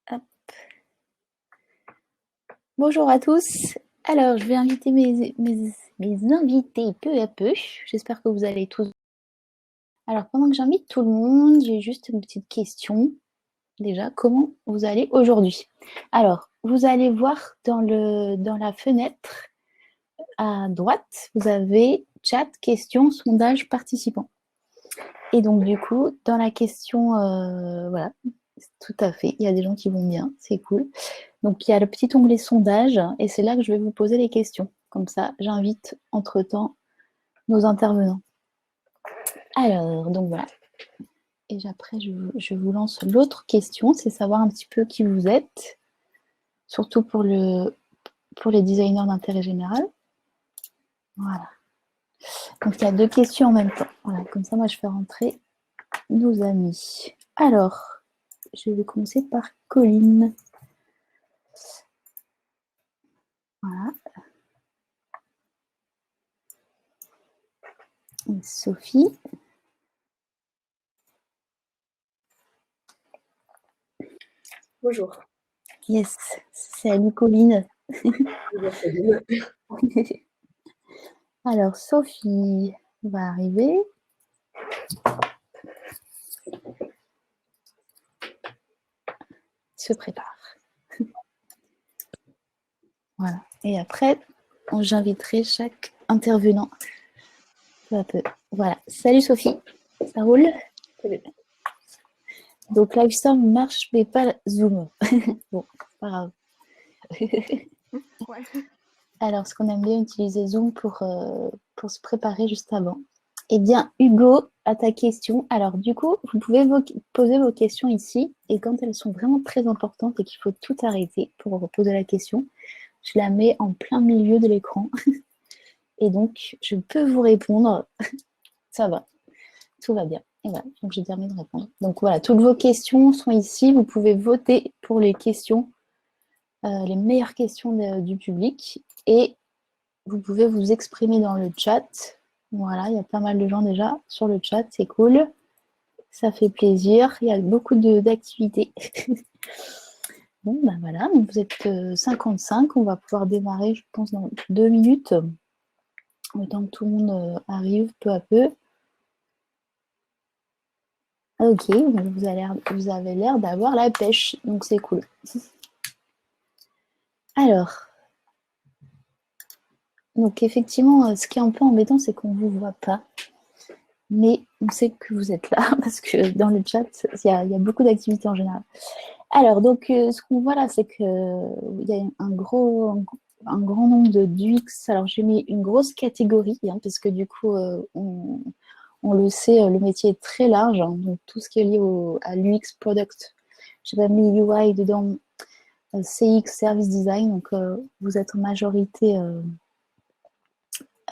Hop. Bonjour à tous. Alors, je vais inviter mes invités peu à peu. J'espère que vous allez tous. Alors, pendant que j'invite tout le monde, j'ai juste une petite question. Déjà, comment vous allez aujourd'hui? Alors, vous allez voir dans la fenêtre à droite, vous avez chat, questions, sondage, participants. Et donc, du coup, dans la question, voilà, tout à fait, il y a des gens qui vont bien, c'est cool. Donc, il y a le petit onglet sondage et c'est là que je vais vous poser les questions. Comme ça, j'invite entre-temps nos intervenants. Alors, donc voilà. Et après, je vous lance l'autre question, c'est savoir un petit peu qui vous êtes, surtout pour les designers d'intérêt général. Voilà. Donc, il y a deux questions en même temps. Voilà, comme ça, moi, je fais rentrer nos amis. Alors, je vais commencer par Colline. Voilà. Et Sophie. Bonjour. Yes, salut Colline. Alors, Sophie va arriver. Se prépare. Voilà. Et après, j'inviterai chaque intervenant peu à peu. Voilà. Salut Sophie. Ça roule? Salut. Donc, Livestorm marche, mais pas Zoom. Bon, c'est pas grave. Ouais. Alors, ce qu'on aime bien utiliser Zoom pour se préparer juste avant. Eh bien, Hugo, à ta question. Alors, du coup, vous pouvez poser vos questions ici. Et quand elles sont vraiment très importantes et qu'il faut tout arrêter pour poser la question, je la mets en plein milieu de l'écran. Et donc, je peux vous répondre. Ça va. Tout va bien. Et voilà, donc j'ai terminé de répondre. Donc voilà, toutes vos questions sont ici. Vous pouvez voter pour les questions, les meilleures questions du public. Et vous pouvez vous exprimer dans le chat. Voilà, il y a pas mal de gens déjà sur le chat, c'est cool. Ça fait plaisir. Il y a beaucoup d'activités. Bon, ben voilà, donc vous êtes 55. On va pouvoir démarrer, je pense, dans 2 minutes. Le temps que tout le monde arrive peu à peu. Ok, vous avez l'air d'avoir la pêche, donc c'est cool. Alors, donc effectivement, ce qui est un peu embêtant, c'est qu'on ne vous voit pas. Mais on sait que vous êtes là, parce que dans le chat, il y a beaucoup d'activités en général. Alors, donc, ce qu'on voit là, c'est qu'il y a un grand nombre d'UX. Alors, j'ai mis une grosse catégorie, hein, parce que du coup, on le sait, le métier est très large. Hein, donc, tout ce qui est lié à l'UX Product. J'ai pas mis UI dedans, CX, Service Design. Donc, vous êtes en majorité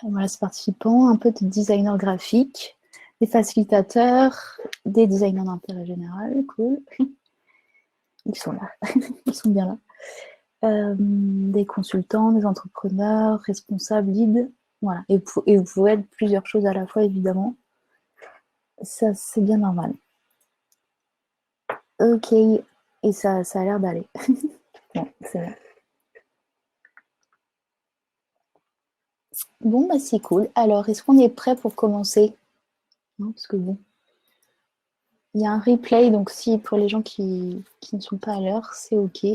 voilà, participants, un peu de designers graphiques, des facilitateurs, des designers d'intérêt général. Cool. Ils sont là. Ils sont bien là. Des consultants, des entrepreneurs, responsables, leads. Voilà. Et vous pouvez être plusieurs choses à la fois, évidemment. Ça, c'est bien normal. Ok. Et ça a l'air d'aller. Bon, c'est bon. Bon, bah, c'est cool. Alors, est-ce qu'on est prêt pour commencer? Non, parce que bon. Il y a un replay, donc si pour les gens qui ne sont pas à l'heure, c'est ok.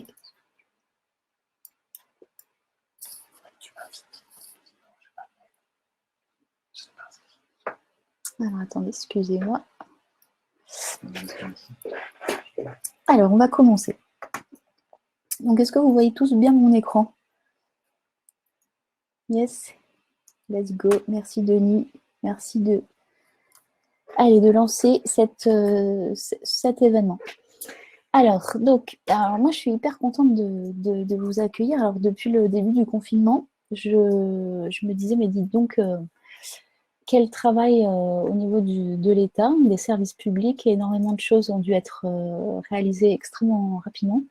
Alors, attendez, excusez-moi. Alors, on va commencer. Donc, est-ce que vous voyez tous bien mon écran? Yes. Let's go. Merci, Denis. Merci de lancer cet événement. Alors, moi, je suis hyper contente de vous accueillir. Alors, depuis le début du confinement, je me disais, mais dites donc, quel travail au niveau de l'État, des services publics, et énormément de choses ont dû être réalisées extrêmement rapidement.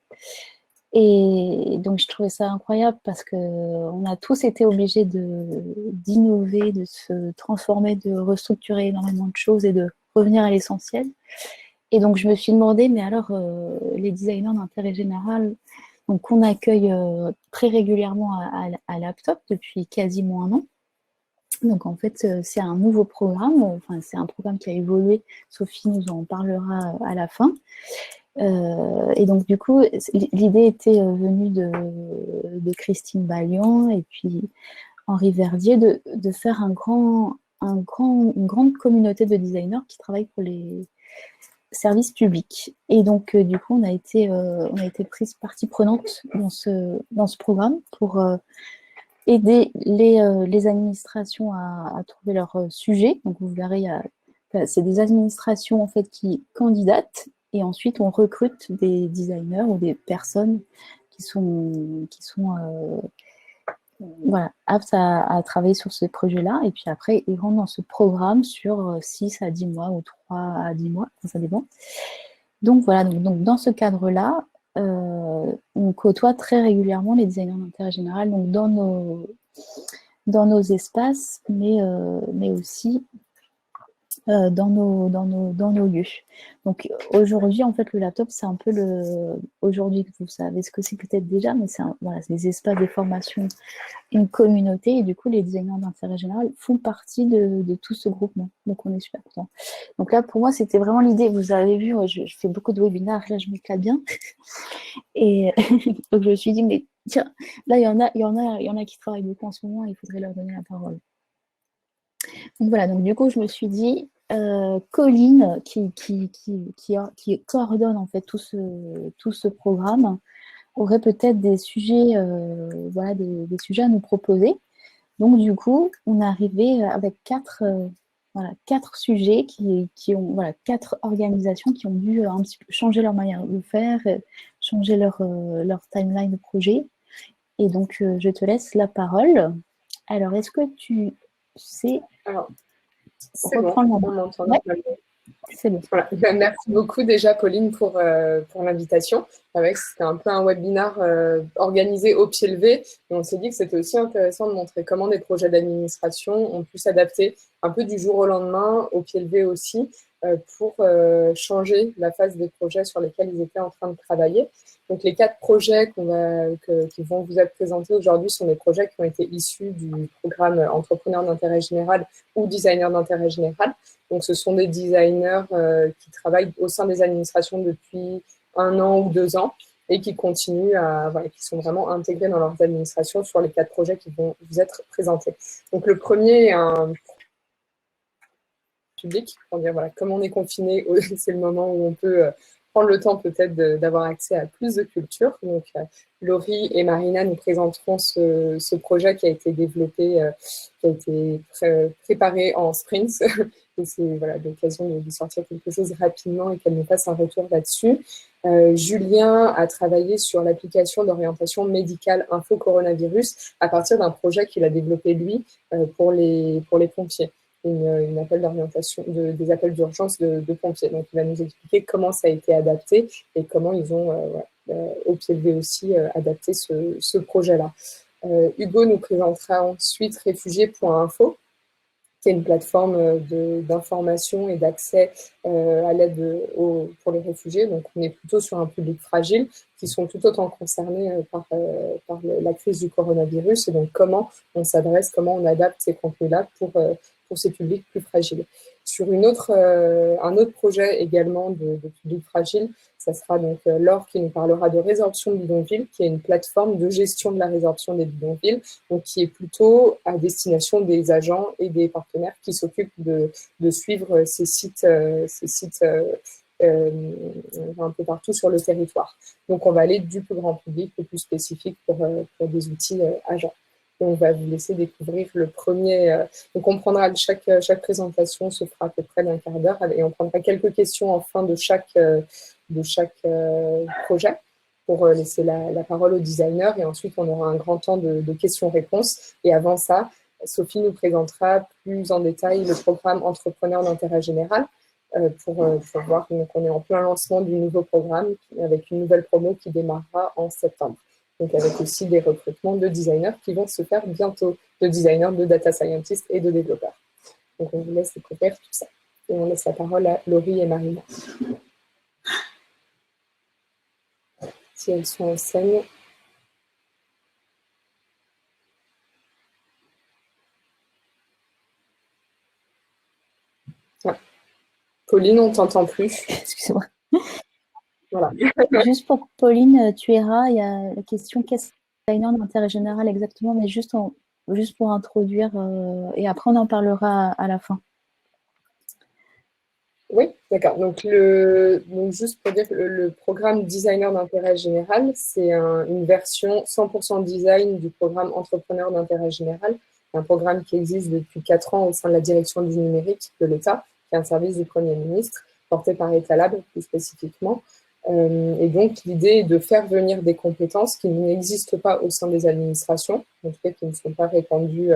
Et donc, je trouvais ça incroyable parce qu'on a tous été obligés d'innover, de se transformer, de restructurer énormément de choses et de revenir à l'essentiel. Et donc, je me suis demandé, mais alors, les designers d'intérêt général, donc qu'on accueille très régulièrement à Laptop depuis quasiment un an. Donc, en fait, c'est un nouveau programme. Enfin, c'est un programme qui a évolué. Sophie nous en parlera à la fin. Et donc, du coup, l'idée était venue de Christine Ballion et puis Henri Verdier de faire une grande communauté de designers qui travaillent pour les services publics. Et donc, du coup, on a été prise partie prenante dans ce programme pour aider les administrations à trouver leur sujet. Donc, vous verrez, c'est des administrations en fait qui candidatent et ensuite on recrute des designers ou des personnes qui sont voilà, aptes à travailler sur ce projet-là. Et puis après, ils rentrent dans ce programme sur 6 à 10 mois ou 3 à 10 mois, ça dépend. Donc voilà, donc dans ce cadre-là, on côtoie très régulièrement les designers d'intérêt général donc dans nos espaces, mais aussi dans nos lieux. Donc aujourd'hui, en fait, le laptop, c'est un peu aujourd'hui, vous savez ce que c'est peut-être déjà, mais voilà, c'est des espaces de formation, une communauté, et du coup, les designers d'intérêt général font partie de tout ce groupement. Donc on est super contents. Donc là, pour moi, c'était vraiment l'idée. Vous avez vu, je fais beaucoup de webinaires, là, je m'éclate bien. Et donc je me suis dit, mais tiens, là, il y en a qui travaillent beaucoup en ce moment, il faudrait leur donner la parole. Donc voilà, donc du coup, je me suis dit, Colline, qui coordonne en fait tout ce programme, aurait peut-être des sujets, voilà, des sujets à nous proposer. Donc du coup, on est arrivé avec quatre sujets qui ont, voilà, 4 organisations qui ont dû un petit peu changer leur manière de faire, changer leur timeline de projet. Et donc, je te laisse la parole. Alors, est-ce que tu sais Alors, c'est bon, reprendre la main? on m'entend Ouais, normalement. c'est bon. Voilà. Merci beaucoup déjà, Pauline, pour l'invitation. C'était un peu un webinaire organisé au pied levé. Et on s'est dit que c'était aussi intéressant de montrer comment des projets d'administration ont pu s'adapter un peu du jour au lendemain, au pied levé aussi, pour changer la phase des projets sur lesquels ils étaient en train de travailler. Donc, les 4 projets qui vont vous être présentés aujourd'hui sont des projets qui ont été issus du programme Entrepreneur d'intérêt général ou Designer d'intérêt général. Donc, ce sont des designers qui travaillent au sein des administrations depuis 1 an ou 2 ans et qui continuent qui sont vraiment intégrés dans leurs administrations sur les 4 projets qui vont vous être présentés. Donc, le premier est un public pour dire voilà, comme on est confiné, c'est le moment où on peut prendre le temps peut-être d'avoir accès à plus de culture. Donc, Laurie et Marina nous présenteront ce projet qui a été développé, qui a été préparé en sprints. Et c'est voilà, l'occasion de sortir quelque chose rapidement et qu'elle nous fasse un retour là-dessus. Julien a travaillé sur l'application d'orientation médicale info coronavirus à partir d'un projet qu'il a développé lui pour les pompiers. Une appel d'orientation, des appels d'urgence de pompiers. Donc, il va nous expliquer comment ça a été adapté et comment ils ont, au pied levé aussi, adapté ce projet-là. Hugo nous présentera ensuite réfugiés.info, qui est une plateforme d'information et d'accès à l'aide pour les réfugiés. Donc, on est plutôt sur un public fragile qui sont tout autant concernés par la crise du coronavirus. Et donc, comment on s'adresse, comment on adapte ces contenus-là pour ces publics plus fragiles. Sur un autre projet également de public fragile, ça sera donc Laure qui nous parlera de Résorption Bidonville, qui est une plateforme de gestion de la résorption des bidonvilles, donc qui est plutôt à destination des agents et des partenaires qui s'occupent de suivre ces sites un peu partout sur le territoire. Donc, on va aller du plus grand public au plus spécifique pour des outils agents. Et on va vous laisser découvrir le premier. Donc, on prendra chaque présentation se fera à peu près d'1 quart d'heure et on prendra quelques questions en fin de chaque projet pour laisser la parole au designer et ensuite on aura un grand temps de questions-réponses. Et avant ça, Sophie nous présentera plus en détail le programme Entrepreneur d'intérêt général pour voir. Donc, on est en plein lancement du nouveau programme avec une nouvelle promo qui démarrera en septembre. Donc, avec aussi des recrutements de designers qui vont se faire bientôt, de designers, de data scientists et de développeurs. Donc, on vous laisse découvrir tout ça. Et on laisse la parole à Laurie et Marina. si elles sont en scène. Ah. Pauline, on t'entend plus. Excusez-moi. Voilà. Juste pour Pauline, tu iras, il y a la question qu'est-ce qu'un designer d'intérêt général exactement, mais juste pour introduire, et après on en parlera à la fin. Oui, d'accord. Donc, juste pour dire que le programme designer d'intérêt général, c'est une version 100% design du programme entrepreneur d'intérêt général, un programme qui existe depuis 4 ans au sein de la direction du numérique de l'État, qui est un service du Premier ministre, porté par Etalab plus spécifiquement. Et donc, l'idée est de faire venir des compétences qui n'existent pas au sein des administrations, en tout cas qui ne sont pas répandues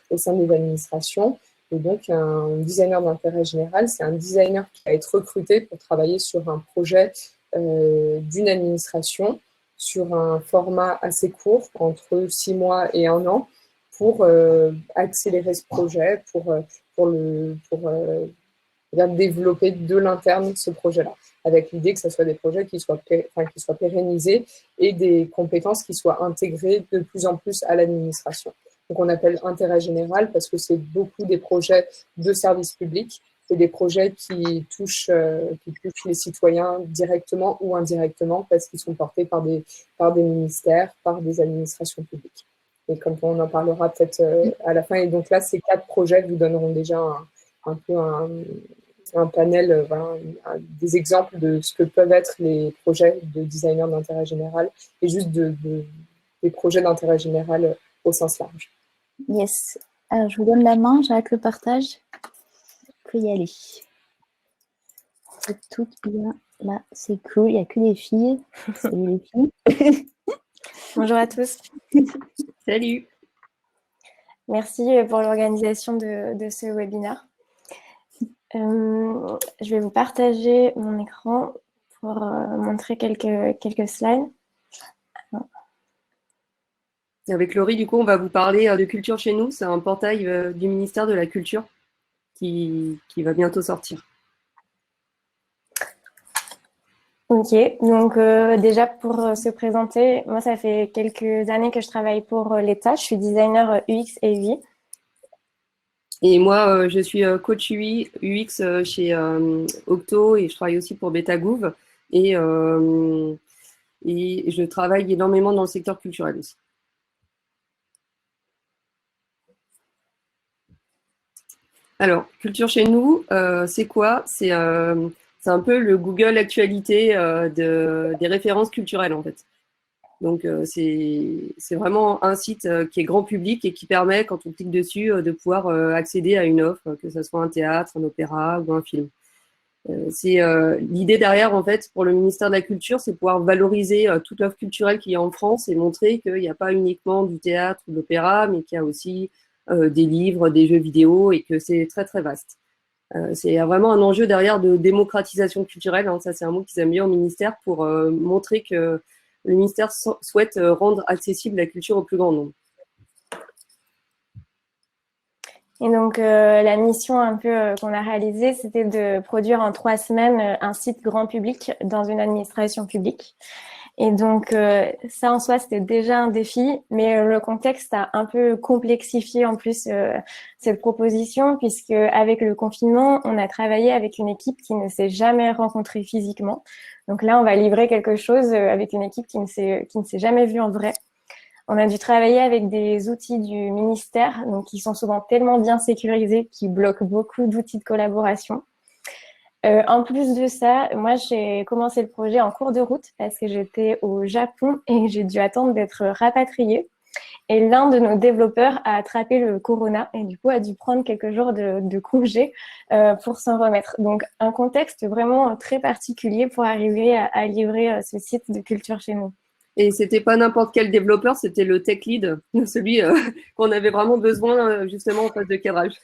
au sein des administrations. Et donc, un designer d'intérêt général, c'est un designer qui va être recruté pour travailler sur un projet d'une administration, sur un format assez court, entre 6 mois et 1 an, pour accélérer ce projet, pour développer de l'interne ce projet-là, avec l'idée que ce soit des projets qui soient pérennisés et des compétences qui soient intégrées de plus en plus à l'administration. Donc on appelle intérêt général parce que c'est beaucoup des projets de service public et des projets qui touchent les citoyens directement ou indirectement parce qu'ils sont portés par des ministères, par des administrations publiques. Et comme on en parlera peut-être à la fin. Et donc là, ces 4 projets vous donneront déjà un peu un panel, des exemples de ce que peuvent être les projets de designer d'intérêt général et juste des projets d'intérêt général au sens large. Yes. Alors, je vous donne la main, j'arrête le partage. On peut y aller. C'est tout bien. Là, c'est cool. Il n'y a que des filles. Salut les filles. Bonjour à tous. Salut. Merci pour l'organisation de ce webinaire. Je vais vous partager mon écran pour montrer quelques slides. Avec Laurie, du coup, on va vous parler de Culture chez nous. C'est un portail du ministère de la Culture qui va bientôt sortir. Ok, donc déjà pour se présenter, moi ça fait quelques années que je travaille pour l'État. Je suis designer UX et UI. Et moi, je suis coach UI, UX chez Octo et je travaille aussi pour Betagouv. Et je travaille énormément dans le secteur culturel aussi. Alors, Culture chez nous, c'est quoi? C'est un peu le Google Actualité des références culturelles, en fait. Donc, c'est vraiment un site qui est grand public et qui permet, quand on clique dessus, de pouvoir accéder à une offre, que ce soit un théâtre, un opéra ou un film. L'idée derrière, en fait, pour le ministère de la Culture, c'est pouvoir valoriser toute l'offre culturelle qu'il y a en France et montrer qu'il n'y a pas uniquement du théâtre ou de l'opéra, mais qu'il y a aussi des livres, des jeux vidéo et que c'est très, très vaste. C'est vraiment un enjeu derrière de démocratisation culturelle, hein, ça c'est un mot qu'ils aiment bien au ministère pour montrer que le ministère souhaite rendre accessible la culture au plus grand nombre. Et donc, la mission un peu qu'on a réalisée, c'était de produire en 3 semaines un site grand public dans une administration publique. Et donc, ça en soi, c'était déjà un défi, mais le contexte a un peu complexifié en plus cette proposition, puisque avec le confinement, on a travaillé avec une équipe qui ne s'est jamais rencontrée physiquement. Donc là, on va livrer quelque chose avec une équipe qui ne s'est jamais vue en vrai. On a dû travailler avec des outils du ministère, donc qui sont souvent tellement bien sécurisés qu'ils bloquent beaucoup d'outils de collaboration. En plus de ça, moi, j'ai commencé le projet en cours de route parce que j'étais au Japon et j'ai dû attendre d'être rapatriée. Et l'un de nos développeurs a attrapé le corona et du coup a dû prendre quelques jours de congé pour s'en remettre. Donc, un contexte vraiment très particulier pour arriver à livrer ce site de culture chez nous. Et c'était pas n'importe quel développeur, c'était le tech lead, celui qu'on avait vraiment besoin justement en phase de cadrage.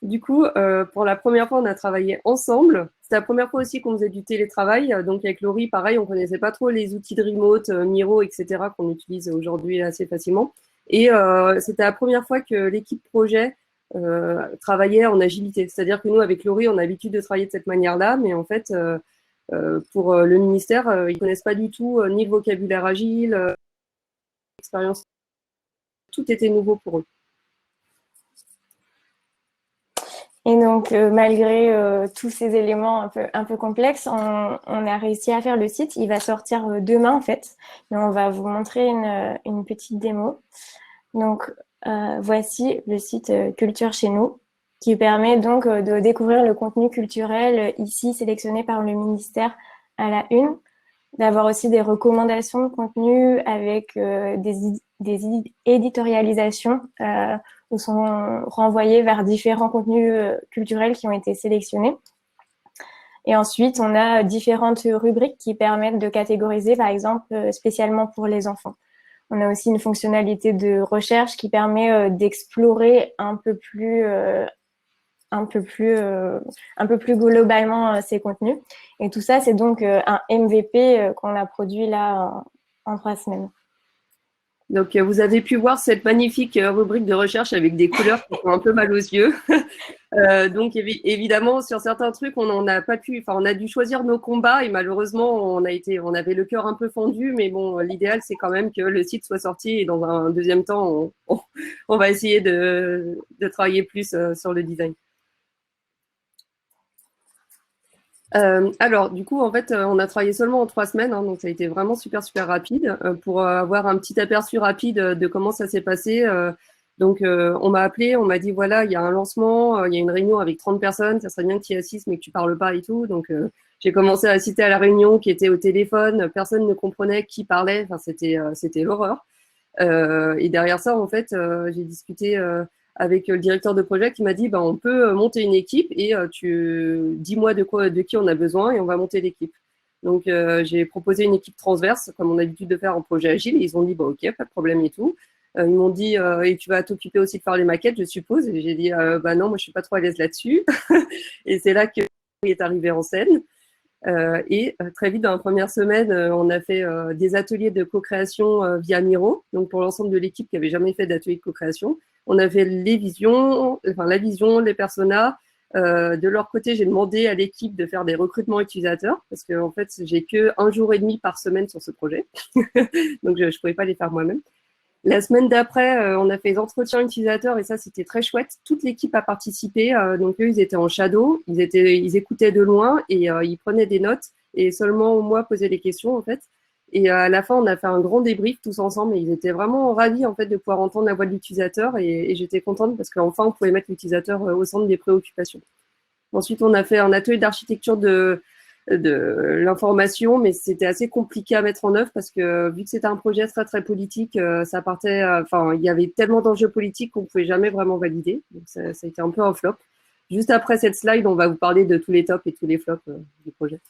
Du coup, pour la première fois, on a travaillé ensemble. C'était la première fois aussi qu'on faisait du télétravail. Donc avec Laurie, pareil, on connaissait pas trop les outils de remote, Miro, etc., qu'on utilise aujourd'hui assez facilement. Et c'était la première fois que l'équipe projet travaillait en agilité. C'est-à-dire que nous, avec Laurie, on a l'habitude de travailler de cette manière-là, mais en fait, pour le ministère, ils connaissent pas du tout ni le vocabulaire agile, l'expérience. Tout était nouveau pour eux. Et donc, malgré tous ces éléments un peu complexes, on a réussi à faire le site. Il va sortir demain, en fait. Mais on va vous montrer une petite démo. Donc, voici le site Culture chez nous, qui permet donc de découvrir le contenu culturel ici sélectionné par le ministère à la une, d'avoir aussi des recommandations de contenu avec des éditorialisations où sont renvoyés vers différents contenus culturels qui ont été sélectionnés. Et ensuite, on a différentes rubriques qui permettent de catégoriser, par exemple, spécialement pour les enfants. On a aussi une fonctionnalité de recherche qui permet d'explorer un peu plus globalement ces contenus. Et tout ça, c'est donc un MVP qu'on a produit là en 3 semaines. Donc, vous avez pu voir cette magnifique rubrique de recherche avec des couleurs qui font un peu mal aux yeux. Donc, évidemment, sur certains trucs, on n'a pas pu, enfin, on a dû choisir nos combats et malheureusement, on avait le cœur un peu fendu. Mais bon, l'idéal, c'est quand même que le site soit sorti et dans un deuxième temps, on va essayer de travailler plus sur le design. Alors, du coup, en fait, on a travaillé seulement en 3 semaines, hein, donc ça a été vraiment super rapide pour avoir un petit aperçu rapide de comment ça s'est passé. Donc, on m'a appelé, on m'a dit, voilà, il y a un lancement, il y a une réunion avec 30 personnes, ça serait bien que tu y assistes, mais que tu parles pas et tout. Donc, j'ai commencé à assister à la réunion qui était au téléphone, personne ne comprenait qui parlait, enfin, c'était l'horreur. Et derrière ça, en fait, j'ai discuté avec le directeur de projet qui m'a dit on peut monter une équipe et dis-moi de qui on a besoin et on va monter l'équipe. Donc j'ai proposé une équipe transverse comme on a l'habitude de faire en projet agile et ils ont dit ok, pas de problème et tout. Ils m'ont dit et tu vas t'occuper aussi de faire les maquettes, je suppose. Et j'ai dit non, moi je suis pas trop à l'aise là-dessus. Et c'est là que est arrivé en scène. Et très vite, dans la première semaine, on a fait des ateliers de co-création via Miro. Donc, pour l'ensemble de l'équipe qui avait jamais fait d'atelier de co-création, on avait la vision, les personas. De leur côté, j'ai demandé à l'équipe de faire des recrutements utilisateurs parce que en fait, j'ai que 1 jour et demi par semaine sur ce projet. Donc, je ne pouvais pas les faire moi-même. La semaine d'après, on a fait des entretiens utilisateurs et ça, c'était très chouette. Toute l'équipe a participé. Donc, eux, ils étaient en shadow, ils écoutaient de loin et ils prenaient des notes et seulement moi posaient les questions, en fait. Et à la fin, on a fait un grand débrief tous ensemble et ils étaient vraiment ravis, en fait, de pouvoir entendre la voix de l'utilisateur et j'étais contente parce qu'enfin, on pouvait mettre l'utilisateur au centre des préoccupations. Ensuite, on a fait un atelier d'architecture de l'information, mais c'était assez compliqué à mettre en œuvre parce que vu que c'était un projet très politique, ça partait, il y avait tellement d'enjeux politiques qu'on pouvait jamais vraiment valider. Donc ça a été un peu un flop. Juste après cette slide, on va vous parler de tous les tops et tous les flops du projet.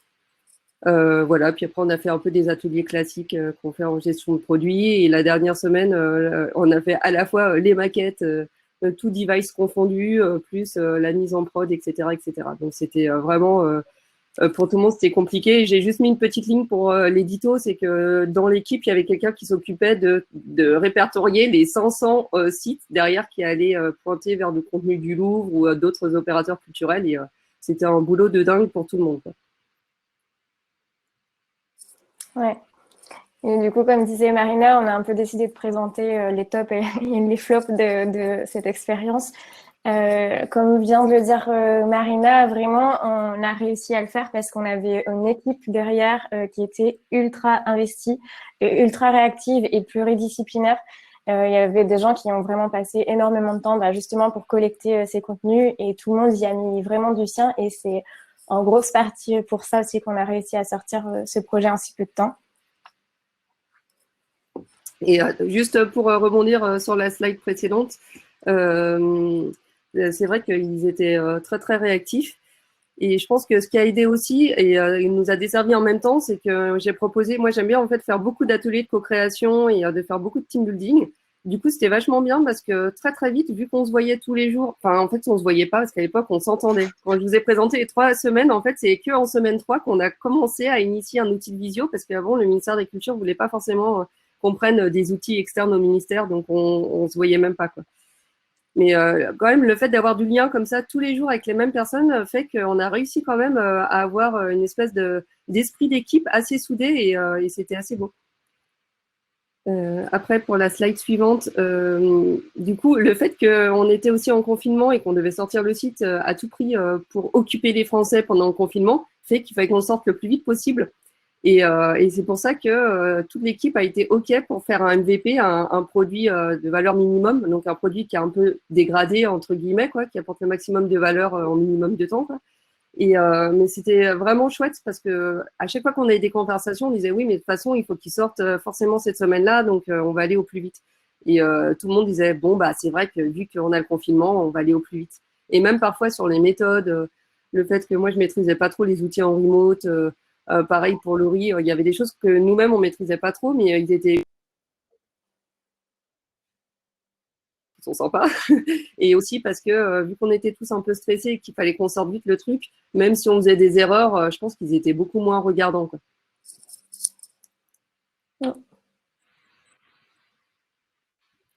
Voilà, puis après on a fait un peu des ateliers classiques qu'on fait en gestion de produits et la dernière semaine, on a fait à la fois les maquettes, tout device confondu, plus la mise en prod, etc., etc. Donc c'était vraiment pour tout le monde, c'était compliqué. J'ai juste mis une petite ligne pour l'édito, c'est que dans l'équipe, il y avait quelqu'un qui s'occupait de répertorier les 500 sites derrière qui allaient pointer vers le contenu du Louvre ou d'autres opérateurs culturels. Et c'était un boulot de dingue pour tout le monde, quoi. Ouais. Et du coup, comme disait Marina, on a un peu décidé de présenter les tops et les flops de cette expérience. Comme vient de le dire Marina, vraiment, on a réussi à le faire parce qu'on avait une équipe derrière qui était ultra investie, et ultra réactive et pluridisciplinaire. Il y avait des gens qui ont vraiment passé énormément de temps justement pour collecter ces contenus et tout le monde y a mis vraiment du sien et c'est en grosse partie pour ça aussi qu'on a réussi à sortir ce projet en si peu de temps. Et juste pour rebondir sur la slide précédente, c'est vrai qu'ils étaient très réactifs. Et je pense que ce qui a aidé aussi, et il nous a desservi en même temps, c'est que j'ai proposé, moi j'aime bien en fait faire beaucoup d'ateliers de co-création et de faire beaucoup de team building. Du coup, c'était vachement bien parce que très vite, vu qu'on se voyait tous les jours, enfin en fait on se voyait pas parce qu'à l'époque on s'entendait. Quand je vous ai présenté les 3 semaines, en fait c'est que en semaine 3 qu'on a commencé à initier un outil de visio parce qu'avant le ministère de la Culture voulait pas forcément qu'on prenne des outils externes au ministère, donc on se voyait même pas, quoi. Mais quand même, le fait d'avoir du lien comme ça tous les jours avec les mêmes personnes fait qu'on a réussi quand même à avoir une espèce d'esprit d'équipe assez soudé et c'était assez beau. Après, pour la slide suivante, du coup, le fait qu'on était aussi en confinement et qu'on devait sortir le site à tout prix pour occuper les Français pendant le confinement fait qu'il fallait qu'on sorte le plus vite possible. Et c'est pour ça que toute l'équipe a été OK pour faire un MVP, un produit de valeur minimum, donc un produit qui est un peu dégradé, entre guillemets, quoi, qui apporte le maximum de valeur en minimum de temps, quoi. Mais c'était vraiment chouette parce que à chaque fois qu'on avait des conversations, on disait oui, mais de toute façon, il faut qu'ils sortent forcément cette semaine-là, donc on va aller au plus vite. Et tout le monde disait bon, bah c'est vrai que vu qu'on a le confinement, on va aller au plus vite. Et même parfois sur les méthodes, le fait que moi je maîtrisais pas trop les outils en remote, pareil pour Laurie, il y avait des choses que nous-mêmes on maîtrisait pas trop, mais ils sont sympas. Et aussi parce que vu qu'on était tous un peu stressés et qu'il fallait qu'on sorte vite le truc, même si on faisait des erreurs, je pense qu'ils étaient beaucoup moins regardants, quoi.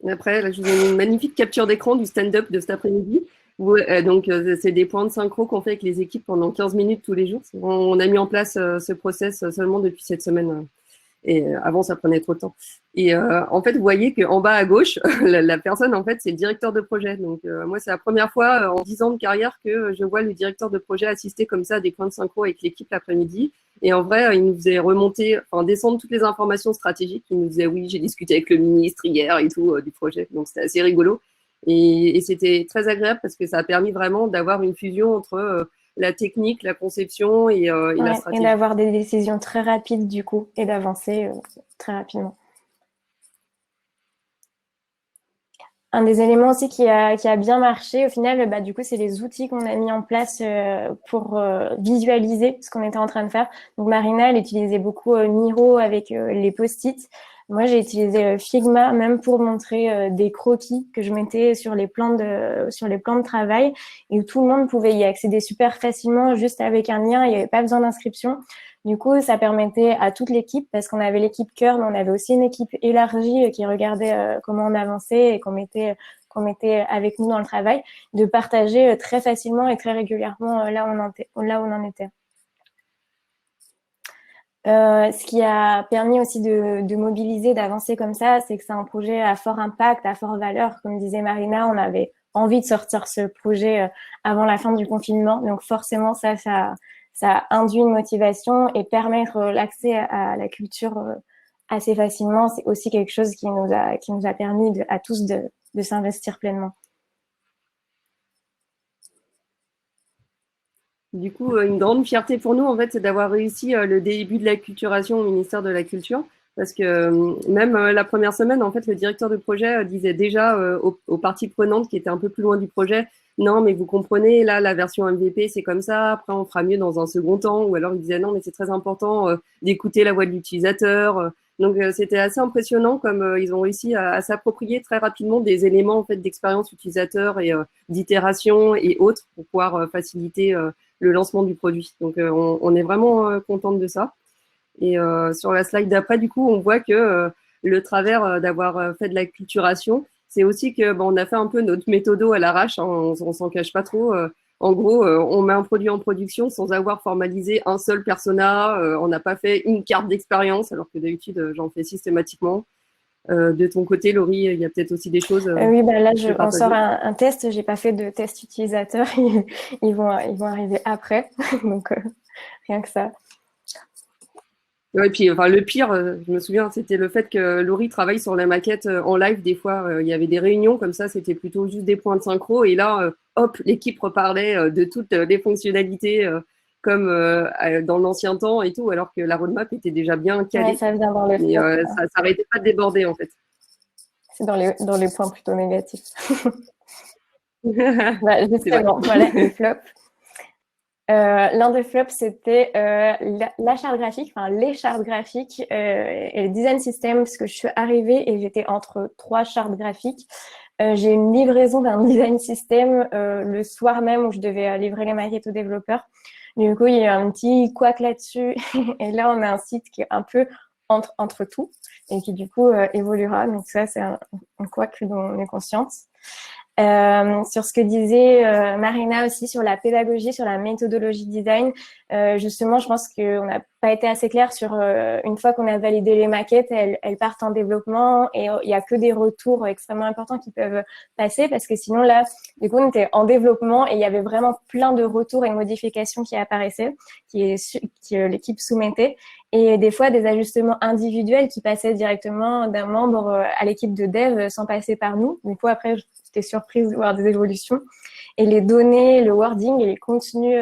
Après, là, je vous ai mis une magnifique capture d'écran du stand-up de cet après-midi. Donc, c'est des points de synchro qu'on fait avec les équipes pendant 15 minutes tous les jours. On a mis en place ce process seulement depuis cette semaine. Et avant, ça prenait trop de temps. Et en fait, vous voyez qu'en bas à gauche, la personne, en fait, c'est le directeur de projet. Donc, moi, c'est la première fois en 10 ans de carrière que je vois le directeur de projet assister comme ça à des points de synchro avec l'équipe l'après-midi. Et en vrai, il nous faisait remonter, enfin, descendre toutes les informations stratégiques. Il nous disait, oui, j'ai discuté avec le ministre hier et tout du projet. Donc, c'était assez rigolo. Et c'était très agréable parce que ça a permis vraiment d'avoir une fusion entre la technique, la conception et la stratégie. Et d'avoir des décisions très rapides du coup et d'avancer très rapidement. Un des éléments aussi qui a bien marché au final, bah, du coup, c'est les outils qu'on a mis en place pour visualiser ce qu'on était en train de faire. Donc Marina, elle utilisait beaucoup Miro avec les post-it. Moi, j'ai utilisé Figma même pour montrer des croquis que je mettais sur les plans de travail et où tout le monde pouvait y accéder super facilement juste avec un lien. Il n'y avait pas besoin d'inscription. Du coup, ça permettait à toute l'équipe, parce qu'on avait l'équipe cœur, mais on avait aussi une équipe élargie qui regardait comment on avançait et qu'on mettait avec nous dans le travail, de partager très facilement et très régulièrement là où on en était. Ce qui a permis aussi de mobiliser, d'avancer comme ça, c'est que c'est un projet à fort impact, à fort valeur. Comme disait Marina, on avait envie de sortir ce projet avant la fin du confinement. Donc forcément, ça induit une motivation, et permettre l'accès à la culture assez facilement, c'est aussi quelque chose qui nous a permis à tous de s'investir pleinement. Du coup, une grande fierté pour nous, en fait, c'est d'avoir réussi le début de l'acculturation au ministère de la Culture. Parce que même la première semaine, en fait, le directeur de projet disait déjà aux parties prenantes qui étaient un peu plus loin du projet, non, mais vous comprenez, là, la version MVP, c'est comme ça, après, on fera mieux dans un second temps. Ou alors, il disait, non, mais c'est très important d'écouter la voix de l'utilisateur. Donc, c'était assez impressionnant comme ils ont réussi à s'approprier très rapidement des éléments, en fait, d'expérience utilisateur et d'itération et autres pour pouvoir faciliter le lancement du produit. Donc, on est vraiment contente de ça. Et sur la slide d'après, du coup, on voit que le travers d'avoir fait de la culturation, c'est aussi que on a fait un peu notre méthodo à l'arrache, hein, on s'en cache pas trop. En gros, on met un produit en production sans avoir formalisé un seul persona. On n'a pas fait une carte d'expérience, alors que d'habitude, j'en fais systématiquement. De ton côté, Laurie, il y a peut-être aussi des choses. Oui, bah là, on sort un test. J'ai pas fait de test utilisateur. Ils vont arriver après. Donc, rien que ça. Ouais, et puis enfin, le pire, je me souviens, c'était le fait que Laurie travaille sur la maquette en live. Des fois, il y avait des réunions comme ça, c'était plutôt juste des points de synchro. Et là, hop, l'équipe reparlait de toutes les fonctionnalités comme dans l'ancien temps et tout, alors que la roadmap était déjà bien calée. Ouais, ça vient dans le mais ça n'arrêtait pas de déborder, en fait. C'est dans les points plutôt négatifs. Bah, justement, voilà, les flops. L'un des flops, c'était la charte graphique, enfin les chartes graphiques et le design system, parce que je suis arrivée et j'étais entre 3 chartes graphiques. J'ai une livraison d'un design system le soir même où je devais livrer les maquettes aux développeurs. Du coup, il y a eu un petit couac là-dessus. Et là, on a un site qui est un peu entre tout et qui, du coup, évoluera. Donc ça, c'est un couac dont on est consciente. Sur ce que disait Marina aussi sur la pédagogie, sur la méthodologie design, justement, je pense qu'on n'a pas été assez clair sur une fois qu'on a validé les maquettes, elles partent en développement et il y a que des retours extrêmement importants qui peuvent passer parce que sinon là, du coup, on était en développement et il y avait vraiment plein de retours et modifications qui apparaissaient, que l'équipe soumettait. Et des fois, des ajustements individuels qui passaient directement d'un membre à l'équipe de dev sans passer par nous. Du coup, après, j'étais surprise de voir des évolutions. Et les données, le wording et les contenus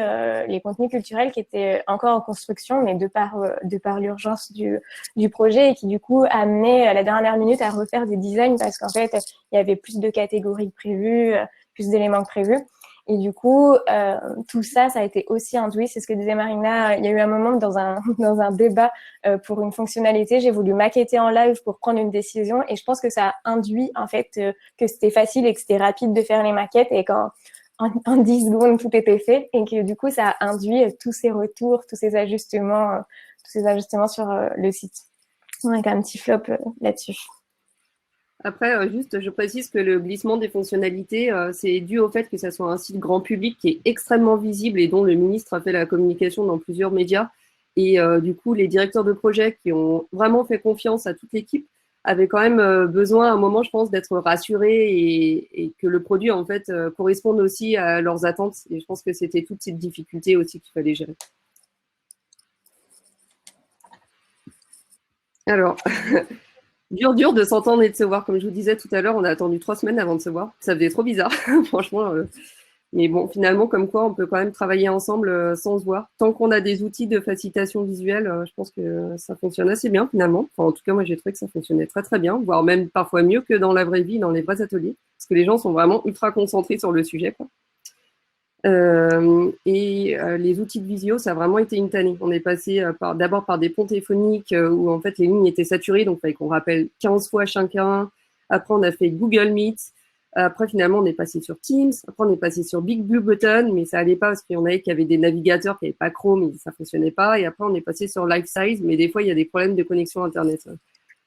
culturels qui étaient encore en construction, mais de par l'urgence du projet et qui, du coup, amenaient à la dernière minute à refaire des designs parce qu'en fait, il y avait plus de catégories prévues, plus d'éléments prévus. Et du coup, tout ça, ça a été aussi induit. C'est ce que disait Marina. Il y a eu un moment dans un débat pour une fonctionnalité, j'ai voulu maqueter en live pour prendre une décision. Et je pense que ça a induit, en fait, que c'était facile et que c'était rapide de faire les maquettes. Et quand en 10 secondes, tout était fait. Et que du coup, ça a induit tous ces retours, tous ces ajustements sur le site. Donc, un petit flop là-dessus. Après, juste, je précise que le glissement des fonctionnalités, c'est dû au fait que ça soit un site grand public qui est extrêmement visible et dont le ministre a fait la communication dans plusieurs médias. Et du coup, les directeurs de projet qui ont vraiment fait confiance à toute l'équipe avaient quand même besoin à un moment, je pense, d'être rassurés et que le produit, en fait, corresponde aussi à leurs attentes. Et je pense que c'était toutes ces difficultés aussi qu'il fallait gérer. Alors, dur de s'entendre et de se voir. Comme je vous disais tout à l'heure, on a attendu 3 semaines avant de se voir. Ça faisait trop bizarre, franchement. Mais bon, finalement, comme quoi, on peut quand même travailler ensemble sans se voir. Tant qu'on a des outils de facilitation visuelle, je pense que ça fonctionne assez bien finalement. Enfin, en tout cas, moi, j'ai trouvé que ça fonctionnait très très bien, voire même parfois mieux que dans la vraie vie, dans les vrais ateliers, parce que les gens sont vraiment ultra concentrés sur le sujet, quoi. Les outils de visio, ça a vraiment été une tannée. On est passé d'abord par des ponts téléphoniques où en fait les lignes étaient saturées, donc il fallait qu'on rappelle 15 fois chacun. Après, on a fait Google Meet. Après, finalement, on est passé sur Teams. Après, on est passé sur Big Blue Button, mais ça allait pas parce qu'il y en avait qui avaient des navigateurs qui n'avaient pas Chrome et ça fonctionnait pas. Et après, on est passé sur Life Size, mais des fois, il y a des problèmes de connexion Internet.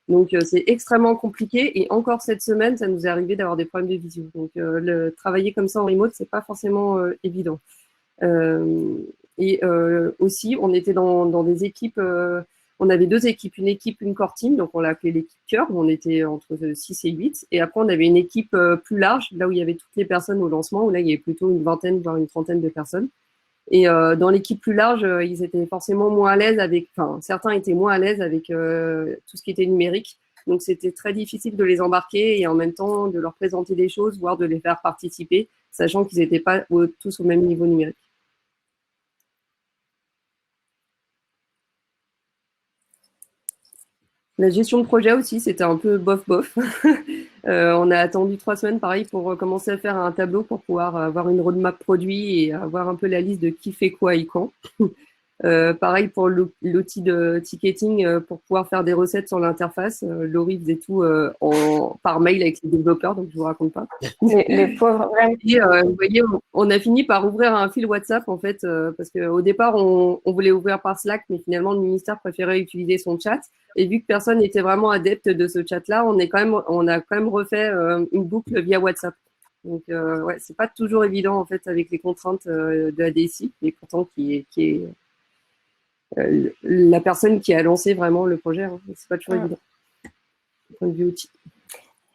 Donc, c'est extrêmement compliqué. Et encore cette semaine, ça nous est arrivé d'avoir des problèmes de visio. Donc, travailler comme ça en remote, c'est pas forcément évident. Aussi, on était dans des équipes. On avait 2 équipes, une équipe, une core team. Donc, on l'a appelé l'équipe cœur, où on était entre 6 et 8. Et après, on avait une équipe plus large, là où il y avait toutes les personnes au lancement, où là, il y avait plutôt une vingtaine, voire une trentaine de personnes. Et dans l'équipe plus large, ils étaient forcément moins à l'aise avec, enfin, certains étaient moins à l'aise avec tout ce qui était numérique. Donc, c'était très difficile de les embarquer et en même temps de leur présenter des choses, voire de les faire participer, sachant qu'ils n'étaient pas tous au même niveau numérique. La gestion de projet aussi, c'était un peu bof-bof. On a attendu 3 semaines, pareil, pour commencer à faire un tableau pour pouvoir avoir une roadmap produit et avoir un peu la liste de qui fait quoi et quand. Pareil pour l'outil de ticketing pour pouvoir faire des recettes sur l'interface. Laurie faisait tout par mail avec les développeurs, donc je vous raconte pas. Les pauvres, vraiment. Et vous voyez, on a fini par ouvrir un fil WhatsApp en fait, parce qu'au départ on voulait ouvrir par Slack, mais finalement le ministère préférait utiliser son chat. Et vu que personne n'était vraiment adepte de ce chat-là, on a quand même refait une boucle via WhatsApp. Donc ouais, c'est pas toujours évident en fait avec les contraintes de la DSI, mais pourtant qui est la personne qui a lancé vraiment le projet. Hein. C'est pas toujours évident. Du point de vue outil.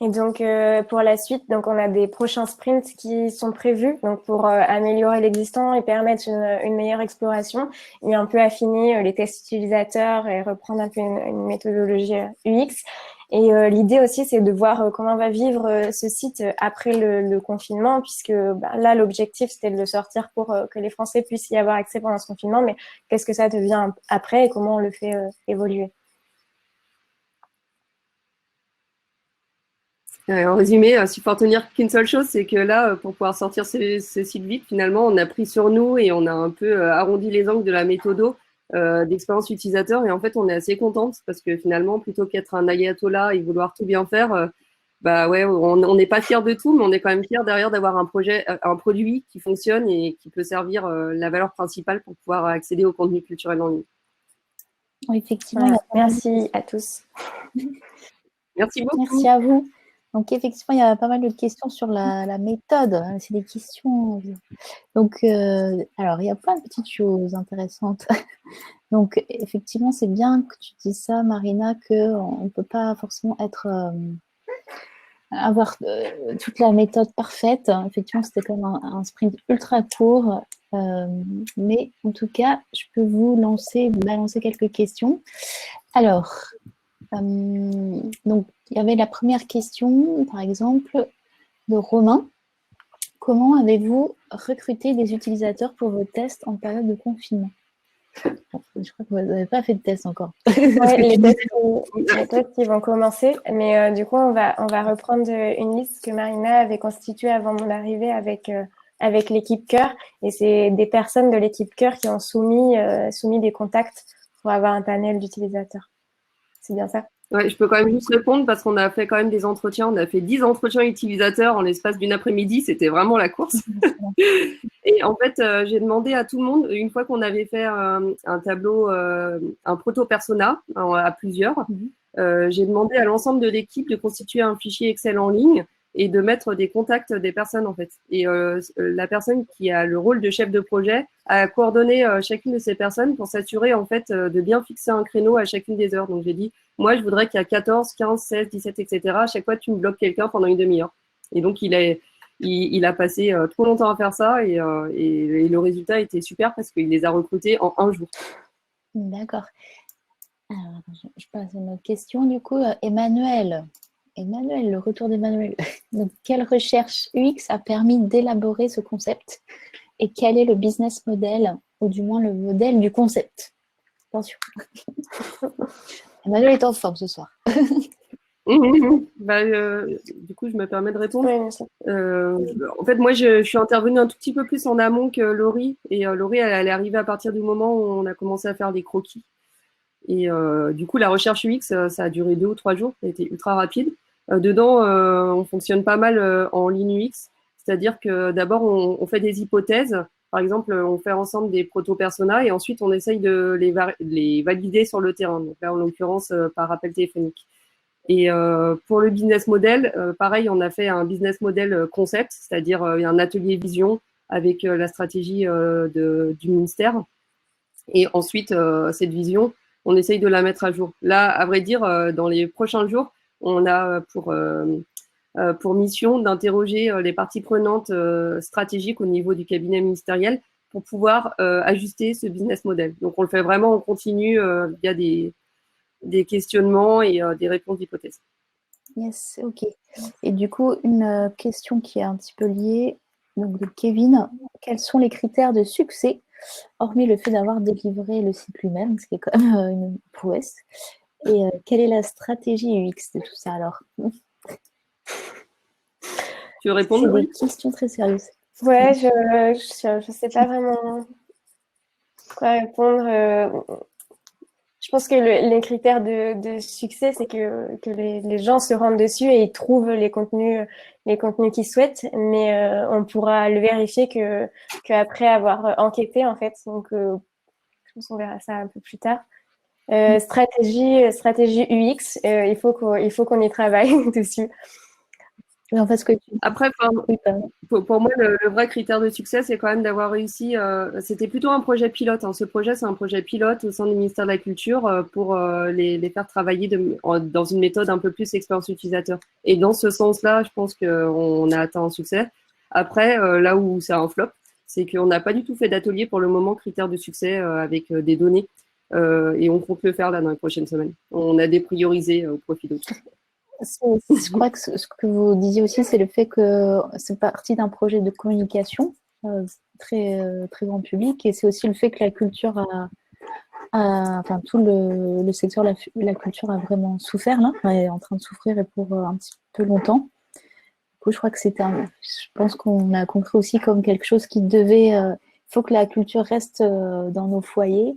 Et donc, pour la suite, donc on a des prochains sprints qui sont prévus donc pour améliorer l'existant et permettre une meilleure exploration et un peu affiner les tests utilisateurs et reprendre un peu une méthodologie UX. Et l'idée aussi, c'est de voir comment va vivre ce site après le confinement, puisque là, l'objectif, c'était de le sortir pour que les Français puissent y avoir accès pendant ce confinement, mais qu'est-ce que ça devient après et comment on le fait évoluer? En résumé, s'il faut retenir qu'une seule chose, c'est que là, pour pouvoir sortir ce site vite, finalement, on a pris sur nous et on a un peu arrondi les angles de la méthodo d'expérience utilisateur. Et en fait, on est assez contente parce que finalement, plutôt qu'être un ayatollah et vouloir tout bien faire, ouais, on n'est pas fiers de tout, mais on est quand même fiers derrière d'avoir un produit qui fonctionne et qui peut servir la valeur principale pour pouvoir accéder au contenu culturel en ligne. Oui, effectivement. Voilà. Merci à tous. Merci beaucoup. Merci à vous. Donc effectivement, il y a pas mal de questions sur la méthode. C'est des questions. Donc, alors, il y a plein de petites choses intéressantes. Donc, effectivement, c'est bien que tu dises ça, Marina, qu'on ne peut pas forcément avoir toute la méthode parfaite. Effectivement, c'était quand même un sprint ultra court. Mais en tout cas, je peux vous balancer quelques questions. Alors, donc, il y avait la première question, par exemple, de Romain. Comment avez-vous recruté des utilisateurs pour vos tests en période de confinement? Bon, je crois que vous n'avez pas fait de test encore. Ouais, les tests qui vont commencer, mais du coup, on va reprendre une liste que Marina avait constituée avant mon arrivée avec l'équipe Cœur. Et c'est des personnes de l'équipe Cœur qui ont soumis des contacts pour avoir un panel d'utilisateurs. C'est bien ça? Ouais, je peux quand même juste répondre parce qu'on a fait quand même des entretiens. On a fait 10 entretiens utilisateurs en l'espace d'une après-midi. C'était vraiment la course. Et en fait, j'ai demandé à tout le monde, une fois qu'on avait fait un tableau, un proto-persona à plusieurs, j'ai demandé à l'ensemble de l'équipe de constituer un fichier Excel en ligne et de mettre des contacts des personnes, en fait. Et la personne qui a le rôle de chef de projet a coordonné chacune de ces personnes pour s'assurer, en fait, de bien fixer un créneau à chacune des heures. Donc, j'ai dit, moi, je voudrais qu'il y a 14, 15, 16, 17, etc. À chaque fois, tu me bloques quelqu'un pendant une demi-heure. Et donc, il a passé trop longtemps à faire ça et le résultat était super parce qu'il les a recrutés en un jour. D'accord. Alors, je passe à une autre question. Du coup, Emmanuel, le retour d'Emmanuel. Donc, quelle recherche UX a permis d'élaborer ce concept et quel est le business model, ou du moins le modèle du concept? Attention. Emmanuel est en forme ce soir. Du coup, je me permets de répondre. Oui, En fait, moi, je suis intervenue un tout petit peu plus en amont que Laurie. Et Laurie, elle est arrivée à partir du moment où on a commencé à faire des croquis. Et du coup, la recherche UX, ça a duré 2 ou 3 jours. Ça a été ultra rapide. Dedans, on fonctionne pas mal en ligne UX. C'est-à-dire que d'abord, on fait des hypothèses. Par exemple, on fait ensemble des proto-personas et ensuite, on essaye de les valider sur le terrain. Donc là, en l'occurrence, par appel téléphonique. Et pour le business model, pareil, on a fait un business model concept, c'est-à-dire un atelier vision avec la stratégie du ministère. Et ensuite, cette vision, on essaye de la mettre à jour. Là, à vrai dire, dans les prochains jours, on a pour mission d'interroger les parties prenantes stratégiques au niveau du cabinet ministériel pour pouvoir ajuster ce business model. Donc, on le fait vraiment en continu via des questionnements et des réponses d'hypothèses. Yes, ok. Et du coup, une question qui est un petit peu liée, donc de Kevin. Quels sont les critères de succès, hormis le fait d'avoir délivré le site lui-même, ce qui est quand même une prouesse? Et quelle est la stratégie UX de tout ça alors? Tu veux répondre? C'est des questions très sérieuses. Ouais, je sais pas vraiment quoi répondre. Je pense que les critères de succès, c'est que les gens se rendent dessus et ils trouvent les contenus qu'ils souhaitent, mais on pourra le vérifier qu'après avoir enquêté, en fait. Donc, je pense qu'on verra ça un peu plus tard. Stratégie UX, il faut qu'on y travaille dessus. Mais en fait, ce que tu... Après, Oui, pour moi, le vrai critère de succès, c'est quand même d'avoir réussi. C'était plutôt un projet pilote. Ce projet, c'est un projet pilote au sein du ministère de la Culture pour les faire travailler dans une méthode un peu plus expérience utilisateur. Et dans ce sens-là, je pense qu'on a atteint un succès. Après, là où c'est un flop, c'est qu'on n'a pas du tout fait d'atelier pour le moment critère de succès avec des données. Et on compte le faire là dans les prochaines semaines. On a dépriorisé au profit d'autres. Je crois que ce que vous disiez aussi, c'est le fait que c'est parti d'un projet de communication très grand public, et c'est aussi le fait que la culture enfin tout le secteur de la culture a vraiment souffert là, est en train de souffrir et pour un petit peu longtemps. Du coup, je crois que je pense qu'on a compris aussi comme quelque chose qui devait, il faut que la culture reste dans nos foyers.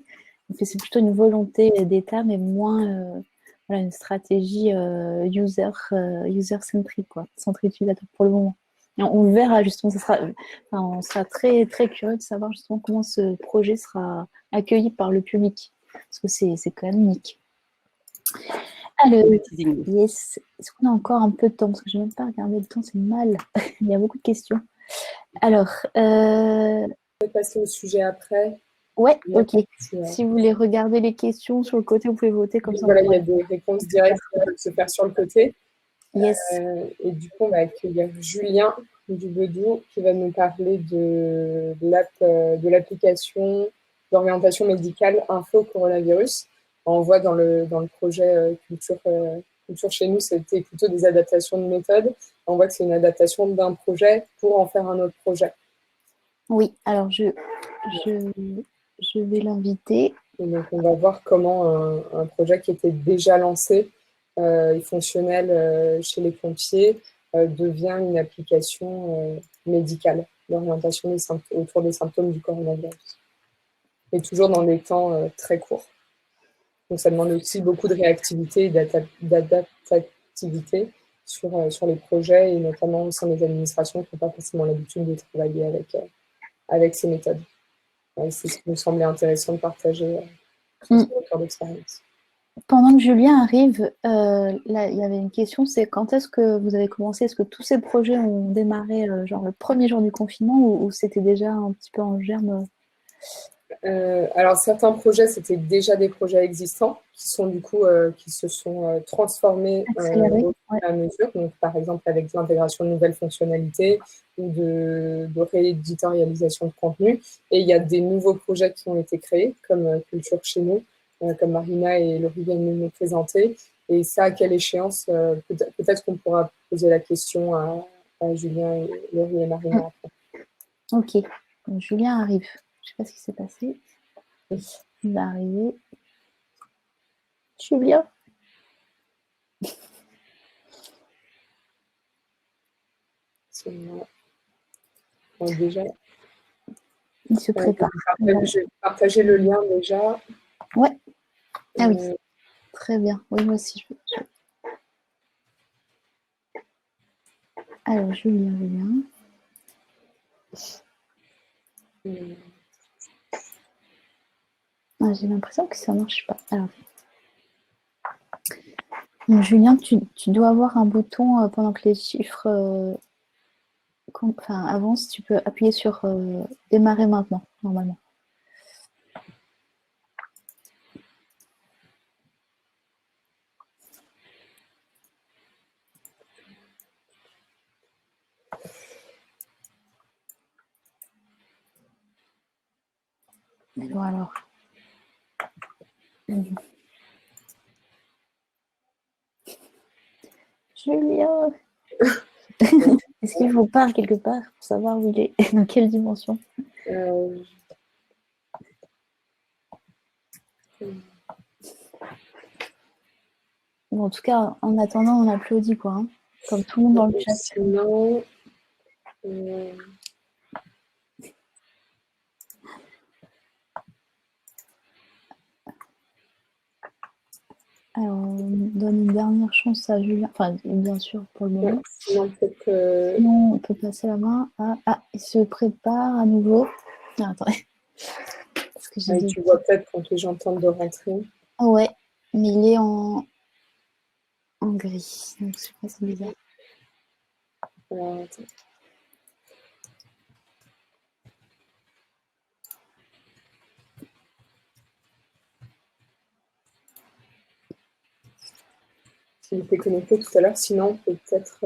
Donc, c'est plutôt une volonté d'État, mais moins voilà, une stratégie user-centric, quoi, centré utilisateur pour le moment. Et on le verra justement, on sera très, très curieux de savoir justement comment ce projet sera accueilli par le public, parce que c'est quand même unique. Alors, le teasing. yes. Est-ce qu'on a encore un peu de temps? Parce que je n'ai même pas regardé le temps, c'est mal. Il y a beaucoup de questions. Alors, On peut passer au sujet après. ouais, Il y a ok. Si vous voulez regarder les questions sur le côté, vous pouvez voter comme ça. Voilà, il y a des réponses directes qui peuvent se faire sur le côté. Yes. Et du coup, on va accueillir Julien Dubedou qui va nous parler de l'application d'orientation médicale info coronavirus. On voit dans le projet culture chez nous, c'était plutôt des adaptations de méthodes. On voit que c'est une adaptation d'un projet pour en faire un autre projet. Oui, alors je vais l'inviter. Et donc, on va voir comment un projet qui était déjà lancé et fonctionnel chez les pompiers devient une application médicale d'orientation autour des symptômes du coronavirus. Et toujours dans des temps très courts. Donc, ça demande aussi beaucoup de réactivité et d'adaptativité sur les projets et notamment au sein des administrations qui n'ont pas forcément l'habitude de travailler avec ces méthodes. C'est ce qui nous semblait intéressant de partager sur ce retour d'expérience. Pendant que Julien arrive, là, il y avait une question, c'est quand est-ce que vous avez commencé? Est-ce que tous ces projets ont démarré genre le premier jour du confinement ou c'était déjà un petit peu en germe? Alors, certains projets, c'était déjà des projets existants qui sont du coup qui se sont transformés au fur et à mesure. Donc, par exemple, avec l'intégration de nouvelles fonctionnalités ou de rééditorialisation de contenu. Et il y a des nouveaux projets qui ont été créés, comme Culture chez nous, comme Marina et Laurie viennent de nous présenter. Et ça, à quelle échéance peut-être qu'on pourra poser la question à Julien, et Laurie et Marina après. Ok, donc, Julien arrive. Je ne sais pas ce qui s'est passé. Il va arriver. Julien. Déjà. Il se prépare. Je vais partager le lien déjà. Ouais. Ah oui. Très bien. Oui, moi aussi, je veux. Alors, Julien. Ah, j'ai l'impression que ça ne marche pas. Alors. Donc, Julien, tu dois avoir un bouton pendant que les chiffres avancent. Tu peux appuyer sur démarrer maintenant, normalement. Bon, alors. Julien. Est-ce qu'il vous parle quelque part pour savoir où il est, dans quelle dimension? Bon, en tout cas, en attendant, on applaudit, quoi. Hein, comme tout le monde dans le chat. Sinon, alors, on donne une dernière chance à Julien. Enfin, bien sûr, pour le moment. Sinon, Sinon, on peut passer la main à... Ah, il se prépare à nouveau. Ah, attendez. Parce que j'ai tu vois peut-être quand les gens tentent de rentrer. Ah ouais, mais il est en gris. Donc, je sais pas, c'est bizarre. Alors, attends. Il était connecté tout à l'heure, sinon on peut peut-être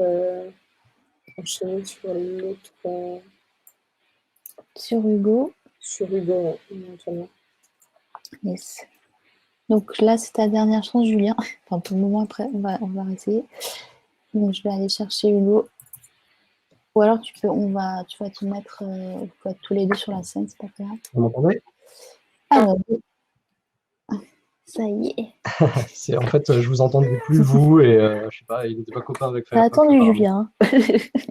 enchaîner sur l'autre. Sur Hugo. Sur Hugo, éventuellement. Yes. Donc là, c'est ta dernière chance, Julien. Enfin, pour le moment, après, on va essayer. Donc, je vais aller chercher Hugo. Ou alors, tu vas te mettre vous pouvez être tous les deux sur la scène, c'est pas grave. Vous m'entendez? Alors, ça y est. En fait, je vous entendais plus, vous, et je sais pas, il n'était pas copain avec T'as Firefox. attendu, Julien.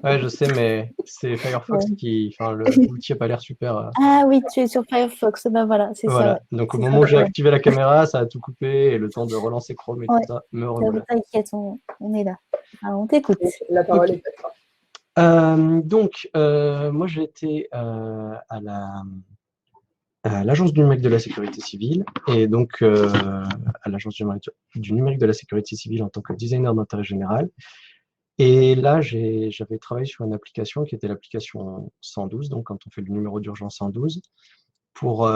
Ouais, je sais, mais c'est Firefox qui. Enfin, l'outil n'a pas l'air super. Ah oui, tu es sur Firefox. Ben voilà, c'est voilà. ça. Ouais. Donc, au moment où j'ai activé la caméra, ça a tout coupé, et le temps de relancer Chrome et Ouais. tout ça me revoilà. T'inquiète, on est là. Alors, on t'écoute. La parole est à toi. Donc, moi, j'ai été à la à l'Agence du numérique de la sécurité civile, et donc à l'Agence du numérique de la sécurité civile en tant que designer d'intérêt général. Et là, j'avais travaillé sur une application qui était l'application 112, donc quand on fait le numéro d'urgence 112, pour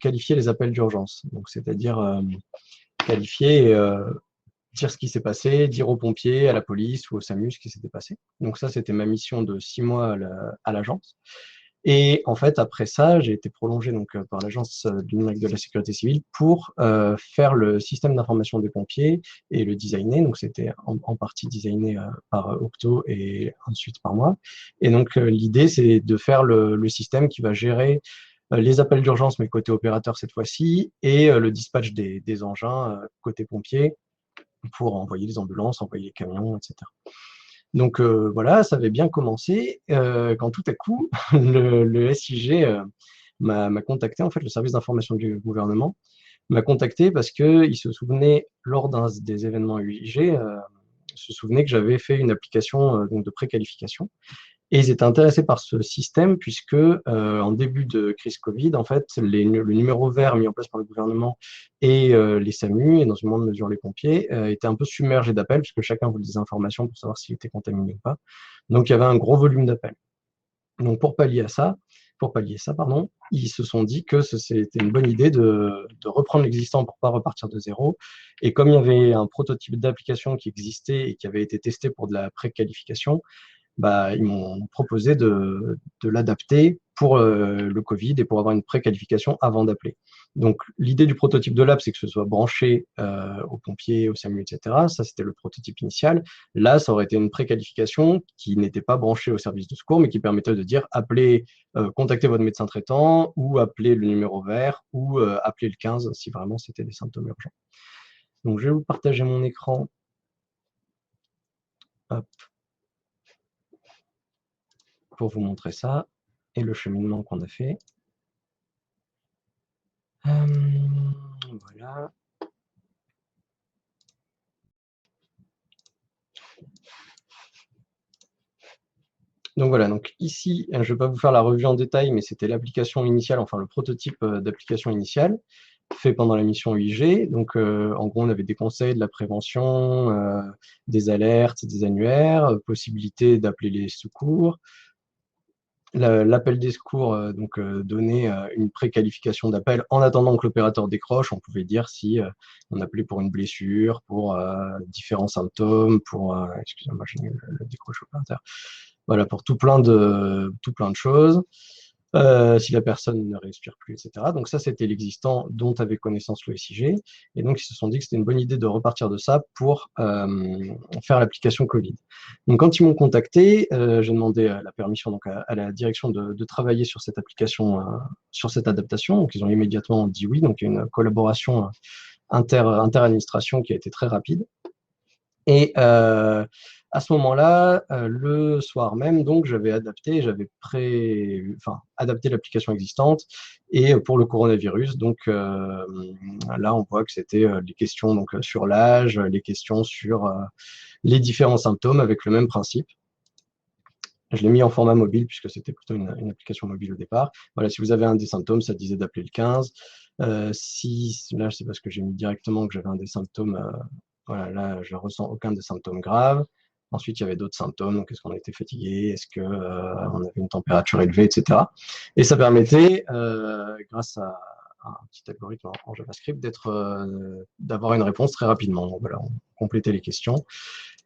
qualifier les appels d'urgence. Donc, c'est-à-dire qualifier et dire ce qui s'est passé, dire aux pompiers, à la police ou au SAMU ce qui s'était passé. Donc ça, c'était ma mission de 6 mois à l'agence. Et en fait, après ça, j'ai été prolongé donc, par l'Agence du numérique de la sécurité civile pour faire le système d'information des pompiers et le designer. Donc, c'était en partie designé par Octo et ensuite par moi. Et donc, l'idée, c'est de faire le système qui va gérer les appels d'urgence, mais côté opérateur cette fois-ci, et le dispatch des engins côté pompiers pour envoyer les ambulances, envoyer les camions, etc. Donc voilà, ça avait bien commencé quand tout à coup, le SIG m'a contacté, en fait, le service d'information du gouvernement m'a contacté parce qu'il se souvenait, lors d'un des événements UIG, se souvenait que j'avais fait une application donc de préqualification. Et ils étaient intéressés par ce système puisque en début de crise Covid, en fait, le numéro vert mis en place par le gouvernement et les SAMU, et dans une moindre mesure les pompiers, étaient un peu submergés d'appels puisque chacun voulait des informations pour savoir s'il était contaminé ou pas. Donc il y avait un gros volume d'appels. Donc pour pallier ça, pardon, ils se sont dit que c'était une bonne idée de reprendre l'existant pour pas repartir de zéro. Et comme il y avait un prototype d'application qui existait et qui avait été testé pour de la préqualification, bah, ils m'ont proposé de l'adapter pour le Covid et pour avoir une préqualification avant d'appeler. Donc, l'idée du prototype de l'app, c'est que ce soit branché aux pompiers, aux SAMU, etc. Ça, c'était le prototype initial. Là, ça aurait été une préqualification qui n'était pas branchée au service de secours, mais qui permettait de dire appelez, contactez votre médecin traitant, ou appelez le numéro vert, ou appelez le 15 si vraiment c'était des symptômes urgents. Donc, je vais vous partager mon écran. Hop, pour vous montrer ça et le cheminement qu'on a fait. Voilà. Donc voilà, donc ici, je ne vais pas vous faire la revue en détail, mais c'était l'application initiale, enfin le prototype d'application initiale, fait pendant la mission UIG. Donc en gros, on avait des conseils, de la prévention, des alertes, des annuaires, possibilité d'appeler les secours. L'appel des secours donc donnait une préqualification d'appel en attendant que l'opérateur décroche. On pouvait dire si on appelait pour une blessure, pour différents symptômes, pour excusez-moi, j'ai mis le décroche opérateur. Voilà, pour tout plein de choses. Si la personne ne respire plus, etc. Donc ça, c'était l'existant dont avait connaissance le SIG. Et donc, ils se sont dit que c'était une bonne idée de repartir de ça pour faire l'application Covid. Donc, quand ils m'ont contacté, j'ai demandé la permission donc, à la direction de travailler sur cette application, sur cette adaptation. Donc, ils ont immédiatement dit oui. Donc, il y a une collaboration inter-administration qui a été très rapide. Et à ce moment-là, le soir même, donc j'avais adapté l'application existante et pour le coronavirus. Donc là, on voit que c'était les questions donc sur l'âge, les questions sur les différents symptômes avec le même principe. Je l'ai mis en format mobile puisque c'était plutôt une application mobile au départ. Voilà, si vous avez un des symptômes, ça disait d'appeler le 15. Là, c'est parce que j'ai mis directement que j'avais un des symptômes. Voilà, là, je ne ressens aucun des symptômes graves. Ensuite, il y avait d'autres symptômes. Donc, est-ce qu'on était fatigué? Est-ce qu'on avait une température élevée, etc. Et ça permettait, grâce à un petit algorithme en JavaScript, d'avoir une réponse très rapidement. Donc, voilà, on complétait les questions.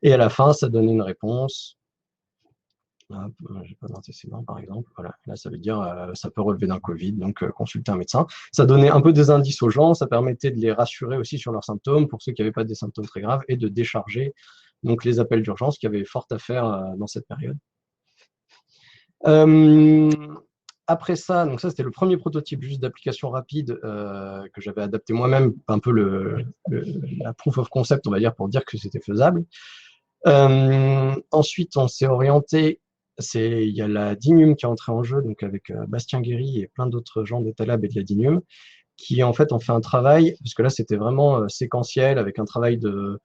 Et à la fin, ça donnait une réponse. Hop, j'ai pas d'antécédent, par exemple. Voilà, là, ça veut dire ça peut relever d'un Covid, donc consulter un médecin. Ça donnait un peu des indices aux gens, ça permettait de les rassurer aussi sur leurs symptômes, pour ceux qui n'avaient pas des symptômes très graves, et de décharger donc, les appels d'urgence qui avaient fort à faire dans cette période. Après ça, donc ça, c'était le premier prototype juste d'application rapide que j'avais adapté moi-même, un peu la proof of concept, on va dire, pour dire que c'était faisable. Ensuite, on s'est orienté. Il y a la DINUM qui est entrée en jeu, donc avec Bastien Guéry et plein d'autres gens d'Etalab et de la DINUM, qui en fait ont fait un travail, parce que là c'était vraiment séquentiel, avec un travail de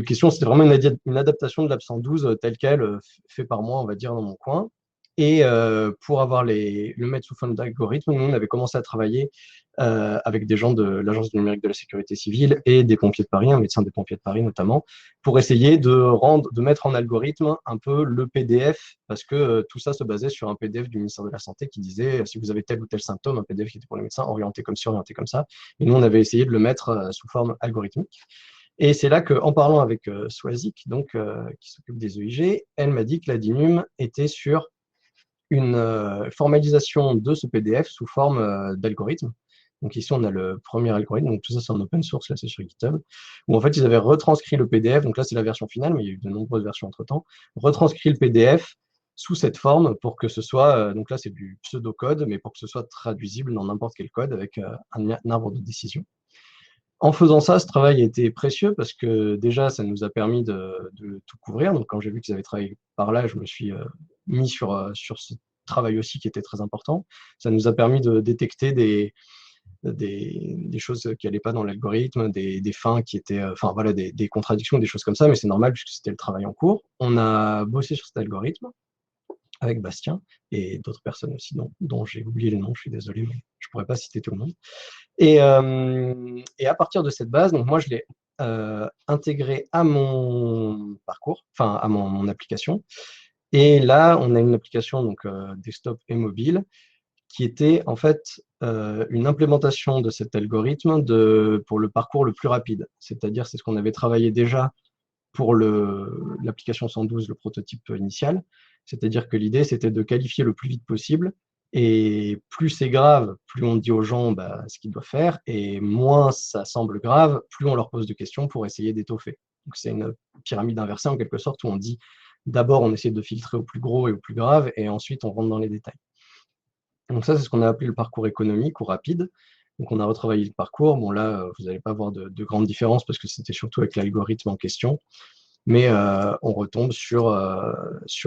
questions, c'était vraiment une adaptation de l'App 112 telle quelle, fait par moi, on va dire, dans mon coin. Et pour avoir le mettre sous forme d'algorithme, nous, on avait commencé à travailler avec des gens de l'Agence du numérique de la sécurité civile et des pompiers de Paris, un médecin des pompiers de Paris notamment, pour essayer de mettre en algorithme un peu le PDF, parce que tout ça se basait sur un PDF du ministère de la Santé qui disait si vous avez tel ou tel symptôme, un PDF qui était pour les médecins, orienté comme ci, orienté comme ça. Et nous, on avait essayé de le mettre sous forme algorithmique. Et c'est là qu'en parlant avec Swazik, donc, qui s'occupe des EIG, elle m'a dit que la DINUM était sur une formalisation de ce PDF sous forme d'algorithme. Donc ici, on a le premier algorithme, donc tout ça c'est en open source, là c'est sur GitHub, où en fait ils avaient retranscrit le PDF, donc là c'est la version finale, mais il y a eu de nombreuses versions entre-temps, retranscrit le PDF sous cette forme pour que ce soit, donc là c'est du pseudo-code, mais pour que ce soit traduisible dans n'importe quel code avec un arbre de décision. En faisant ça, ce travail a été précieux parce que déjà, ça nous a permis de tout couvrir. Donc, quand j'ai vu qu'ils avaient travaillé par là, je me suis mis sur ce travail aussi qui était très important. Ça nous a permis de détecter des choses qui n'allaient pas dans l'algorithme, des fins qui étaient, enfin voilà, des contradictions, des choses comme ça, mais c'est normal puisque c'était le travail en cours. On a bossé sur cet algorithme avec Bastien et d'autres personnes aussi dont j'ai oublié les noms, je suis désolé, mais je ne pourrais pas citer tout le monde. Et à partir de cette base, donc moi je l'ai intégré à mon parcours, enfin à mon application. Et là, on a une application donc desktop et mobile qui était en fait une implémentation de cet algorithme pour le parcours le plus rapide. C'est-à-dire, c'est ce qu'on avait travaillé déjà pour l'application 112, le prototype initial. C'est-à-dire que l'idée, c'était de qualifier le plus vite possible. Et plus c'est grave, plus on dit aux gens ce qu'ils doivent faire. Et moins ça semble grave, plus on leur pose de questions pour essayer d'étoffer. Donc c'est une pyramide inversée en quelque sorte où on dit d'abord on essaie de filtrer au plus gros et au plus grave et ensuite on rentre dans les détails. Donc ça, c'est ce qu'on a appelé le parcours économique ou rapide. Donc on a retravaillé le parcours. Bon là, vous n'allez pas voir de grandes différences parce que c'était surtout avec l'algorithme en question. Mais on retombe sur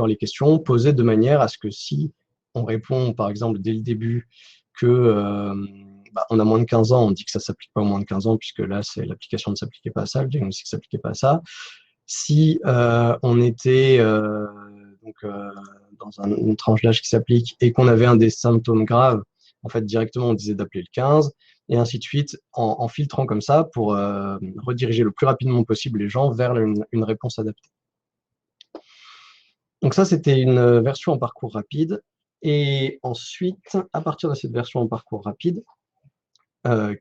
les questions posées de manière à ce que si on répond, par exemple, dès le début que on a moins de 15 ans, on dit que ça ne s'applique pas aux moins de 15 ans, puisque là, l'application ne s'appliquait pas à ça, le diagnostic ne s'appliquait pas à ça. Si on était dans une tranche d'âge qui s'applique et qu'on avait un des symptômes graves, en fait, directement, on disait d'appeler le 15, et ainsi de suite, en filtrant comme ça pour rediriger le plus rapidement possible les gens vers une réponse adaptée. Donc ça, c'était une version en parcours rapide. Et ensuite, à partir de cette version en parcours rapide,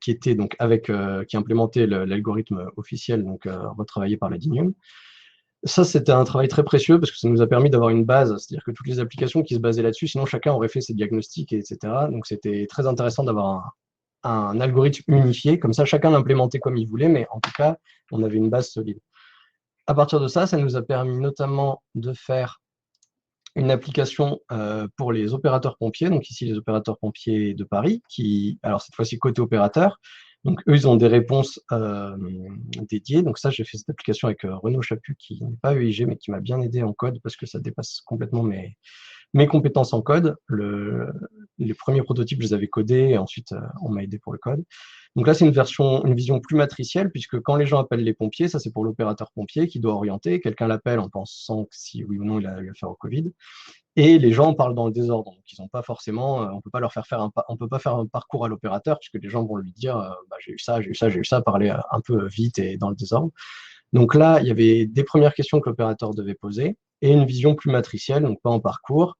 qui était donc qui implémentait l'algorithme officiel, donc retravaillé par la DINUM, ça, c'était un travail très précieux parce que ça nous a permis d'avoir une base, c'est-à-dire que toutes les applications qui se basaient là-dessus, sinon chacun aurait fait ses diagnostics, etc. Donc c'était très intéressant d'avoir un algorithme unifié, comme ça chacun l'implémentait comme il voulait, mais en tout cas, on avait une base solide. À partir de ça, ça nous a permis notamment de faire une application pour les opérateurs pompiers, donc ici les opérateurs pompiers de Paris, alors cette fois-ci côté opérateur, donc eux ils ont des réponses dédiées, donc ça j'ai fait cette application avec Renaud Chaput qui n'est pas EIG mais qui m'a bien aidé en code parce que ça dépasse complètement mes compétences en code. Les premiers prototypes, je les avais codés et ensuite on m'a aidé pour le code. Donc là, c'est une vision plus matricielle puisque quand les gens appellent les pompiers, ça c'est pour l'opérateur pompier qui doit orienter. Quelqu'un l'appelle en pensant que si oui ou non il a eu affaire au Covid. Et les gens parlent dans le désordre. Donc ils n'ont pas forcément, on peut pas leur faire on peut pas faire un parcours à l'opérateur puisque les gens vont lui dire j'ai eu ça, j'ai eu ça, j'ai eu ça, parler un peu vite et dans le désordre. Donc là, il y avait des premières questions que l'opérateur devait poser et une vision plus matricielle, donc pas en parcours,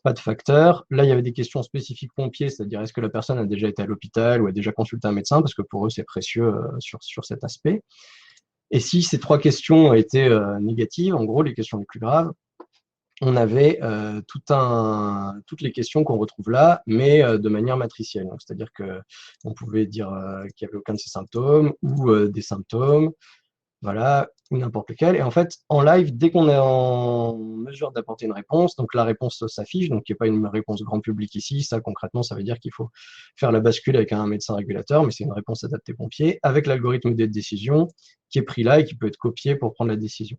pas de facteurs. Là, il y avait des questions spécifiques pompiers, c'est-à-dire est-ce que la personne a déjà été à l'hôpital ou a déjà consulté un médecin, parce que pour eux, c'est précieux sur cet aspect. Et si ces trois questions étaient négatives, en gros, les questions les plus graves, on avait toutes les questions qu'on retrouve là, mais de manière matricielle. C'est-à-dire qu'on pouvait dire qu'il n'y avait aucun de ces symptômes ou des symptômes, voilà, ou n'importe lequel. Et en fait, en live, dès qu'on est en mesure d'apporter une réponse, donc la réponse s'affiche, donc qui n'est pas une réponse grand public ici, ça concrètement, ça veut dire qu'il faut faire la bascule avec un médecin régulateur, mais c'est une réponse adaptée pompier, avec l'algorithme de décision qui est pris là et qui peut être copié pour prendre la décision.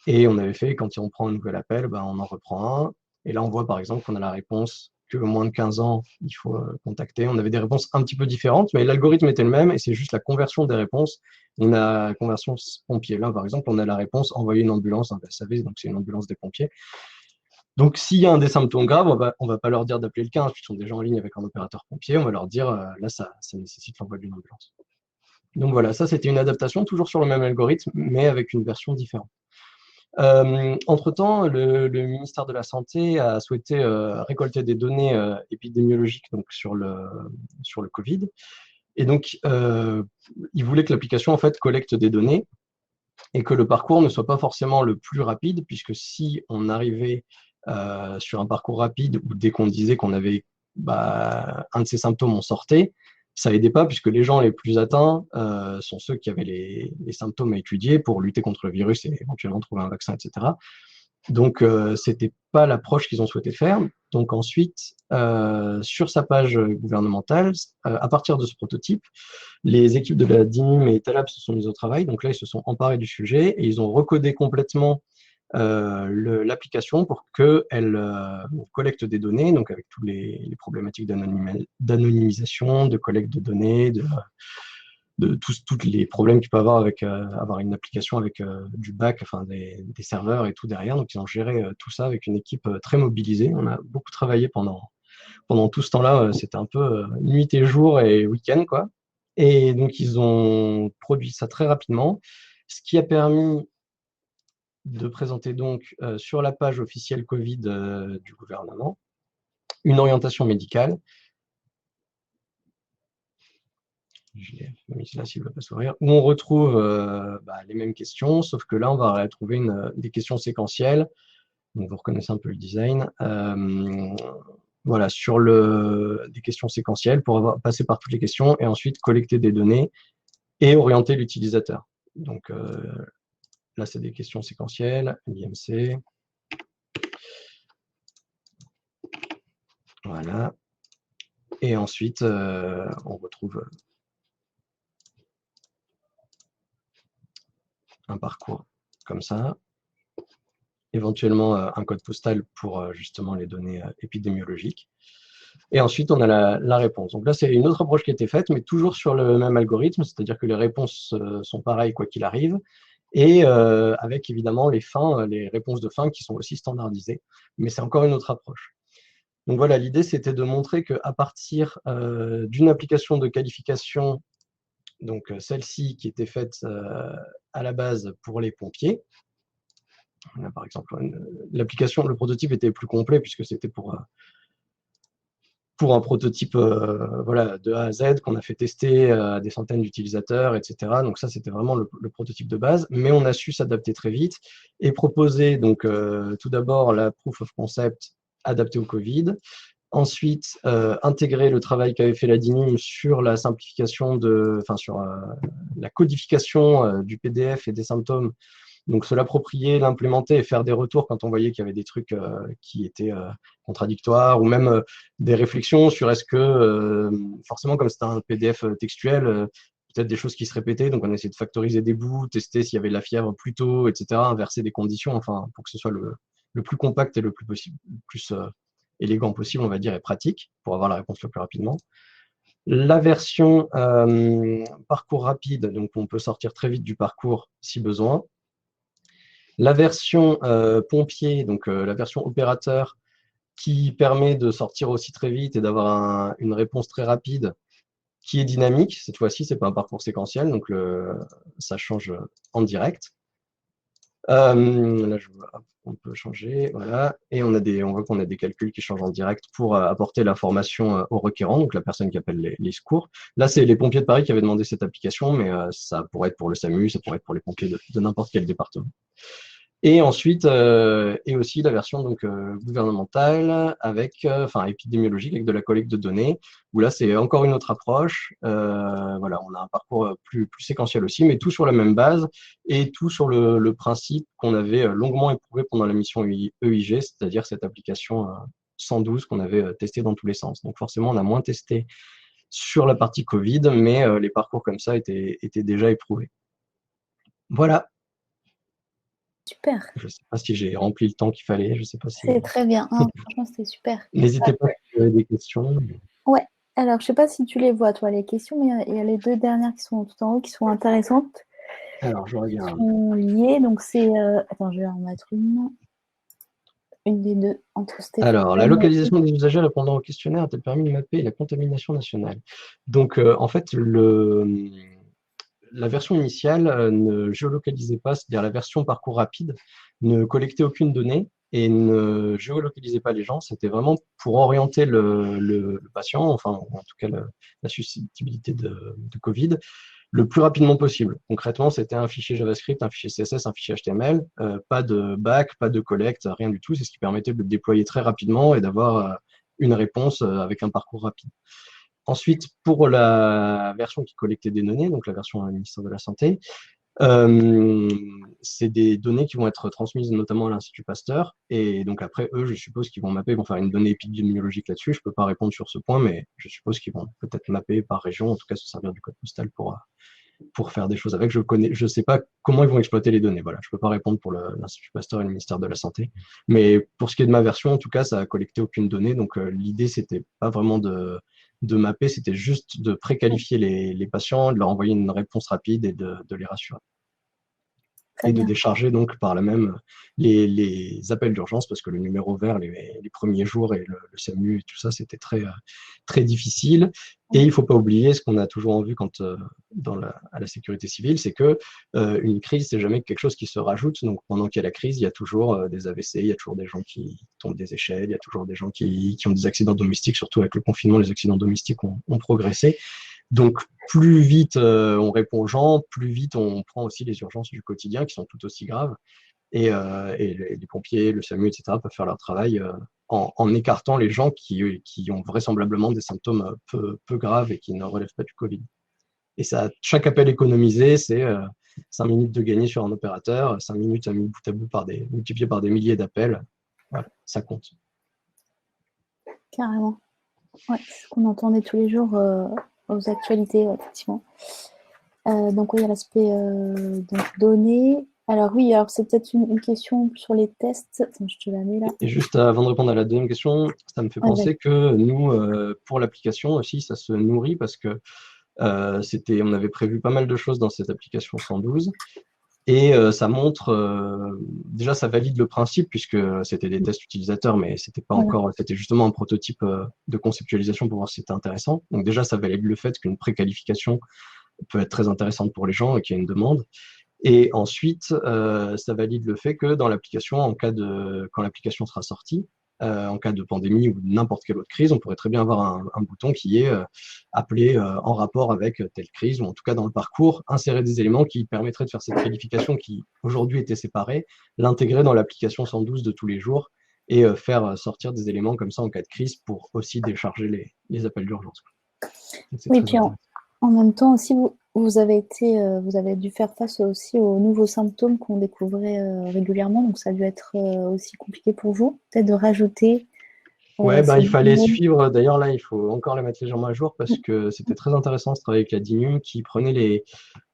Et on avait fait, quand on prend un nouvel appel, on en reprend un, et là on voit par exemple qu'on a la réponse que moins de 15 ans, il faut contacter. On avait des réponses un petit peu différentes, mais l'algorithme était le même et c'est juste la conversion des réponses. On a la conversion pompier. Là, par exemple, on a la réponse envoyer une ambulance, un SAV, donc c'est une ambulance des pompiers. Donc, s'il y a un des symptômes graves, on va pas leur dire d'appeler le 15, puisqu'ils sont déjà en ligne avec un opérateur pompier. On va leur dire, là, ça nécessite l'envoi d'une ambulance. Donc voilà, ça, c'était une adaptation, toujours sur le même algorithme, mais avec une version différente. Entre-temps, le ministère de la Santé a souhaité récolter des données épidémiologiques donc, sur le Covid. Et donc, il voulait que l'application en fait, collecte des données et que le parcours ne soit pas forcément le plus rapide, puisque si on arrivait sur un parcours rapide où dès qu'on disait qu'on avait un de ces symptômes, on sortait, ça n'aidait pas, puisque les gens les plus atteints sont ceux qui avaient les symptômes à étudier pour lutter contre le virus et éventuellement trouver un vaccin, etc. Donc, c'était pas l'approche qu'ils ont souhaité faire. Donc ensuite, sur sa page gouvernementale, à partir de ce prototype, les équipes de la DINIM et Talab se sont mises au travail. Donc là, ils se sont emparés du sujet et ils ont recodé complètement l'application pour qu'elle collecte des données, donc avec tous les problématiques d'anonymisation, de collecte de données, de tous les problèmes qu'il peut avoir avec avoir une application avec du back, enfin des serveurs et tout derrière. Donc, ils ont géré tout ça avec une équipe très mobilisée. On a beaucoup travaillé pendant tout ce temps-là. C'était un peu nuit et jour et week-end, quoi. Et donc, ils ont produit ça très rapidement, ce qui a permis de présenter donc sur la page officielle Covid du gouvernement une orientation médicale. Je l'ai mis là s'il ne veut pas s'ouvrir, où on retrouve les mêmes questions, sauf que là, on va retrouver des questions séquentielles. Donc, vous reconnaissez un peu le design. Voilà, sur des questions séquentielles pour passer par toutes les questions et ensuite collecter des données et orienter l'utilisateur. Donc, là, c'est des questions séquentielles, l'IMC. Voilà. Et ensuite, on retrouve un parcours comme ça, éventuellement un code postal pour justement les données épidémiologiques. Et ensuite, on a la réponse. Donc là, c'est une autre approche qui a été faite, mais toujours sur le même algorithme, c'est-à-dire que les réponses sont pareilles quoi qu'il arrive, et avec évidemment les réponses de fin qui sont aussi standardisées, mais c'est encore une autre approche. Donc voilà, l'idée, c'était de montrer qu'à partir d'une application de qualification, donc celle-ci qui était faite à la base pour les pompiers, on a par exemple l'application, le prototype était plus complet puisque c'était pour un prototype voilà, de A à Z qu'on a fait tester à des centaines d'utilisateurs, etc. Donc ça, c'était vraiment le prototype de base, mais on a su s'adapter très vite et proposer donc tout d'abord la proof of concept adaptée au Covid, ensuite intégrer le travail qu'avait fait la DINIM sur la simplification sur la codification du PDF et des symptômes. Donc, se l'approprier, l'implémenter et faire des retours quand on voyait qu'il y avait des trucs qui étaient contradictoires ou même des réflexions sur est-ce que, forcément, comme c'était un PDF textuel, peut-être des choses qui se répétaient. Donc, on a essayé de factoriser des bouts, tester s'il y avait de la fièvre plus tôt, etc., inverser des conditions, enfin, pour que ce soit le plus compact et le plus possible, le plus élégant possible, on va dire, et pratique pour avoir la réponse le plus rapidement. La version parcours rapide, donc on peut sortir très vite du parcours si besoin. La version pompier, donc la version opérateur, qui permet de sortir aussi très vite et d'avoir une réponse très rapide, qui est dynamique. Cette fois-ci, ce n'est pas un parcours séquentiel, donc ça change en direct. Là, on peut changer, voilà. Et on voit qu'on a des calculs qui changent en direct pour apporter l'information au requérant, donc la personne qui appelle les secours. Là, c'est les pompiers de Paris qui avaient demandé cette application, mais ça pourrait être pour le SAMU, ça pourrait être pour les pompiers de n'importe quel département. Et ensuite, et aussi la version donc gouvernementale avec, épidémiologique avec de la collecte de données, où là c'est encore une autre approche. Voilà, on a un parcours plus séquentiel aussi, mais tout sur la même base et tout sur le principe qu'on avait longuement éprouvé pendant la mission EIG, c'est-à-dire cette application 112 qu'on avait testée dans tous les sens. Donc forcément, on a moins testé sur la partie Covid, mais les parcours comme ça étaient déjà éprouvés. Voilà. Super. Je ne sais pas si j'ai rempli le temps qu'il fallait. Je sais pas si. C'est très bien. Hein, franchement, c'était super. N'hésitez pas si vous avez des questions. Ouais. Alors, je ne sais pas si tu les vois, toi, les questions, mais il y a les deux dernières qui sont tout en haut, qui sont intéressantes. Alors, je regarde. Qui sont liées. Donc, c'est... attends, je vais en mettre une. une des deux, entre Alors, la Stéphane et... localisation des usagers répondant au questionnaire a-t-elle permis de mapper la contamination nationale? Donc, en fait, la version initiale ne géolocalisait pas, c'est-à-dire la version parcours rapide ne collectait aucune donnée et ne géolocalisait pas les gens. C'était vraiment pour orienter le patient, enfin, en tout cas la susceptibilité de Covid, le plus rapidement possible. Concrètement, c'était un fichier JavaScript, un fichier CSS, un fichier HTML, pas de back, pas de collecte, rien du tout. C'est ce qui permettait de le déployer très rapidement et d'avoir une réponse avec un parcours rapide. Ensuite, pour la version qui collectait des données, donc la version du ministère de la Santé, c'est des données qui vont être transmises notamment à l'Institut Pasteur. Et donc après, eux, je suppose qu'ils vont mapper, ils vont faire une donnée épidémiologique là-dessus. Je ne peux pas répondre sur ce point, mais je suppose qu'ils vont peut-être mapper par région, en tout cas se servir du code postal pour faire des choses avec. Je sais pas comment ils vont exploiter les données. Voilà, je peux pas répondre pour l'Institut Pasteur et le ministère de la Santé. Mais pour ce qui est de ma version, en tout cas, ça a collecté aucune donnée. Donc l'idée, c'était pas vraiment de mapper, c'était juste de préqualifier les patients, de leur envoyer une réponse rapide et de les rassurer. Très Et de bien. décharger donc par là même les appels d'urgence, parce que le numéro vert, les premiers jours et le SAMU et tout ça, c'était très difficile. Et il ne faut pas oublier ce qu'on a toujours vu quand, à la sécurité civile, c'est que une crise, c'est jamais quelque chose qui se rajoute. Donc pendant qu'il y a la crise, il y a toujours des AVC, il y a toujours des gens qui tombent des échelles, il y a toujours des gens qui ont des accidents domestiques, surtout avec le confinement, les accidents domestiques ont progressé. Donc, plus vite on répond aux gens, plus vite on prend aussi les urgences du quotidien qui sont tout aussi graves. Et les pompiers, le SAMU, etc. peuvent faire leur travail en écartant les gens qui ont vraisemblablement des symptômes peu graves et qui ne relèvent pas du Covid. Et ça, chaque appel économisé, c'est 5 minutes de gagné sur un opérateur, 5 minutes mis bout à bout multiplié par des milliers d'appels. Voilà, ça compte. Carrément. Ouais, c'est ce qu'on entendait tous les jours aux actualités, ouais, effectivement. Donc, oui, il y a l'aspect données. Alors, oui, alors c'est peut-être une question sur les tests. Attends, je te la mets là. Et juste avant de répondre à la deuxième question, ça me fait penser que nous, pour l'application aussi, ça se nourrit parce que on avait prévu pas mal de choses dans cette application 112. Et ça montre, déjà ça valide le principe puisque c'était des tests utilisateurs, mais c'était pas encore, c'était justement un prototype de conceptualisation pour voir si c'était intéressant. Donc déjà ça valide le fait qu'une préqualification peut être très intéressante pour les gens et qu'il y a une demande. Et ensuite, ça valide le fait que dans l'application, quand l'application sera sortie, en cas de pandémie ou de n'importe quelle autre crise, on pourrait très bien avoir un bouton qui est appelé en rapport avec telle crise, ou en tout cas dans le parcours, insérer des éléments qui permettraient de faire cette qualification qui aujourd'hui était séparée, l'intégrer dans l'application 112 de tous les jours et faire sortir des éléments comme ça en cas de crise pour aussi décharger les appels d'urgence. Oui, puis en même temps aussi, vous avez dû faire face aussi aux nouveaux symptômes qu'on découvrait régulièrement, donc ça a dû être aussi compliqué pour vous, peut-être de rajouter. Ouais, il fallait suivre. D'ailleurs, là, il faut encore la mettre légèrement à jour parce que c'était très intéressant ce travail avec la DINU qui prenait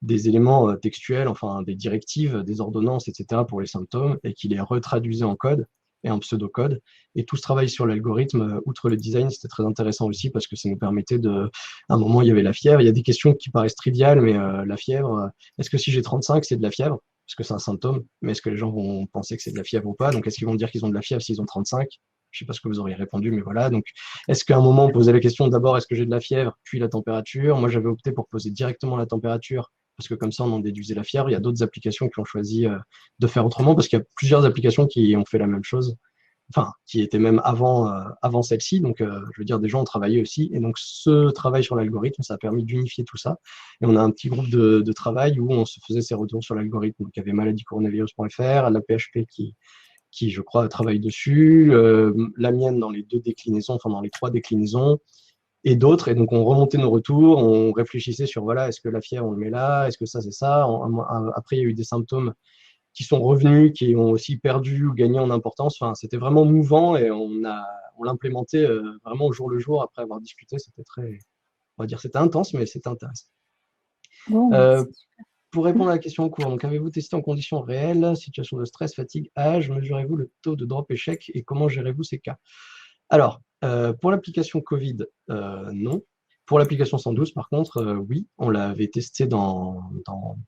des éléments textuels, enfin des directives, des ordonnances, etc. pour les symptômes et qui les retraduisait en code et en pseudocode. Et tout ce travail sur l'algorithme, outre le design, c'était très intéressant aussi parce que ça nous permettait à un moment, il y avait la fièvre. Il y a des questions qui paraissent triviales, mais la fièvre, est-ce que si j'ai 35, c'est de la fièvre? Parce que c'est un symptôme, mais est-ce que les gens vont penser que c'est de la fièvre ou pas? Donc, est-ce qu'ils vont dire qu'ils ont de la fièvre s'ils ont 35? Je ne sais pas ce que vous auriez répondu, mais voilà. Donc, est-ce qu'à un moment, on posait la question d'abord, est-ce que j'ai de la fièvre, puis la température? Moi, j'avais opté pour poser directement la température, parce que comme ça, on en déduisait la fièvre. Il y a d'autres applications qui ont choisi de faire autrement, parce qu'il y a plusieurs applications qui ont fait la même chose, enfin, qui étaient même avant celle-ci. Donc, je veux dire, des gens ont travaillé aussi. Et donc, ce travail sur l'algorithme, ça a permis d'unifier tout ça. Et on a un petit groupe de travail où on se faisait ces retours sur l'algorithme. Donc, il y avait maladie-coronavirus.fr, la PHP qui, je crois, travaille dessus, la mienne dans les 2 déclinaisons, enfin dans les 3 déclinaisons, et d'autres. Et donc, on remontait nos retours, on réfléchissait sur, voilà, est-ce que la fièvre, on le met là, est-ce que ça, c'est ça. Après, il y a eu des symptômes qui sont revenus, qui ont aussi perdu ou gagné en importance. Enfin, c'était vraiment mouvant et on l'implémentait vraiment au jour le jour après avoir discuté. C'était on va dire, c'était intense, mais c'était intéressant. Bon, pour répondre à la question en cours, donc avez-vous testé en conditions réelles, situation de stress, fatigue, âge, mesurez-vous le taux de drop échec et comment gérez-vous ces cas? Alors, pour l'application Covid, non. Pour l'application 112, par contre, oui, on l'avait testé dans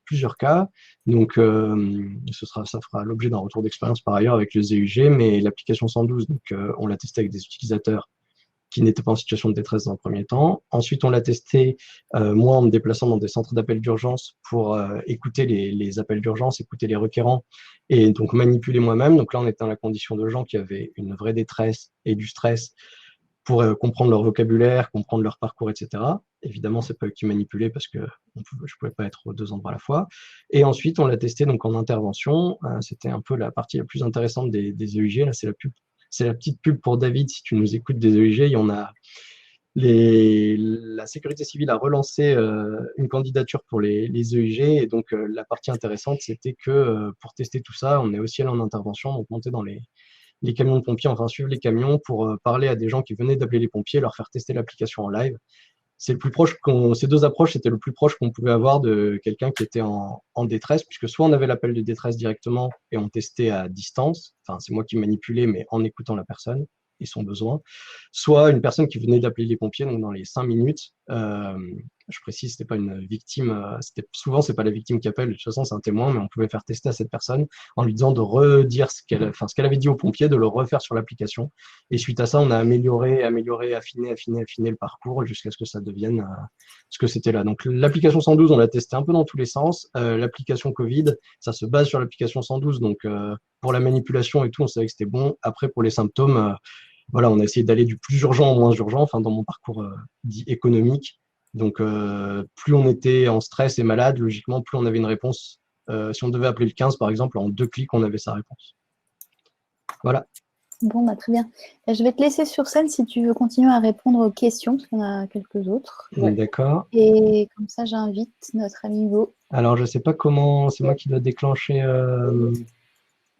plusieurs cas. Donc, ça fera l'objet d'un retour d'expérience par ailleurs avec le ZUG, mais l'application 112, donc, on l'a testé avec des utilisateurs qui n'étaient pas en situation de détresse dans un premier temps. Ensuite, on l'a testé, moi, en me déplaçant dans des centres d'appels d'urgence pour écouter les appels d'urgence, écouter les requérants et donc manipuler moi-même. Donc là, on était dans la condition de gens qui avaient une vraie détresse et du stress pour comprendre leur vocabulaire, comprendre leur parcours, etc. Évidemment, c'est pas eux qui manipulaient parce que je pouvais pas être aux deux endroits à la fois. Et ensuite, on l'a testé donc en intervention. C'était un peu la partie la plus intéressante des EUG. Là, c'est la pub. C'est la petite pub pour David. Si tu nous écoutes des EUG, il y en a. La sécurité civile a relancé une candidature pour les EUG. Et donc, la partie intéressante, c'était que pour tester tout ça, on est aussi allé en intervention, donc monter dans les camions de pompiers, enfin suivre les camions pour parler à des gens qui venaient d'appeler les pompiers, leur faire tester l'application en live. C'est le plus proche ces deux approches, c'était le plus proche qu'on pouvait avoir de quelqu'un qui était en détresse, puisque soit on avait l'appel de détresse directement et on testait à distance, enfin c'est moi qui manipulais, mais en écoutant la personne et son besoin, soit une personne qui venait d'appeler les pompiers, donc dans les 5 minutes, je précise, c'était pas une victime, souvent c'est pas la victime qui appelle, de toute façon c'est un témoin, mais on pouvait faire tester à cette personne en lui disant de redire ce qu'elle avait dit aux pompiers, de le refaire sur l'application. Et suite à ça, on a amélioré, affiné le parcours jusqu'à ce que ça devienne ce que c'était là. Donc l'application 112, on l'a testé un peu dans tous les sens. L'application Covid, ça se base sur l'application 112, donc pour la manipulation et tout, on savait que c'était bon. Après, pour les symptômes, voilà, on a essayé d'aller du plus urgent au moins urgent, enfin dans mon parcours dit économique. Donc plus on était en stress et malade, logiquement, plus on avait une réponse. Si on devait appeler le 15, par exemple, en 2 clics, on avait sa réponse. Voilà. Bon, bah, très bien. Je vais te laisser sur scène si tu veux continuer à répondre aux questions, parce qu'il y en a quelques autres. Ouais. D'accord. Et comme ça, j'invite notre ami Hugo. Alors, je ne sais pas comment, c'est moi qui dois déclencher.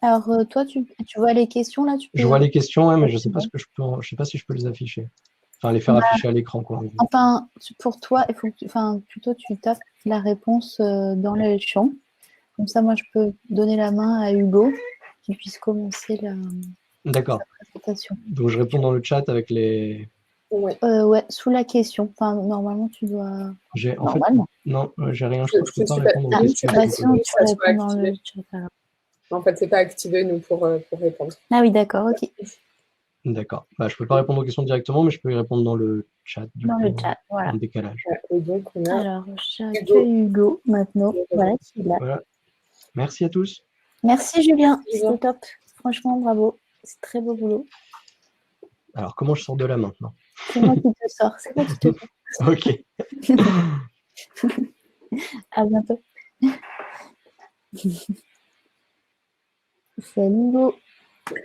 Alors, toi, tu vois les questions là, tu peux... Je vois les questions, ouais, mais je ne sais pas je sais pas si je peux les afficher. Enfin, les faire afficher à l'écran, quoi. Enfin, pour toi, il faut que plutôt tu tapes la réponse dans le champ. Comme ça, moi, je peux donner la main à Hugo, qu'il puisse commencer sa présentation. Donc, je réponds dans le chat avec les... Ouais, sous la question. Enfin, normalement, tu dois... Normalement. Non, j'ai rien, je ne peux pas répondre aux questions. Tu réponds dans le chat. Alors. En fait, ce n'est pas activé, nous, pour répondre. Ah oui, d'accord, ok. D'accord. Bah, je ne peux pas répondre aux questions directement, mais je peux y répondre dans le chat. Le chat, voilà. En décalage. Et donc, on a... Alors, j'accueille Hugo maintenant. Voilà, qui est là. Voilà. Merci à tous. Merci Julien, c'était top. Franchement, bravo. C'est très beau boulot. Alors, comment je sors de là maintenant? C'est moi qui te sors. C'est moi qui te sors. Ok. À bientôt. Salut Hugo.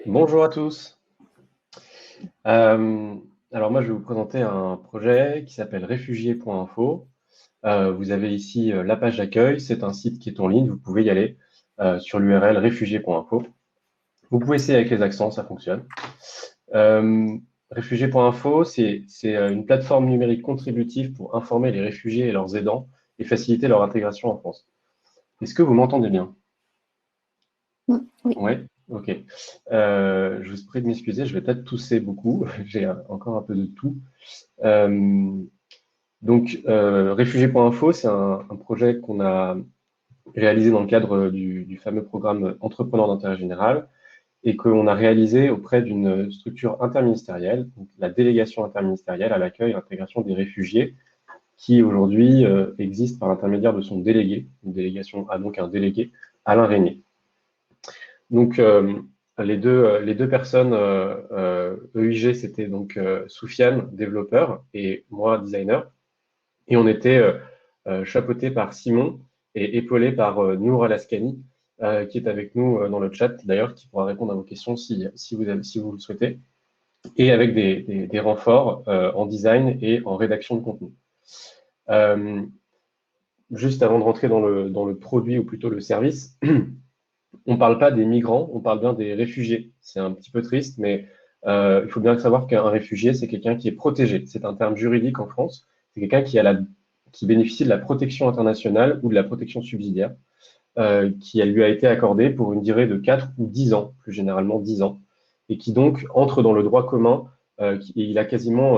Bonjour à tous. Alors moi, je vais vous présenter un projet qui s'appelle réfugiés.info. Vous avez ici la page d'accueil. C'est un site qui est en ligne. Vous pouvez y aller sur l'URL réfugiés.info. Vous pouvez essayer avec les accents, ça fonctionne. Réfugiés.info, c'est une plateforme numérique contributive pour informer les réfugiés et leurs aidants et faciliter leur intégration en France. Est-ce que vous m'entendez bien? Oui. Oui. Ok. Je vous prie de m'excuser, je vais peut-être tousser beaucoup. J'ai encore un peu de tout. Donc, réfugiés.info, c'est un projet qu'on a réalisé dans le cadre du fameux programme Entrepreneurs d'intérêt général et qu'on a réalisé auprès d'une structure interministérielle, donc la délégation interministérielle à l'accueil et à l'intégration des réfugiés, qui aujourd'hui existe par l'intermédiaire de son délégué. Une délégation a donc un délégué, Alain Régnier. Donc, les deux personnes EUG, c'était donc Soufiane, développeur, et moi, designer. Et on était chapeauté par Simon et épaulé par Nour Alaskani, qui est avec nous dans le chat, d'ailleurs, qui pourra répondre à vos questions si vous le souhaitez, et avec des renforts en design et en rédaction de contenu. Juste avant de rentrer dans le produit, ou plutôt le service, on ne parle pas des migrants, on parle bien des réfugiés. C'est un petit peu triste, mais il faut bien savoir qu'un réfugié, c'est quelqu'un qui est protégé. C'est un terme juridique en France. C'est quelqu'un qui bénéficie de la protection internationale ou de la protection subsidiaire, qui lui a été accordée pour une durée de 4 ou 10 ans, plus généralement 10 ans, et qui donc entre dans le droit commun et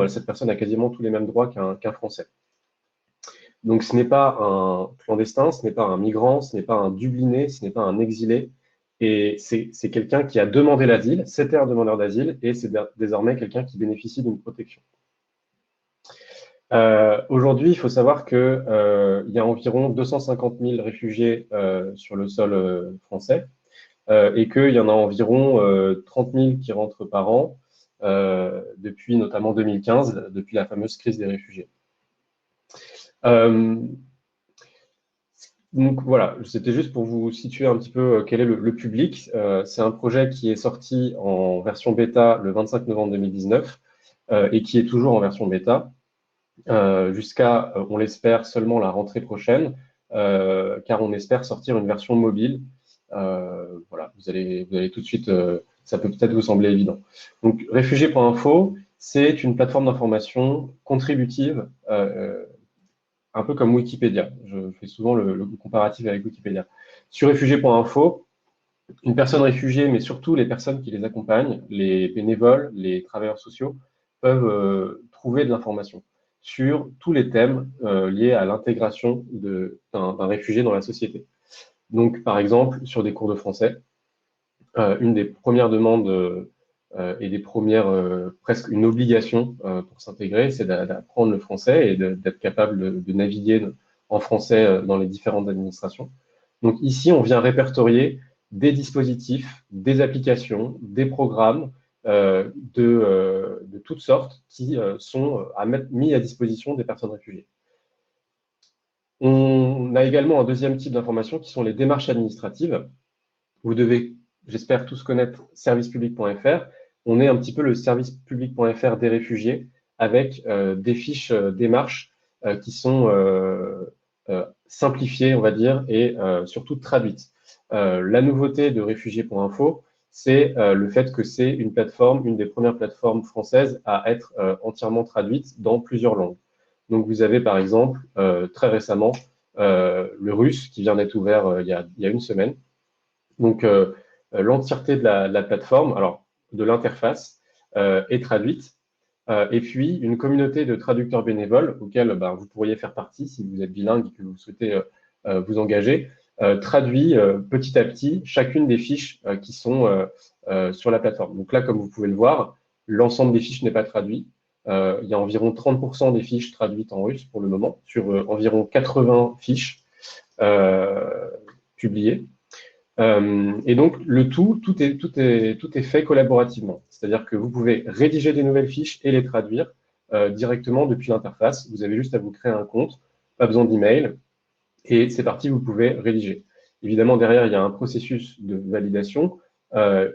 cette personne a quasiment tous les mêmes droits qu'un Français. Donc, ce n'est pas un clandestin, ce n'est pas un migrant, ce n'est pas un Dubliné, ce n'est pas un exilé. Et c'est quelqu'un qui a demandé l'asile, c'était un demandeur d'asile, et c'est désormais quelqu'un qui bénéficie d'une protection. Aujourd'hui, il faut savoir qu'il y a environ 250 000 réfugiés sur le sol français, et qu'il y en a environ 30 000 qui rentrent par an, depuis notamment 2015, depuis la fameuse crise des réfugiés. Donc voilà, c'était juste pour vous situer un petit peu quel est le public. C'est un projet qui est sorti en version bêta le 25 novembre 2019 et qui est toujours en version bêta jusqu'à, on l'espère, seulement la rentrée prochaine, car on espère sortir une version mobile. Voilà, vous allez tout de suite, ça peut peut-être vous sembler évident. Donc, réfugiés.info, c'est une plateforme d'information contributive, un peu comme Wikipédia. Je fais souvent le comparatif avec Wikipédia. Sur réfugiés.info, une personne réfugiée, mais surtout les personnes qui les accompagnent, les bénévoles, les travailleurs sociaux, peuvent trouver de l'information sur tous les thèmes liés à l'intégration d'un réfugié dans la société. Donc, par exemple, sur des cours de français, une des premières demandes et des premières, presque une obligation pour s'intégrer, c'est d'apprendre le français et d'être capable de naviguer en français dans les différentes administrations. Donc ici, on vient répertorier des dispositifs, des applications, des programmes de toutes sortes qui sont mis à disposition des personnes réfugiées. On a également un deuxième type d'information qui sont les démarches administratives. Vous devez, j'espère, tous connaître servicepublic.fr. On est un petit peu le servicepublic.fr des réfugiés avec des fiches démarches qui sont simplifiées, on va dire, et surtout traduites. La nouveauté de réfugiés.info, c'est le fait que c'est une plateforme, une des premières plateformes françaises à être entièrement traduite dans plusieurs langues. Donc, vous avez par exemple, très récemment, le russe qui vient d'être ouvert il y a une semaine. Donc, l'entièreté de la plateforme, alors de l'interface, est traduite. Et puis, une communauté de traducteurs bénévoles, auxquels vous pourriez faire partie si vous êtes bilingue et que vous souhaitez vous engager, traduit petit à petit chacune des fiches qui sont sur la plateforme. Donc là, comme vous pouvez le voir, l'ensemble des fiches n'est pas traduit. Il y a environ 30% des fiches traduites en russe pour le moment, sur environ 80 fiches publiées. Et donc, tout est fait collaborativement. C'est-à-dire que vous pouvez rédiger des nouvelles fiches et les traduire directement depuis l'interface. Vous avez juste à vous créer un compte, pas besoin d'email, et c'est parti, vous pouvez rédiger. Évidemment, derrière, il y a un processus de validation,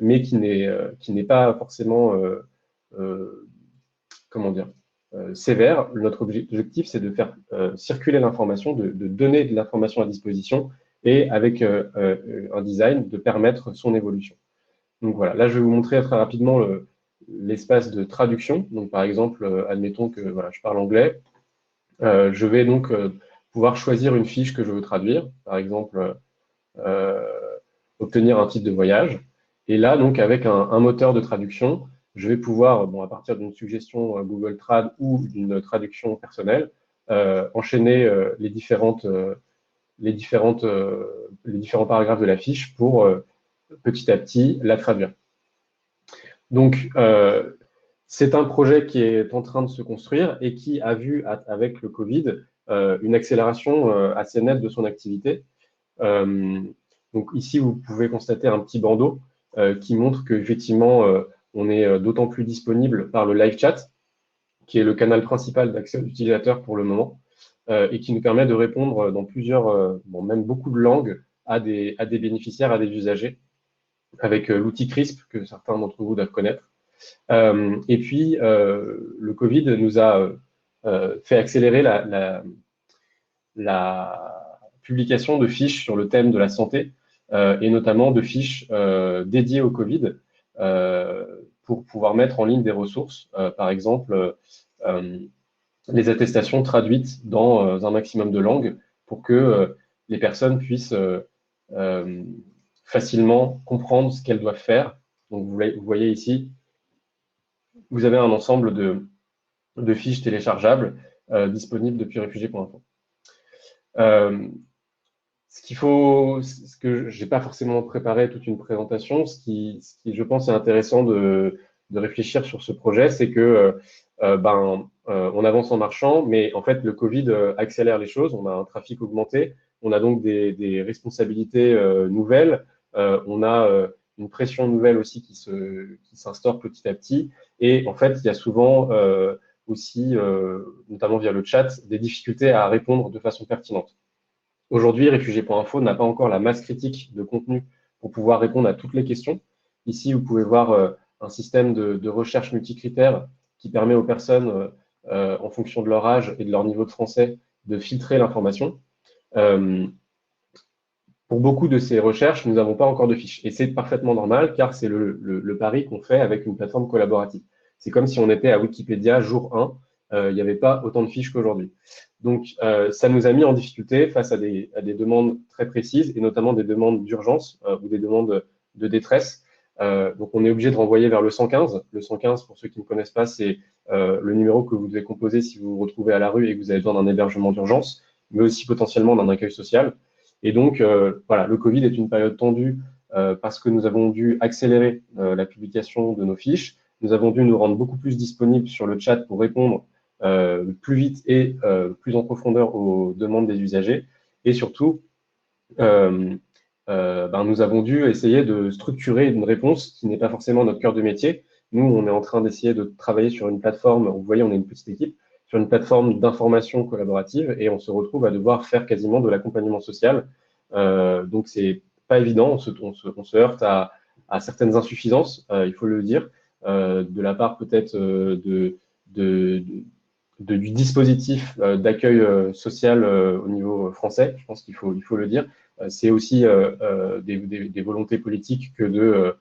mais qui n'est pas forcément, comment dire, sévère. Notre objectif, c'est de faire circuler l'information, de donner de l'information à disposition, et avec un design de permettre son évolution. Donc voilà, là je vais vous montrer très rapidement l'espace de traduction. Donc par exemple, admettons que voilà, je parle anglais, je vais donc pouvoir choisir une fiche que je veux traduire, par exemple obtenir un titre de voyage. Et là donc avec un moteur de traduction, je vais pouvoir, à partir d'une suggestion Google Trad ou d'une traduction personnelle, enchaîner les différents paragraphes de la fiche pour petit à petit la traduire. Donc, c'est un projet qui est en train de se construire et qui a vu, avec le Covid, une accélération assez nette de son activité. Donc ici, vous pouvez constater un petit bandeau qui montre qu'effectivement, on est d'autant plus disponible par le live chat, qui est le canal principal d'accès aux utilisateurs pour le moment. Et qui nous permet de répondre dans plusieurs, même beaucoup de langues, à des bénéficiaires, à des usagers, avec l'outil CRISP que certains d'entre vous doivent connaître. Et puis, le Covid nous a fait accélérer la publication de fiches sur le thème de la santé, et notamment de fiches dédiées au Covid, pour pouvoir mettre en ligne des ressources, par exemple, les attestations traduites dans un maximum de langues pour que les personnes puissent facilement comprendre ce qu'elles doivent faire. Donc, vous voyez ici vous avez un ensemble de fiches téléchargeables disponibles depuis réfugiés.info. Ce que j'ai pas forcément préparé toute une présentation, ce qui je pense est intéressant de réfléchir sur ce projet, c'est que on avance en marchant, mais en fait le Covid accélère les choses. On a un trafic augmenté, on a donc des responsabilités nouvelles, on a une pression nouvelle aussi qui s'instaure petit à petit, et en fait il y a souvent aussi, notamment via le chat, des difficultés à répondre de façon pertinente. Aujourd'hui, réfugiés.info n'a pas encore la masse critique de contenu pour pouvoir répondre à toutes les questions. Ici, vous pouvez voir un système de recherche multicritères qui permet aux personnes, en fonction de leur âge et de leur niveau de français, de filtrer l'information. Pour beaucoup de ces recherches, nous n'avons pas encore de fiches. Et c'est parfaitement normal, car c'est le pari qu'on fait avec une plateforme collaborative. C'est comme si on était à Wikipédia jour 1, il n'y avait pas autant de fiches qu'aujourd'hui. Donc, ça nous a mis en difficulté face à des demandes très précises, et notamment des demandes d'urgence ou des demandes de détresse. Donc, on est obligé de renvoyer vers le 115. Le 115, pour ceux qui ne connaissent pas, c'est le numéro que vous devez composer si vous vous retrouvez à la rue et que vous avez besoin d'un hébergement d'urgence, mais aussi potentiellement d'un accueil social. Et donc, voilà, le Covid est une période tendue parce que nous avons dû accélérer la publication de nos fiches. Nous avons dû nous rendre beaucoup plus disponibles sur le chat pour répondre plus vite et plus en profondeur aux demandes des usagers. Et surtout, nous avons dû essayer de structurer une réponse qui n'est pas forcément notre cœur de métier. Nous, on est en train d'essayer de travailler sur une plateforme, vous voyez, on est une petite équipe, sur une plateforme d'information collaborative, et on se retrouve à devoir faire quasiment de l'accompagnement social. Donc, c'est pas évident, on se heurte à certaines insuffisances, il faut le dire, de la part peut-être du dispositif d'accueil social au niveau français, je pense qu'il faut le dire. C'est aussi des volontés politiques que de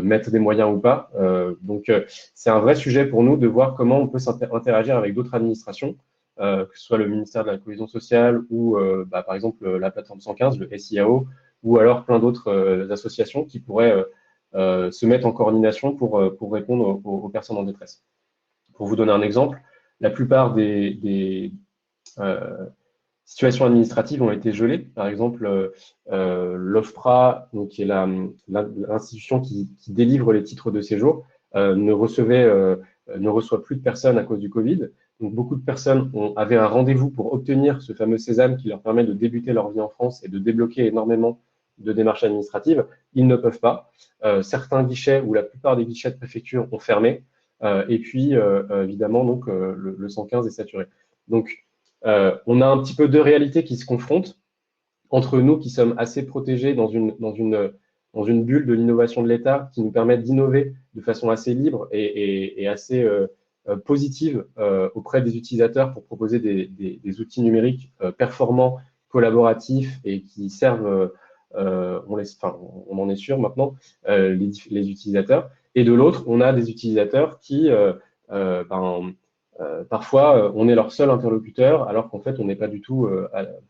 mettre des moyens ou pas. Donc, c'est un vrai sujet pour nous de voir comment on peut interagir avec d'autres administrations, que ce soit le ministère de la Cohésion sociale ou, par exemple, la plateforme 115, le SIAO, ou alors plein d'autres associations qui pourraient se mettre en coordination pour répondre aux personnes en détresse. Pour vous donner un exemple, la plupart des situations administratives ont été gelées. Par exemple, l'OFPRA, donc, qui est l'institution qui délivre les titres de séjour, ne reçoit plus de personnes à cause du Covid. Donc, beaucoup de personnes avaient un rendez-vous pour obtenir ce fameux sésame qui leur permet de débuter leur vie en France et de débloquer énormément de démarches administratives. Ils ne peuvent pas. Certains guichets ou la plupart des guichets de préfecture ont fermé. Et puis, évidemment, donc, le 115 est saturé. Donc, on a un petit peu deux réalités qui se confrontent entre nous qui sommes assez protégés dans une bulle de l'innovation de l'État qui nous permet d'innover de façon assez libre et assez positive auprès des utilisateurs pour proposer des outils numériques performants, collaboratifs et qui servent, on en est sûr maintenant, les utilisateurs. Et de l'autre, on a des utilisateurs qui, parfois, on est leur seul interlocuteur, alors qu'en fait, on n'est pas du tout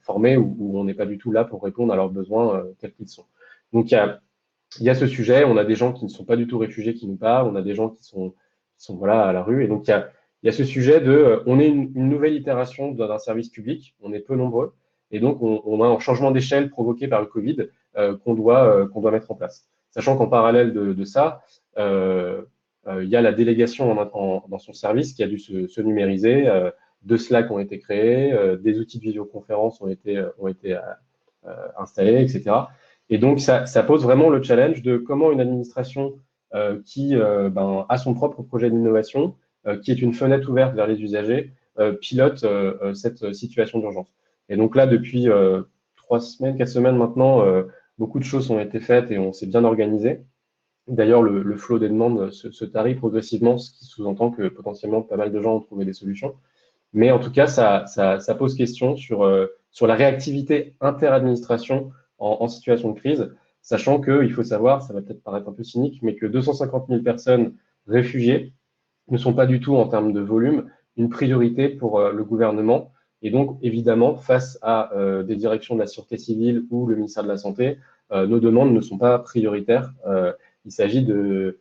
formé ou on n'est pas du tout là pour répondre à leurs besoins tels qu'ils sont. Donc, il y a ce sujet. On a des gens qui ne sont pas du tout réfugiés qui nous parlent. On a des gens qui sont voilà, à la rue. Et donc, il y a ce sujet on est une nouvelle itération d'un service public. On est peu nombreux. Et donc, on a un changement d'échelle provoqué par le Covid qu'on doit mettre en place. Sachant qu'en parallèle de ça, il y a la délégation dans son service qui a dû se numériser, 2 Slack ont été créés, des outils de visioconférence ont été installés, etc. Et donc, ça pose vraiment le challenge de comment une administration qui a son propre projet d'innovation, qui est une fenêtre ouverte vers les usagers, pilote cette situation d'urgence. Et donc là, depuis 4 semaines maintenant, beaucoup de choses ont été faites et on s'est bien organisé. D'ailleurs, le flot des demandes se tarit progressivement, ce qui sous-entend que potentiellement pas mal de gens ont trouvé des solutions. Mais en tout cas, ça pose question sur la réactivité inter-administration en situation de crise, sachant qu'il faut savoir, ça va peut-être paraître un peu cynique, mais que 250 000 personnes réfugiées ne sont pas du tout, en termes de volume, une priorité pour le gouvernement. Et donc, évidemment, face à des directions de la Sûreté civile ou le ministère de la Santé, nos demandes ne sont pas prioritaires. Il s'agit de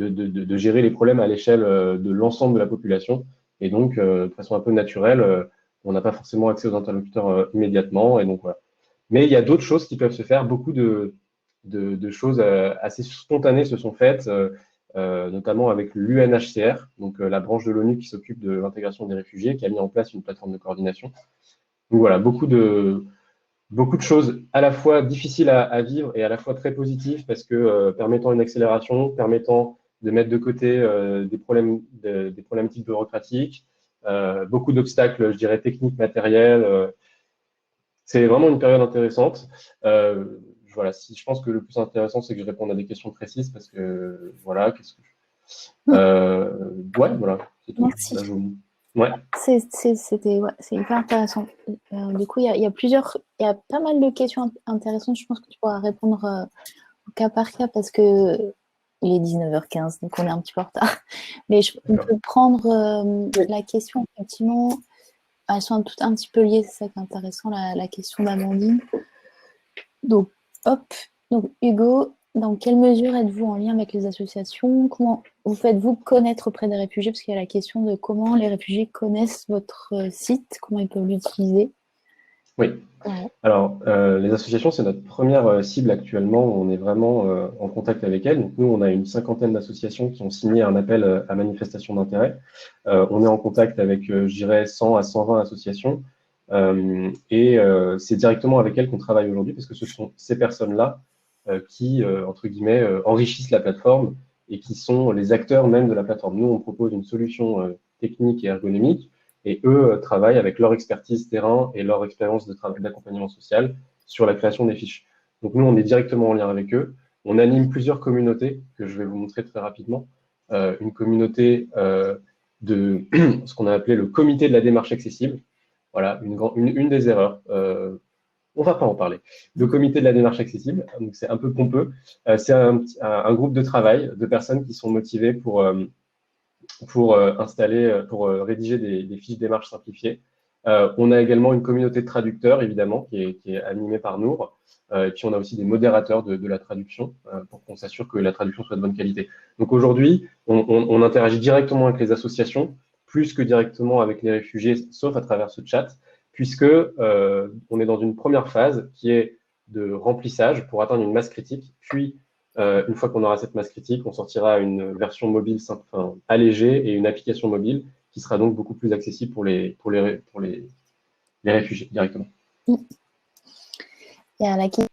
de gérer les problèmes à l'échelle de l'ensemble de la population. Et donc, de façon un peu naturelle, on n'a pas forcément accès aux interlocuteurs immédiatement. Et donc, voilà. Mais il y a d'autres choses qui peuvent se faire. Beaucoup de choses assez spontanées se sont faites, notamment avec l'UNHCR, donc la branche de l'ONU qui s'occupe de l'intégration des réfugiés, qui a mis en place une plateforme de coordination. Donc voilà, beaucoup de choses à la fois difficiles à vivre et à la fois très positives parce que permettant une accélération, permettant de mettre de côté des problématiques bureaucratiques, beaucoup d'obstacles, je dirais, techniques, matériels. C'est vraiment une période intéressante. Voilà, je pense que le plus intéressant, c'est que je réponde à des questions précises parce que, voilà, ouais, voilà, c'est tout. Merci. Là, ouais. C'est hyper intéressant. Du coup, il y a pas mal de questions intéressantes. Je pense que tu pourras répondre au cas par cas parce que il est 19h15, donc on est un petit peu en retard. Mais on peut prendre la question, effectivement. Elles sont toutes un petit peu liées, c'est ça qui est intéressant, la question d'Amandine. Donc, hop. Donc, Hugo, dans quelle mesure êtes-vous en lien avec les associations? Comment vous faites-vous connaître auprès des réfugiés? Parce qu'il y a la question de comment les réfugiés connaissent votre site, comment ils peuvent l'utiliser. Oui. Ouais. Alors, les associations, c'est notre première cible actuellement. On est vraiment en contact avec elles. Donc, nous, on a une 50aine d'associations qui ont signé un appel à manifestation d'intérêt. On est en contact avec, je dirais, 100 à 120 associations. Et c'est directement avec elles qu'on travaille aujourd'hui parce que ce sont ces personnes-là qui, entre guillemets, enrichissent la plateforme et qui sont les acteurs même de la plateforme. Nous, on propose une solution technique et ergonomique. Et eux travaillent avec leur expertise terrain et leur expérience d'accompagnement social sur la création des fiches. Donc nous, on est directement en lien avec eux. On anime plusieurs communautés que je vais vous montrer très rapidement. Une communauté de ce qu'on a appelé le comité de la démarche accessible. Voilà, une des erreurs. On va pas en parler. Le comité de la démarche accessible, donc c'est un peu pompeux. C'est un groupe de travail de personnes qui sont motivées pour rédiger des fiches démarches simplifiées. On a également une communauté de traducteurs, évidemment, qui est animée par Nour. Et puis, on a aussi des modérateurs de la traduction pour qu'on s'assure que la traduction soit de bonne qualité. Donc, aujourd'hui, on interagit directement avec les associations, plus que directement avec les réfugiés, sauf à travers ce chat, puisque on est dans une première phase qui est de remplissage pour atteindre une masse critique, puis une fois qu'on aura cette masse critique, on sortira une version mobile simple, allégée et une application mobile qui sera donc beaucoup plus accessible pour les réfugiés directement. Il y a la question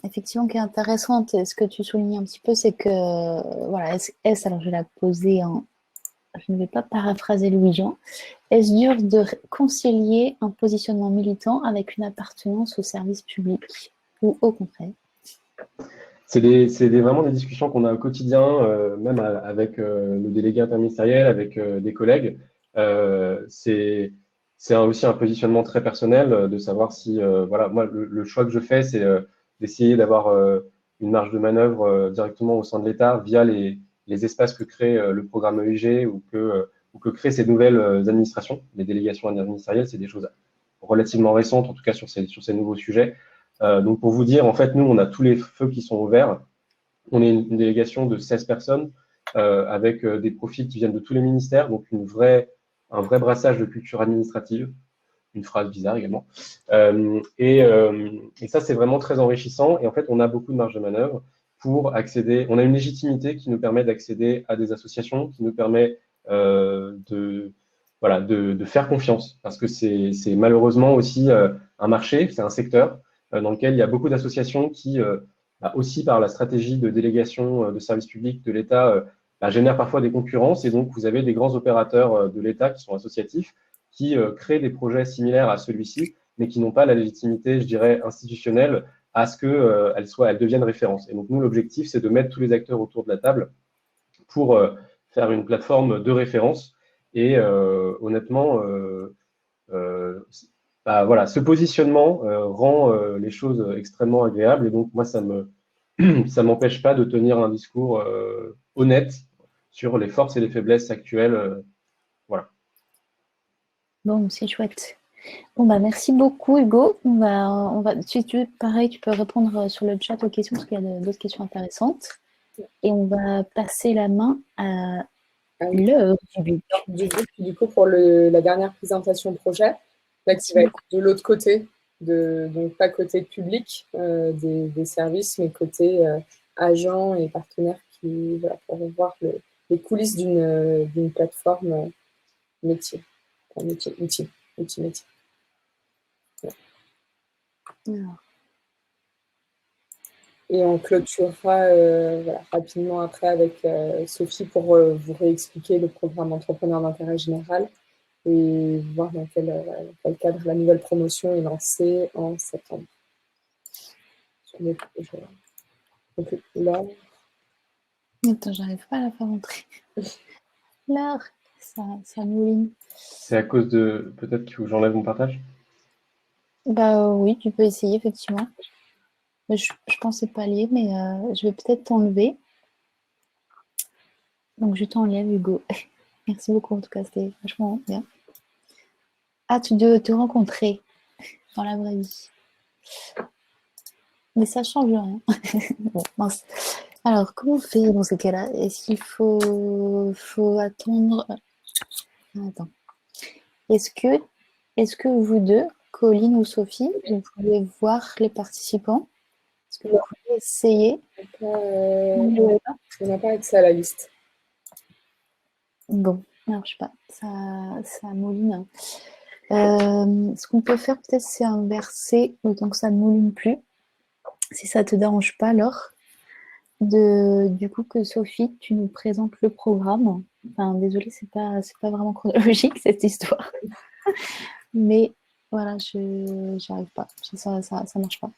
effectivement qui est intéressante, et ce que tu soulignes un petit peu, c'est que, voilà, alors je vais la poser je ne vais pas paraphraser Louis-Jean. Est-ce dur de concilier un positionnement militant avec une appartenance au service public ou au contraire? C'est vraiment des discussions qu'on a au quotidien, même avec le délégué interministériel, avec des collègues. C'est aussi un positionnement très personnel de savoir si, voilà, moi, le choix que je fais, c'est d'essayer d'avoir une marge de manœuvre directement au sein de l'État via les espaces que crée le programme EIG ou que créent ces nouvelles administrations. Les délégations interministérielles, c'est des choses relativement récentes, en tout cas sur ces nouveaux sujets. Donc, pour vous dire, en fait, nous, on a tous les feux qui sont ouverts. On est une délégation de 16 personnes avec des profils qui viennent de tous les ministères, donc un vrai brassage de culture administrative, une phrase bizarre également. Et ça, c'est vraiment très enrichissant. Et en fait, on a beaucoup de marge de manœuvre pour accéder. On a une légitimité qui nous permet d'accéder à des associations, qui nous permet de faire confiance, parce que c'est malheureusement aussi un marché, c'est un secteur dans lequel il y a beaucoup d'associations qui, aussi par la stratégie de délégation de services publics de l'État, génèrent parfois des concurrences. Et donc, vous avez des grands opérateurs de l'État qui sont associatifs, qui créent des projets similaires à celui-ci, mais qui n'ont pas la légitimité, je dirais, institutionnelle à ce qu'elles deviennent référence. Et donc, nous, l'objectif, c'est de mettre tous les acteurs autour de la table pour faire une plateforme de référence. Et honnêtement, voilà, ce positionnement rend les choses extrêmement agréables. Et donc, moi, ça m'empêche pas de tenir un discours honnête sur les forces et les faiblesses actuelles. Voilà. Bon, c'est chouette. Bon, merci beaucoup, Hugo. Si tu veux, pareil, tu peux répondre sur le chat aux questions, parce qu'il y a d'autres questions intéressantes. Et on va passer la main à Ah oui. l'heure du but. Du coup, pour la dernière présentation projet, là, qui Merci va être beaucoup. de l'autre côté, donc pas côté public des services, mais côté agents et partenaires qui voilà, pourront voir les coulisses d'une plateforme métier, enfin, outil métier. Alors, Et on clôturera voilà, rapidement après avec Sophie pour vous réexpliquer le programme Entrepreneur d'intérêt général et voir dans quel cadre la nouvelle promotion est lancée en septembre. Sur les projets. Donc là, attends, j'arrive pas à la faire entrer. L'heure, ça mouline. C'est à cause de... Peut-être qu'il faut que j'enlève mon partage? Bah oui, tu peux essayer, effectivement. Mais je pensais pas lier, mais je vais peut-être t'enlever. Donc je t'enlève, Hugo. Merci beaucoup, en tout cas, c'était vachement bien. Ah, tu dois te rencontrer dans la vraie vie. Mais ça change rien. Bon, mince. Alors, comment on fait dans ces cas-là? Est-ce qu'il faut attendre? Attends. Est-ce que vous deux, Colline ou Sophie, vous pouvez voir les participants? Est-ce que vous pouvez essayer? on n'a pas accès à la liste. Bon, alors je sais pas, ça mouline. Ce qu'on peut faire peut-être, c'est inverser autant que ça ne mouline plus. Si ça te dérange pas, alors, du coup que Sophie, tu nous présentes le programme. Enfin, désolée, c'est pas vraiment chronologique cette histoire. Mais voilà, j'arrive pas, ça marche pas.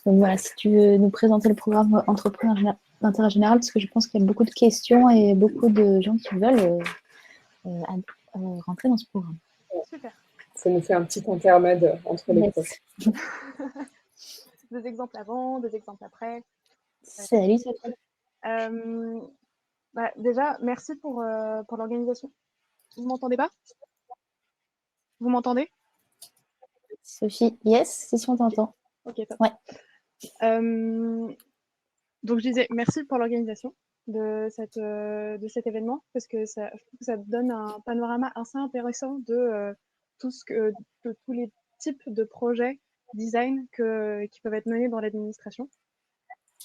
Donc voilà, si tu veux nous présenter le programme Entrepreneur d'intérêt général, parce que je pense qu'il y a beaucoup de questions et beaucoup de gens qui veulent rentrer dans ce programme. Super. Ça nous fait un petit intermède entre les projets. Des exemples avant, des exemples après. Salut Sophie. Déjà, merci pour l'organisation. Vous m'entendez pas? Vous m'entendez? Sophie, yes, si on t'entend. Ok, top. Ouais. Donc je disais merci pour l'organisation de cet événement parce que je trouve que ça donne un panorama assez intéressant de tous les types de projets design qui peuvent être menés dans l'administration.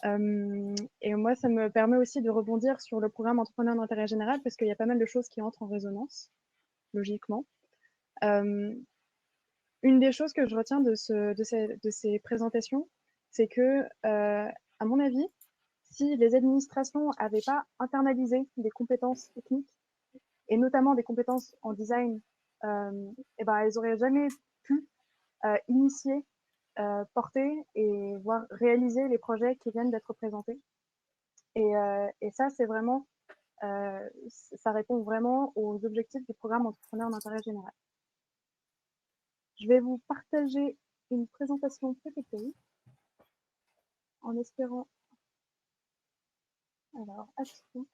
Et moi, ça me permet aussi de rebondir sur le programme Entrepreneur d'intérêt général parce qu'il y a pas mal de choses qui entrent en résonance, logiquement. Une des choses que je retiens de ces présentations, c'est que, à mon avis, si les administrations n'avaient pas internalisé des compétences techniques, et notamment des compétences en design, elles n'auraient jamais pu initier, porter et voir réaliser les projets qui viennent d'être présentés. Et ça, c'est vraiment, ça répond vraiment aux objectifs du programme Entrepreneur d'intérêt général. Je vais vous partager une présentation PPT en espérant. Alors, attention.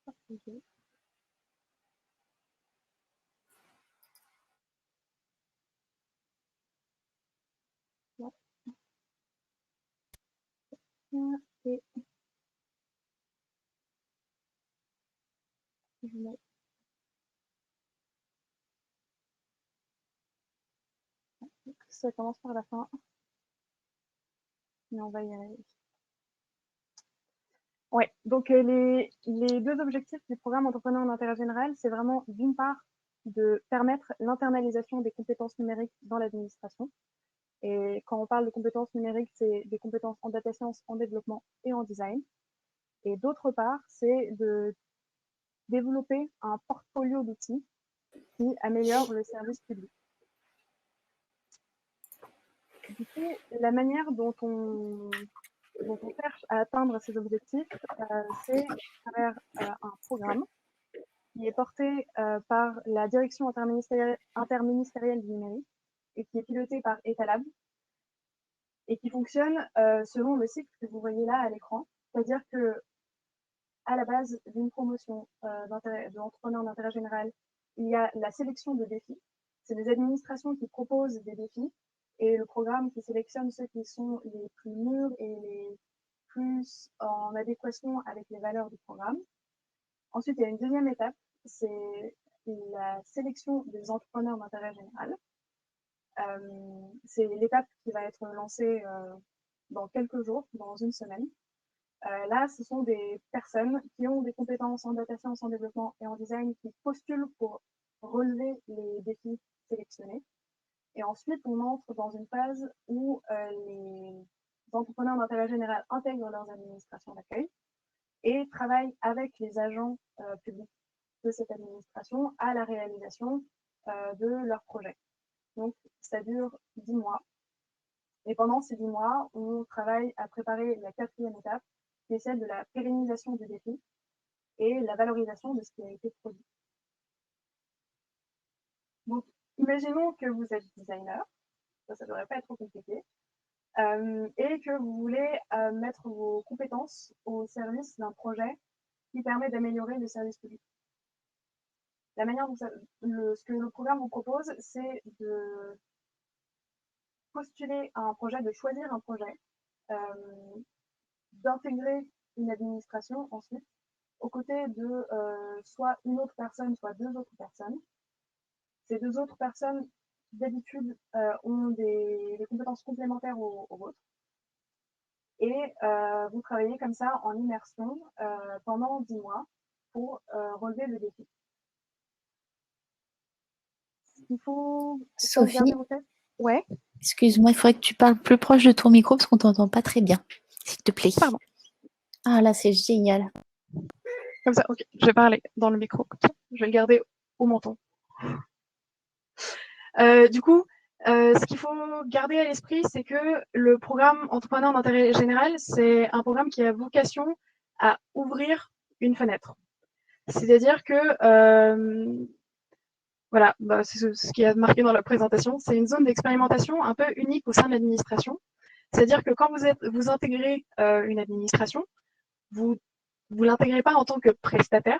Partager. Là. Et je mets. Ça commence par la fin, mais on va y arriver. Ouais, donc les deux objectifs du programme Entrepreneur d'intérêt général, c'est vraiment d'une part de permettre l'internalisation des compétences numériques dans l'administration. Et quand on parle de compétences numériques, c'est des compétences en data science, en développement et en design. Et d'autre part, c'est de développer un portfolio d'outils qui améliore le service public. Du coup, la manière dont on cherche à atteindre ces objectifs, c'est à travers un programme qui est porté par la direction interministérielle du numérique et qui est piloté par Etalab et qui fonctionne selon le cycle que vous voyez là à l'écran. C'est-à-dire que à la base d'une promotion d'entrepreneur d'intérêt général, il y a la sélection de défis. C'est les administrations qui proposent des défis et le programme qui sélectionne ceux qui sont les plus mûrs et plus en adéquation avec les valeurs du programme. Ensuite, il y a une deuxième étape, c'est la sélection des entrepreneurs d'intérêt général. C'est l'étape qui va être lancée dans quelques jours, dans une semaine. Là, ce sont des personnes qui ont des compétences en data science, en développement et en design qui postulent pour relever les défis sélectionnés. Et ensuite, on entre dans une phase où les entrepreneurs d'intérêt général intègrent leurs administrations d'accueil et travaillent avec les agents publics de cette administration à la réalisation de leur projet. Donc, ça dure 10 mois. Et pendant ces 10 mois, on travaille à préparer la quatrième étape, qui est celle de la pérennisation du défi et la valorisation de ce qui a été produit. Donc, imaginons que vous êtes designer, ça ne devrait pas être trop compliqué, et que vous voulez mettre vos compétences au service d'un projet qui permet d'améliorer le service public. La manière dont ce que le programme vous propose, c'est de postuler à un projet, de choisir un projet, d'intégrer une administration ensuite, aux côtés de soit une autre personne, soit deux autres personnes. Ces deux autres personnes, d'habitude, ont des compétences complémentaires aux vôtres. Et vous travaillez comme ça en immersion pendant 10 mois pour relever le défi. Il faut Sophie, garder vos têtes. Ouais, excuse-moi, il faudrait que tu parles plus proche de ton micro parce qu'on t'entend pas très bien, s'il te plaît. pardon. Ah là, c'est génial. Comme ça, ok. Je vais parler dans le micro. Je vais le garder au menton. Du coup, ce qu'il faut garder à l'esprit, c'est que le programme Entrepreneur d'intérêt général, c'est un programme qui a vocation à ouvrir une fenêtre. C'est-à-dire que, voilà, bah, c'est ce qui est marqué dans la présentation, c'est une zone d'expérimentation un peu unique au sein de l'administration. C'est-à-dire que quand vous intégrez une administration, vous l'intégrez pas en tant que prestataire,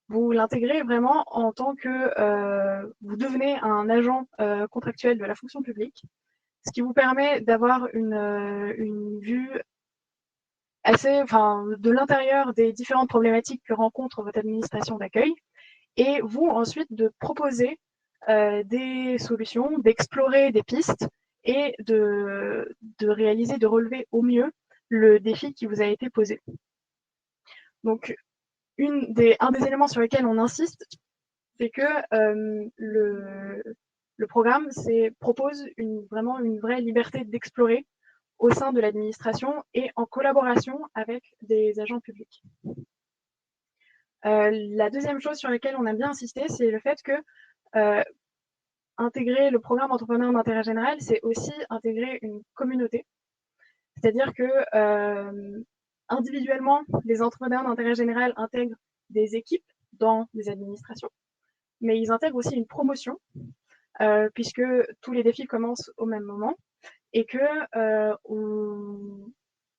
vous l'intégrez vraiment en tant que vous devenez un agent contractuel de la fonction publique, ce qui vous permet d'avoir une vue assez, de l'intérieur des différentes problématiques que rencontre votre administration d'accueil, et vous ensuite de proposer des solutions, d'explorer des pistes et de réaliser, de relever au mieux le défi qui vous a été posé. Donc, un des éléments sur lesquels on insiste, c'est que le programme propose vraiment une vraie liberté d'explorer au sein de l'administration et en collaboration avec des agents publics. La deuxième chose sur laquelle on a bien insisté, c'est le fait que intégrer le programme Entrepreneur d'intérêt général, c'est aussi intégrer une communauté. C'est-à-dire que individuellement, les entrepreneurs d'intérêt général intègrent des équipes dans les administrations, mais ils intègrent aussi une promotion, puisque tous les défis commencent au même moment, et que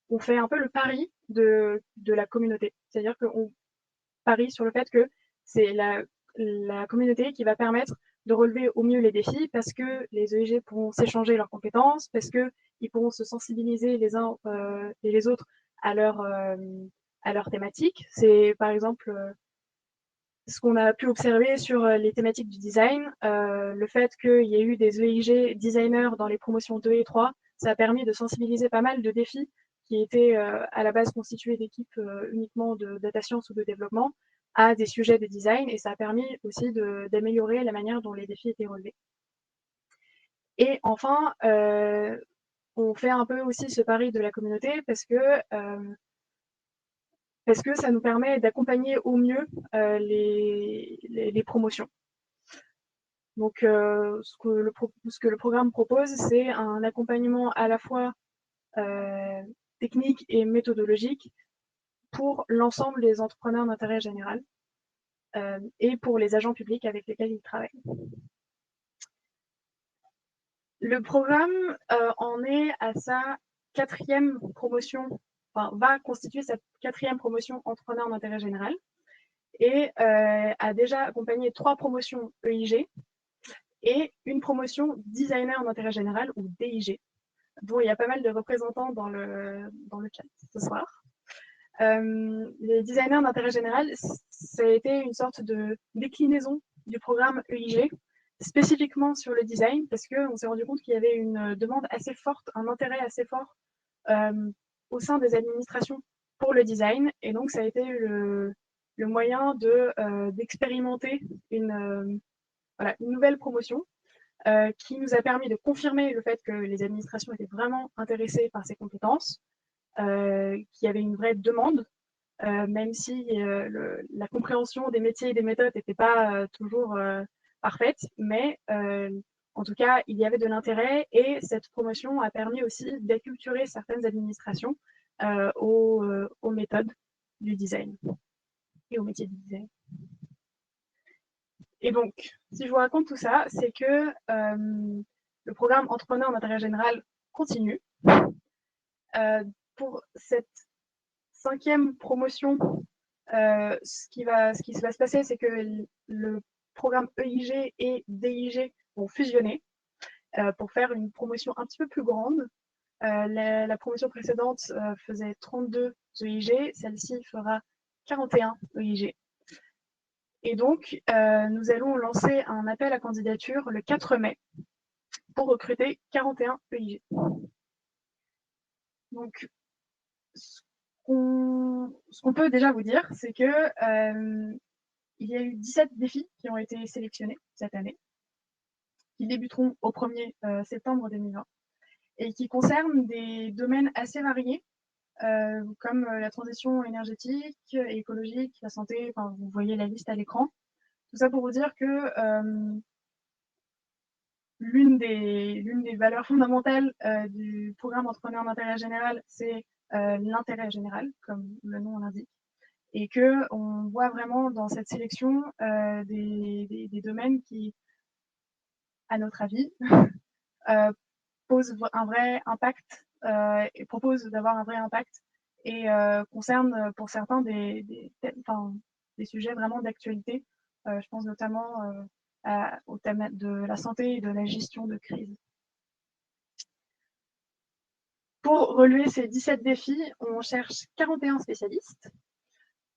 on fait un peu le pari de la communauté. C'est-à-dire qu'on parie sur le fait que c'est la communauté qui va permettre de relever au mieux les défis, parce que les EIG pourront s'échanger leurs compétences, parce qu'ils pourront se sensibiliser les uns et les autres à leur thématique. C'est par exemple ce qu'on a pu observer sur les thématiques du design, le fait qu'il y ait eu des EIG designers dans les promotions 2 et 3, ça a permis de sensibiliser pas mal de défis qui étaient à la base constitués d'équipes uniquement de data science ou de développement à des sujets de design, et ça a permis aussi d'améliorer la manière dont les défis étaient relevés. Et enfin, on fait un peu aussi ce pari de la communauté parce que ça nous permet d'accompagner au mieux les promotions. Donc, ce que le programme propose, c'est un accompagnement à la fois technique et méthodologique pour l'ensemble des entrepreneurs d'intérêt général et pour les agents publics avec lesquels ils travaillent. Le programme en est à sa quatrième promotion, va constituer sa quatrième promotion entrepreneur d'intérêt général, et a déjà accompagné 3 promotions EIG et une promotion designer d'intérêt général ou DIG. dont il y a pas mal de représentants dans le chat ce soir. Les designers d'intérêt général, ça a été une sorte de déclinaison du programme EIG, spécifiquement sur le design, parce qu'on s'est rendu compte qu'il y avait une demande assez forte, un intérêt assez fort au sein des administrations pour le design, et donc ça a été le moyen d'expérimenter une nouvelle promotion qui nous a permis de confirmer le fait que les administrations étaient vraiment intéressées par ces compétences, qu'il y avait une vraie demande, même si la compréhension des métiers et des méthodes n'était pas toujours parfaite, mais en tout cas, il y avait de l'intérêt et cette promotion a permis aussi d'acculturer certaines administrations aux méthodes du design et aux métiers du design. Et donc, si je vous raconte tout ça, c'est que le programme Entrepreneur d'intérêt général continue. Pour cette 5e promotion, ce qui va se passer, c'est que le programme EIG et DIG vont fusionner pour faire une promotion un petit peu plus grande. La promotion précédente faisait 32 EIG, celle-ci fera 41 EIG. Et donc, nous allons lancer un appel à candidature le 4 mai pour recruter 41 EIG. Donc, ce qu'on peut déjà vous dire, c'est que il y a eu 17 défis qui ont été sélectionnés cette année, qui débuteront au 1er septembre 2020 et qui concernent des domaines assez variés, comme la transition énergétique, écologique, la santé, enfin, vous voyez la liste à l'écran. Tout ça pour vous dire que l'une des valeurs fondamentales du programme Entrepreneur d'intérêt général, c'est l'intérêt général, comme le nom l'indique, et qu'on voit vraiment dans cette sélection des domaines qui, à notre avis, posent un vrai impact et proposent d'avoir un vrai impact et concernent pour certains des sujets vraiment d'actualité. Je pense notamment au thème de la santé et de la gestion de crise. Pour relever ces 17 défis, on cherche 41 spécialistes,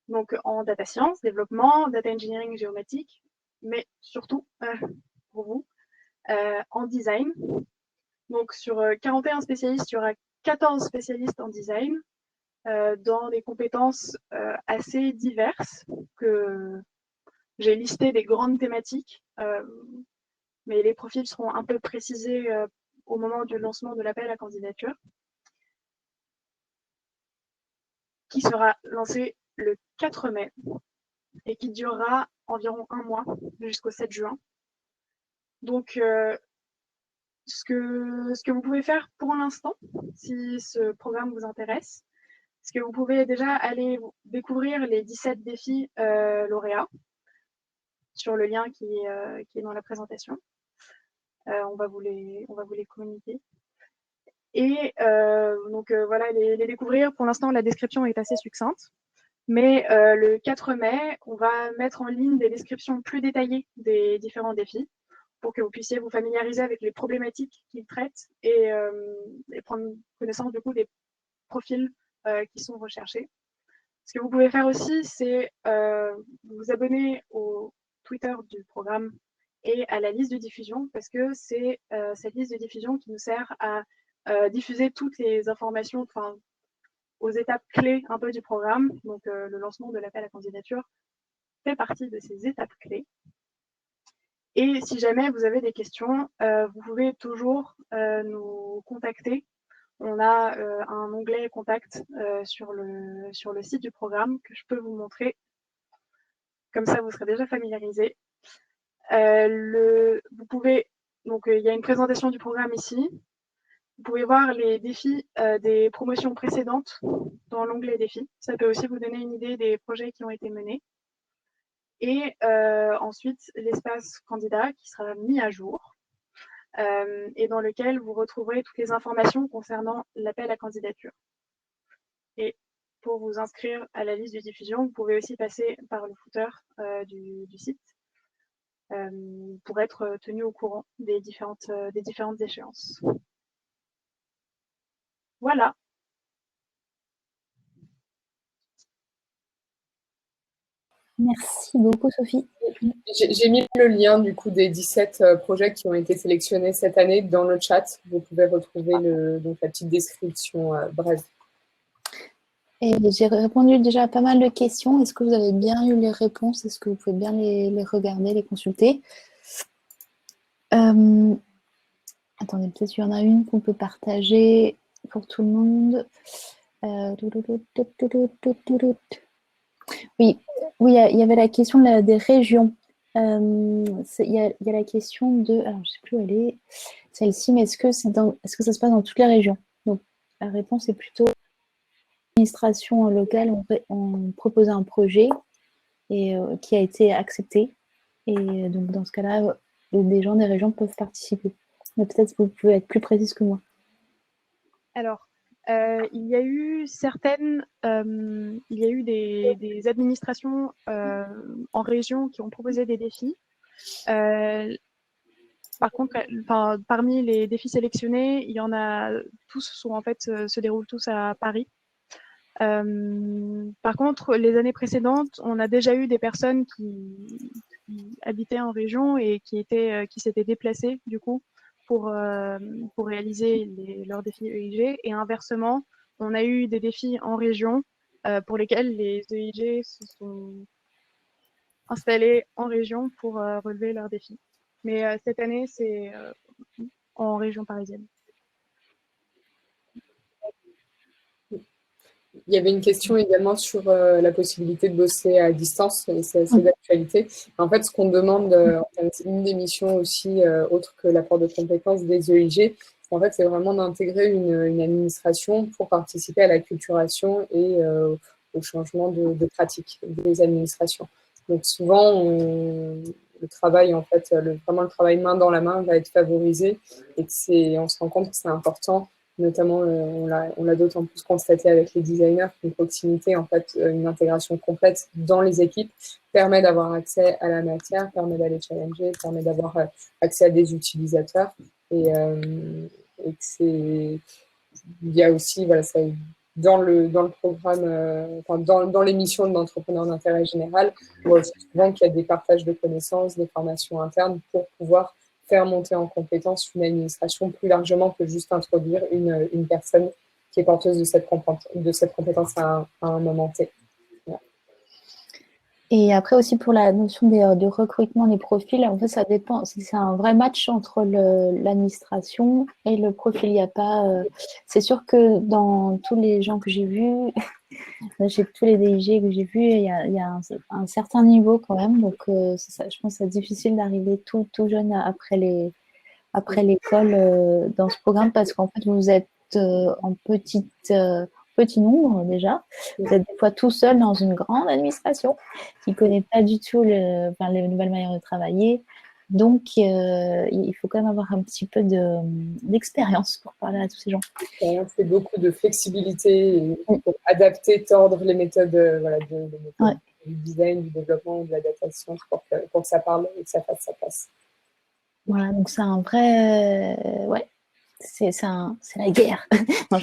donc en data science, développement, data engineering, géomatique, mais surtout, pour vous, en design. Donc sur 41 spécialistes, il y aura 14 spécialistes en design, dans des compétences assez diverses, que j'ai listé des grandes thématiques, mais les profils seront un peu précisés au moment du lancement de l'appel à candidature, qui sera lancé le 4 mai et qui durera environ un mois, jusqu'au 7 juin. Donc, ce que vous pouvez faire pour l'instant, si ce programme vous intéresse, c'est que vous pouvez déjà aller découvrir les 17 défis lauréats sur le lien qui est dans la présentation. On va vous les communiquer. Et donc voilà, les découvrir. Pour l'instant, la description est assez succincte. Mais le 4 mai, on va mettre en ligne des descriptions plus détaillées des différents défis pour que vous puissiez vous familiariser avec les problématiques qu'ils traitent et prendre connaissance du coup des profils qui sont recherchés. Ce que vous pouvez faire aussi, c'est vous abonner au Twitter du programme et à la liste de diffusion, parce que c'est cette liste de diffusion qui nous sert à diffuser toutes les informations, enfin, aux étapes clés un peu du programme. Donc le lancement de l'appel à candidature fait partie de ces étapes clés. Et si jamais vous avez des questions, vous pouvez toujours nous contacter. On a un onglet contact sur le site du programme que je peux vous montrer. Comme ça, vous serez déjà familiarisé. Vous pouvez, donc il y a une présentation du programme ici. Vous pouvez voir les défis des promotions précédentes dans l'onglet défis. Ça peut aussi vous donner une idée des projets qui ont été menés. Et ensuite, l'espace candidat qui sera mis à jour et dans lequel vous retrouverez toutes les informations concernant l'appel à candidature. Et pour vous inscrire à la liste de diffusion, vous pouvez aussi passer par le footer du site pour être tenu au courant des différentes échéances. Voilà. Merci beaucoup, Sophie. J'ai mis le lien du coup des 17 projets qui ont été sélectionnés cette année dans le chat. Vous pouvez retrouver donc la petite description brève. Et j'ai répondu déjà à pas mal de questions. Est-ce que vous avez bien eu les réponses? Est-ce que vous pouvez bien les regarder, les consulter? Attendez, peut-être qu'il y en a une qu'on peut partager pour tout le monde. Oui, oui, il y avait la question des régions. Il y a la question de, alors je ne sais plus où elle est, celle-ci, mais est-ce que ça se passe dans toutes les régions? Donc la réponse est plutôt l'administration locale, on proposait un projet et qui a été accepté. Et donc dans ce cas-là, des gens des régions peuvent participer. Mais peut-être que vous pouvez être plus précise que moi. Alors, il y a eu des administrations en région qui ont proposé des défis. Par contre, parmi les défis sélectionnés, il y en a se déroulent tous à Paris. Par contre, les années précédentes, on a déjà eu des personnes qui habitaient en région et qui s'étaient déplacées du coup pour réaliser leurs défis EIG. Et inversement, on a eu des défis en région pour lesquels les EIG se sont installés en région pour relever leurs défis. Mais cette année, c'est en région parisienne. Il y avait une question également sur la possibilité de bosser à distance, et c'est assez d'actualité. En fait, ce qu'on demande en termes d'émission aussi, autre que l'apport de compétences des EIG, en fait, c'est vraiment d'intégrer une administration pour participer à la culturation et au changement de pratique des administrations. Donc souvent, le travail, en fait, vraiment le travail main dans la main va être favorisé et on se rend compte que c'est important. Notamment, on l'a d'autant plus constaté avec les designers qu'une proximité, en fait, une intégration complète dans les équipes permet d'avoir accès à la matière, permet d'aller challenger, permet d'avoir accès à des utilisateurs. Et il y a aussi, voilà, ça, dans le programme, dans les missions de l'entrepreneur d'intérêt général, on voit aussi souvent qu'il y a des partages de connaissances, des formations internes pour pouvoir faire monter en compétence une administration plus largement que juste introduire une personne qui est porteuse de cette compétence à un moment T. Voilà. Et après aussi pour la notion de recrutement des profils, en fait ça dépend, c'est un vrai match entre l'administration et le profil. Il y a pas, c'est sûr que dans tous les gens que j'ai vus, chez tous les DIG que j'ai vus, il y a un certain niveau quand même. Donc je pense que c'est difficile d'arriver tout jeune après l'école dans ce programme parce qu'en fait vous êtes en petit nombre déjà. Vous êtes des fois tout seul dans une grande administration qui ne connaît pas du tout les nouvelles manières de travailler. Donc, il faut quand même avoir un petit peu d'expérience pour parler à tous ces gens. C'est beaucoup de flexibilité pour adapter, tordre les méthodes, du design, du développement, de l'adaptation pour que ça parle et que ça fasse sa place. Voilà, donc c'est un vrai... ouais, c'est la guerre. Non,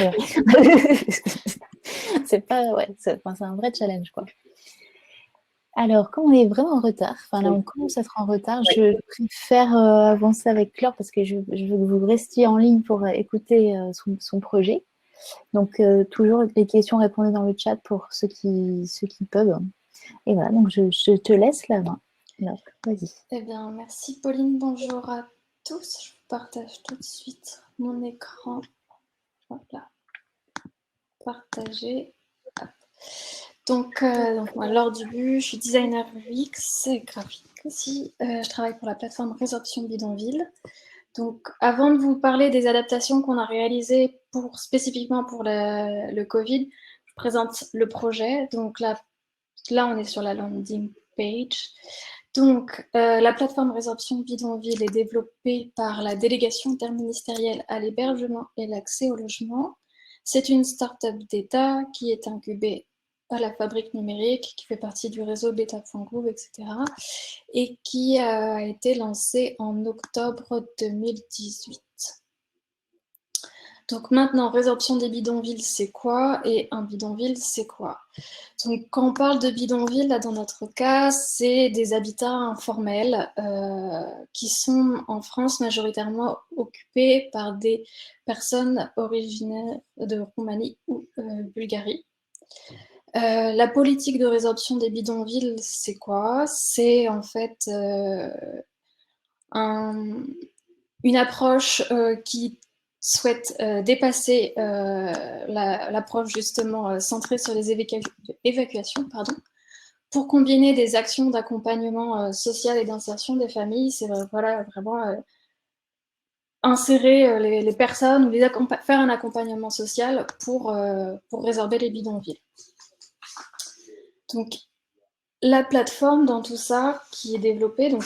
c'est pas... Ouais, c'est un vrai challenge, quoi. Alors, comme on est vraiment en retard, enfin là on commence à être en retard, je préfère avancer avec Claire parce que je veux que vous restiez en ligne pour écouter son projet. Donc, toujours les questions, répondez dans le chat pour ceux qui peuvent. Et voilà, donc je te laisse la main. Vas-y. Eh bien, merci Pauline, bonjour à tous. Je vous partage tout de suite mon écran. Voilà, partager. Hop. Donc moi, Laure Dubu, je suis designer UX et graphique aussi. Je travaille pour la plateforme Résorption Bidonville. Donc, avant de vous parler des adaptations qu'on a réalisées spécifiquement pour le Covid, je présente le projet. Donc là, on est sur la landing page. Donc, la plateforme Résorption Bidonville est développée par la délégation interministérielle à l'hébergement et l'accès au logement. C'est une start-up d'État qui est incubée à la Fabrique numérique, qui fait partie du réseau Beta.gouv, etc. et qui a été lancée en octobre 2018. Donc maintenant, résorption des bidonvilles, c'est quoi? Et un bidonville, c'est quoi? Donc quand on parle de bidonville, là dans notre cas, c'est des habitats informels qui sont en France majoritairement occupés par des personnes originaires de Roumanie ou Bulgarie. La politique de résorption des bidonvilles, c'est quoi? C'est en fait une approche qui souhaite dépasser l'approche justement centrée sur les évacuations, pardon, pour combiner des actions d'accompagnement social et d'insertion des familles. C'est voilà, vraiment insérer les personnes ou faire un accompagnement social pour résorber les bidonvilles. Donc, la plateforme dans tout ça qui est développée, donc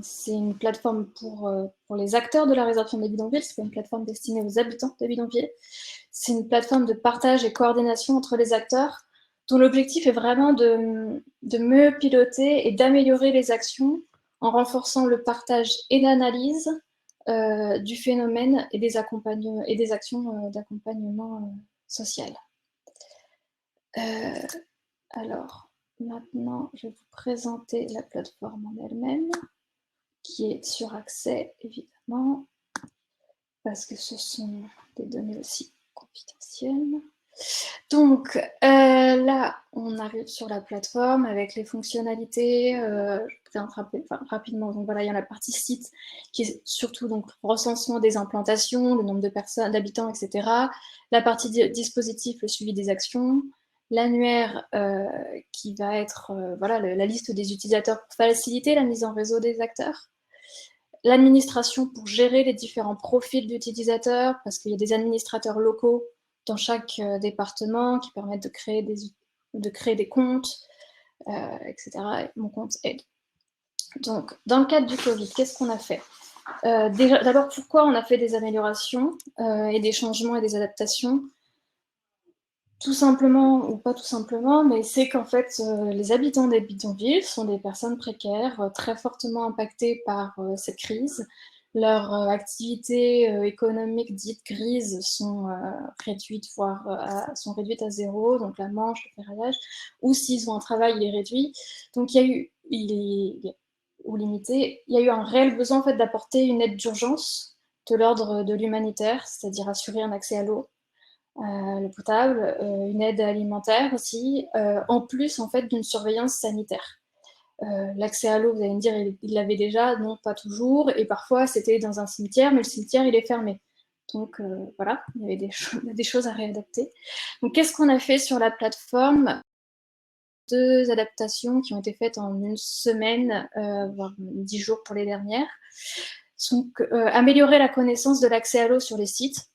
c'est une plateforme pour les acteurs de la résorption des bidonvilles, c'est pas une plateforme destinée aux habitants des bidonvilles, c'est une plateforme de partage et coordination entre les acteurs, dont l'objectif est vraiment de mieux piloter et d'améliorer les actions en renforçant le partage et l'analyse du phénomène et des actions d'accompagnement social. Alors, maintenant, je vais vous présenter la plateforme en elle-même, qui est sur accès, évidemment, parce que ce sont des données aussi confidentielles. Donc, là, on arrive sur la plateforme avec les fonctionnalités. Je présente rapidement. Donc, voilà, il y a la partie site, qui est surtout donc, recensement des implantations, le nombre de personnes, d'habitants, etc. La partie dispositif, le suivi des actions. L'annuaire qui va être voilà, la liste des utilisateurs pour faciliter la mise en réseau des acteurs. L'administration pour gérer les différents profils d'utilisateurs, parce qu'il y a des administrateurs locaux dans chaque département qui permettent de créer des comptes, etc. Mon compte aide. Donc, dans le cadre du Covid, qu'est-ce qu'on a fait? D'abord, pourquoi on a fait des améliorations et des changements et des adaptations? Tout simplement, ou pas tout simplement, mais c'est qu'en fait, les habitants des bidonvilles sont des personnes précaires, très fortement impactées par cette crise. Leurs activités économiques dites grises sont réduites, voire sont réduites à zéro, donc la manche, le ferraillage, ou s'ils ont un travail, il est réduit. Donc ou limité, il y a eu un réel besoin en fait, d'apporter une aide d'urgence de l'ordre de l'humanitaire, c'est-à-dire assurer un accès à l'eau, l'eau potable, une aide alimentaire aussi, en plus en fait d'une surveillance sanitaire. L'accès à l'eau, vous allez me dire, il l'avait déjà, non, pas toujours, et parfois c'était dans un cimetière, mais le cimetière il est fermé. Donc voilà, il y avait des choses à réadapter. Donc qu'est-ce qu'on a fait sur la plateforme? 2 adaptations qui ont été faites en une semaine, voire 10 jours pour les dernières. Donc améliorer la connaissance de l'accès à l'eau sur les sites.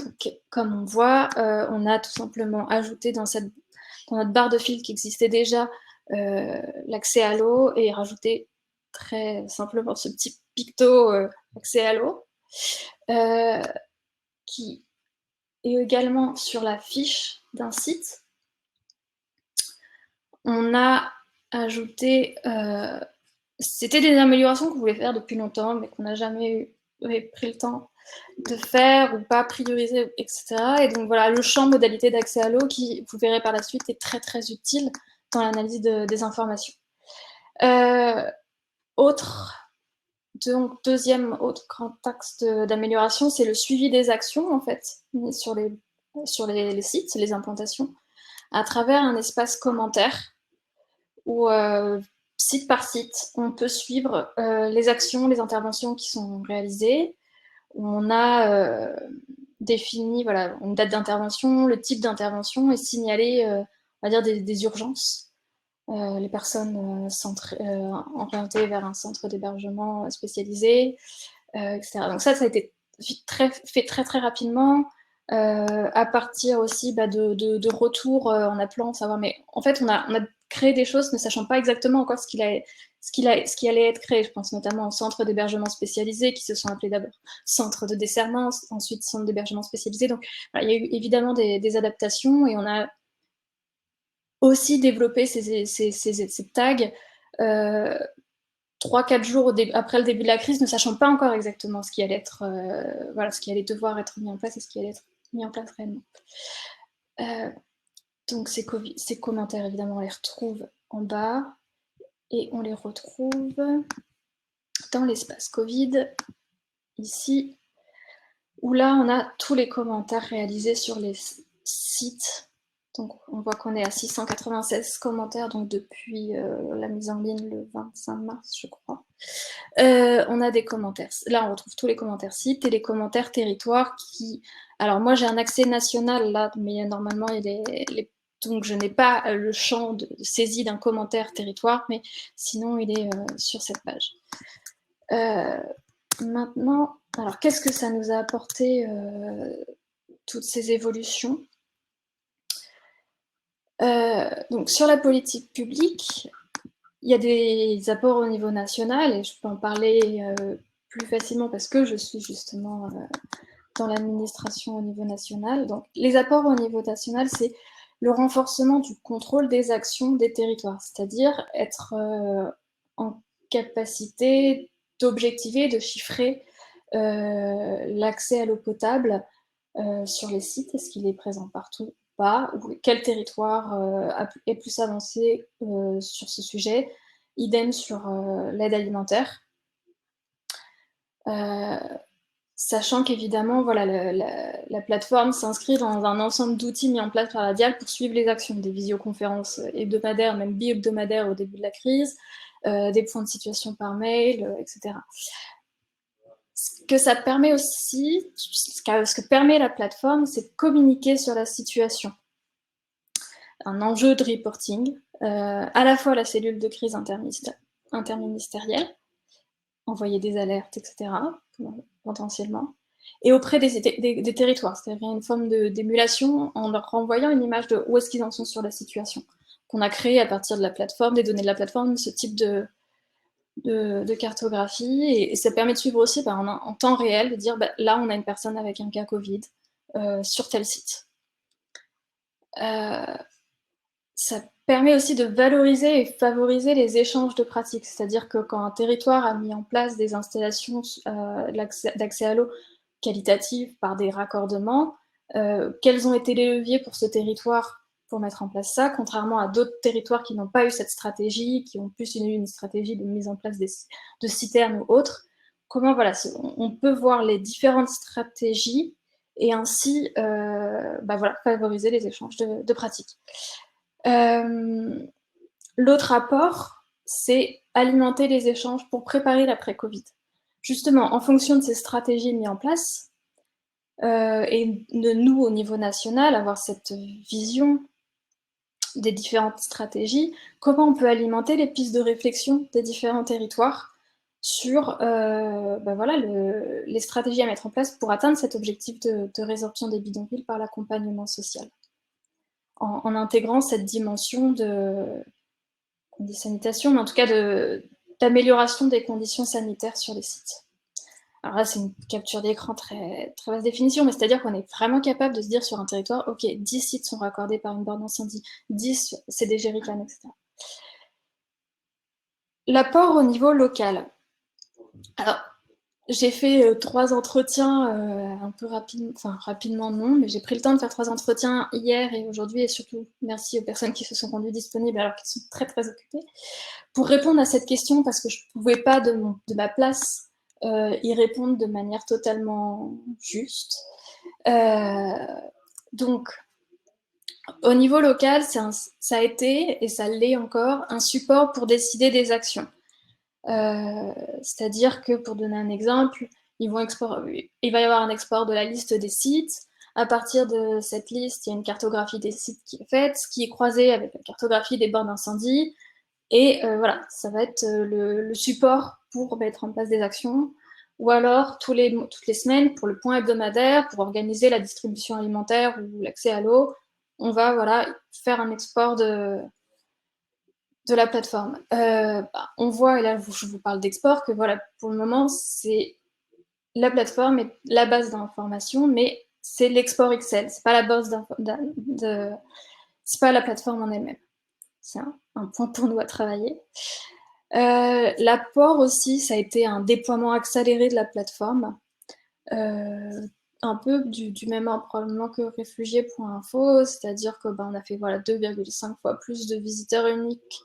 Donc, comme on voit, on a tout simplement ajouté dans notre barre de fil qui existait déjà l'accès à l'eau et rajouté très simplement ce petit picto accès à l'eau qui est également sur la fiche d'un site. On a ajouté, c'était des améliorations qu'on voulait faire depuis longtemps mais qu'on n'a jamais pris le temps de faire ou pas prioriser, etc. Et donc voilà, le champ modalité d'accès à l'eau qui, vous verrez par la suite, est très très utile dans l'analyse des informations. Deuxième autre grand axe d'amélioration, c'est le suivi des actions en fait sur les sites, les implantations, à travers un espace commentaire où site par site, on peut suivre les actions, les interventions qui sont réalisées. On a défini voilà, une date d'intervention, le type d'intervention et signalé on va dire des urgences. Les personnes orientées vers un centre d'hébergement spécialisé, etc. Donc ça a été fait très très rapidement, à partir aussi de retours en appelant, savoir, mais en fait on a créé des choses ne sachant pas exactement encore ce qui allait être créé. Je pense notamment aux centres d'hébergement spécialisés qui se sont appelés d'abord centres de desserrement, ensuite centres d'hébergement spécialisés. Donc voilà, il y a eu évidemment des adaptations et on a aussi développé ces tags 3-4 jours après le début de la crise, ne sachant pas encore exactement ce qui allait être, ce qui allait devoir être mis en place et ce qui allait être mis en place réellement. Donc ces commentaires, évidemment, on les retrouve en bas et on les retrouve dans l'espace Covid, ici, où là, on a tous les commentaires réalisés sur les sites. Donc, on voit qu'on est à 696 commentaires, donc depuis la mise en ligne le 25 mars, je crois. On a des commentaires. Là, on retrouve tous les commentaires sites et les commentaires territoires qui... Alors, moi, j'ai un accès national, là, mais normalement, donc je n'ai pas le champ de saisie d'un commentaire territoire, mais sinon, il est sur cette page. Maintenant, alors qu'est-ce que ça nous a apporté, toutes ces évolutions? Donc sur la politique publique, il y a des apports au niveau national, et je peux en parler plus facilement parce que je suis justement dans l'administration au niveau national. Donc les apports au niveau national, c'est le renforcement du contrôle des actions des territoires, c'est-à-dire être en capacité d'objectiver, de chiffrer l'accès à l'eau potable sur les sites. Est-ce qu'il est présent partout? Pas, ou quel territoire est plus avancé sur ce sujet. Idem sur l'aide alimentaire. Sachant qu'évidemment, voilà, la plateforme s'inscrit dans un ensemble d'outils mis en place par la DIAL pour suivre les actions, des visioconférences hebdomadaires, même bi-hebdomadaires au début de la crise, des points de situation par mail, etc. Ce que ça permet aussi, ce que permet la plateforme, c'est de communiquer sur la situation. Un enjeu de reporting, à la fois la cellule de crise interministérielle, envoyer des alertes, etc., potentiellement, et auprès des territoires, c'est-à-dire une forme d'émulation en leur renvoyant une image de où est-ce qu'ils en sont sur la situation, qu'on a créé à partir de la plateforme, des données de la plateforme, ce type de cartographie, et ça permet de suivre aussi en temps réel, de dire là on a une personne avec un cas Covid sur tel site. Ça permet aussi de valoriser et favoriser les échanges de pratiques, c'est-à-dire que quand un territoire a mis en place des installations d'accès à l'eau qualitatives par des raccordements, quels ont été les leviers pour ce territoire pour mettre en place ça, contrairement à d'autres territoires qui n'ont pas eu cette stratégie, qui ont plus eu une stratégie de mise en place de citernes ou autres. Comment, voilà, on peut voir les différentes stratégies et ainsi voilà, favoriser les échanges de pratiques. L'autre apport, c'est alimenter les échanges pour préparer l'après-Covid. Justement, en fonction de ces stratégies mises en place, et de nous, au niveau national, avoir cette vision des différentes stratégies, comment on peut alimenter les pistes de réflexion des différents territoires sur voilà, les stratégies à mettre en place pour atteindre cet objectif de résorption des bidonvilles par l'accompagnement social. En intégrant cette dimension de sanitation, mais en tout cas d'amélioration des conditions sanitaires sur les sites. Alors là, c'est une capture d'écran très, très basse définition, mais c'est-à-dire qu'on est vraiment capable de se dire sur un territoire, ok, 10 sites sont raccordés par une borne incendie, 10 c'est des jerrycans, etc. L'apport au niveau local. Alors, j'ai fait 3 entretiens un peu rapidement non, mais j'ai pris le temps de faire 3 entretiens hier et aujourd'hui, et surtout merci aux personnes qui se sont rendues disponibles alors qu'elles sont très très occupées, pour répondre à cette question, parce que je ne pouvais pas de ma place y répondre de manière totalement juste. Donc, au niveau local, ça a été, et ça l'est encore, un support pour décider des actions. C'est-à-dire que, pour donner un exemple, il va y avoir un export de la liste des sites. À partir de cette liste, il y a une cartographie des sites qui est faite, qui est croisée avec la cartographie des bornes d'incendie. Et voilà, ça va être le support pour mettre en place des actions. Ou alors, toutes les semaines, pour le point hebdomadaire, pour organiser la distribution alimentaire ou l'accès à l'eau, on va voilà, faire un export de la plateforme. On voit, et là je vous parle d'export, que voilà, pour le moment, c'est la plateforme est la base d'information, mais c'est l'export Excel, c'est pas la base c'est pas la plateforme en elle-même. C'est un point pour nous à travailler. L'apport aussi, ça a été un déploiement accéléré de la plateforme, un peu du même ordre probablement que réfugiés.info, c'est-à-dire que on a fait 2,5 fois plus de visiteurs uniques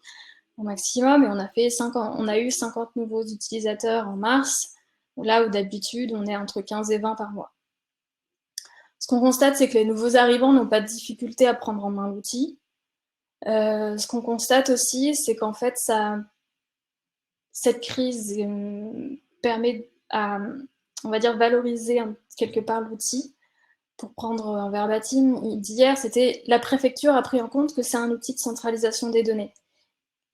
au maximum, et on a eu 50 nouveaux utilisateurs en mars, là où d'habitude on est entre 15 et 20 par mois. Ce qu'on constate, c'est que les nouveaux arrivants n'ont pas de difficulté à prendre en main l'outil. Ce qu'on constate aussi, c'est qu'en fait, cette crise permet à, on va dire, valoriser quelque part l'outil. Pour prendre un verbatim d'hier, c'était la préfecture a pris en compte que c'est un outil de centralisation des données.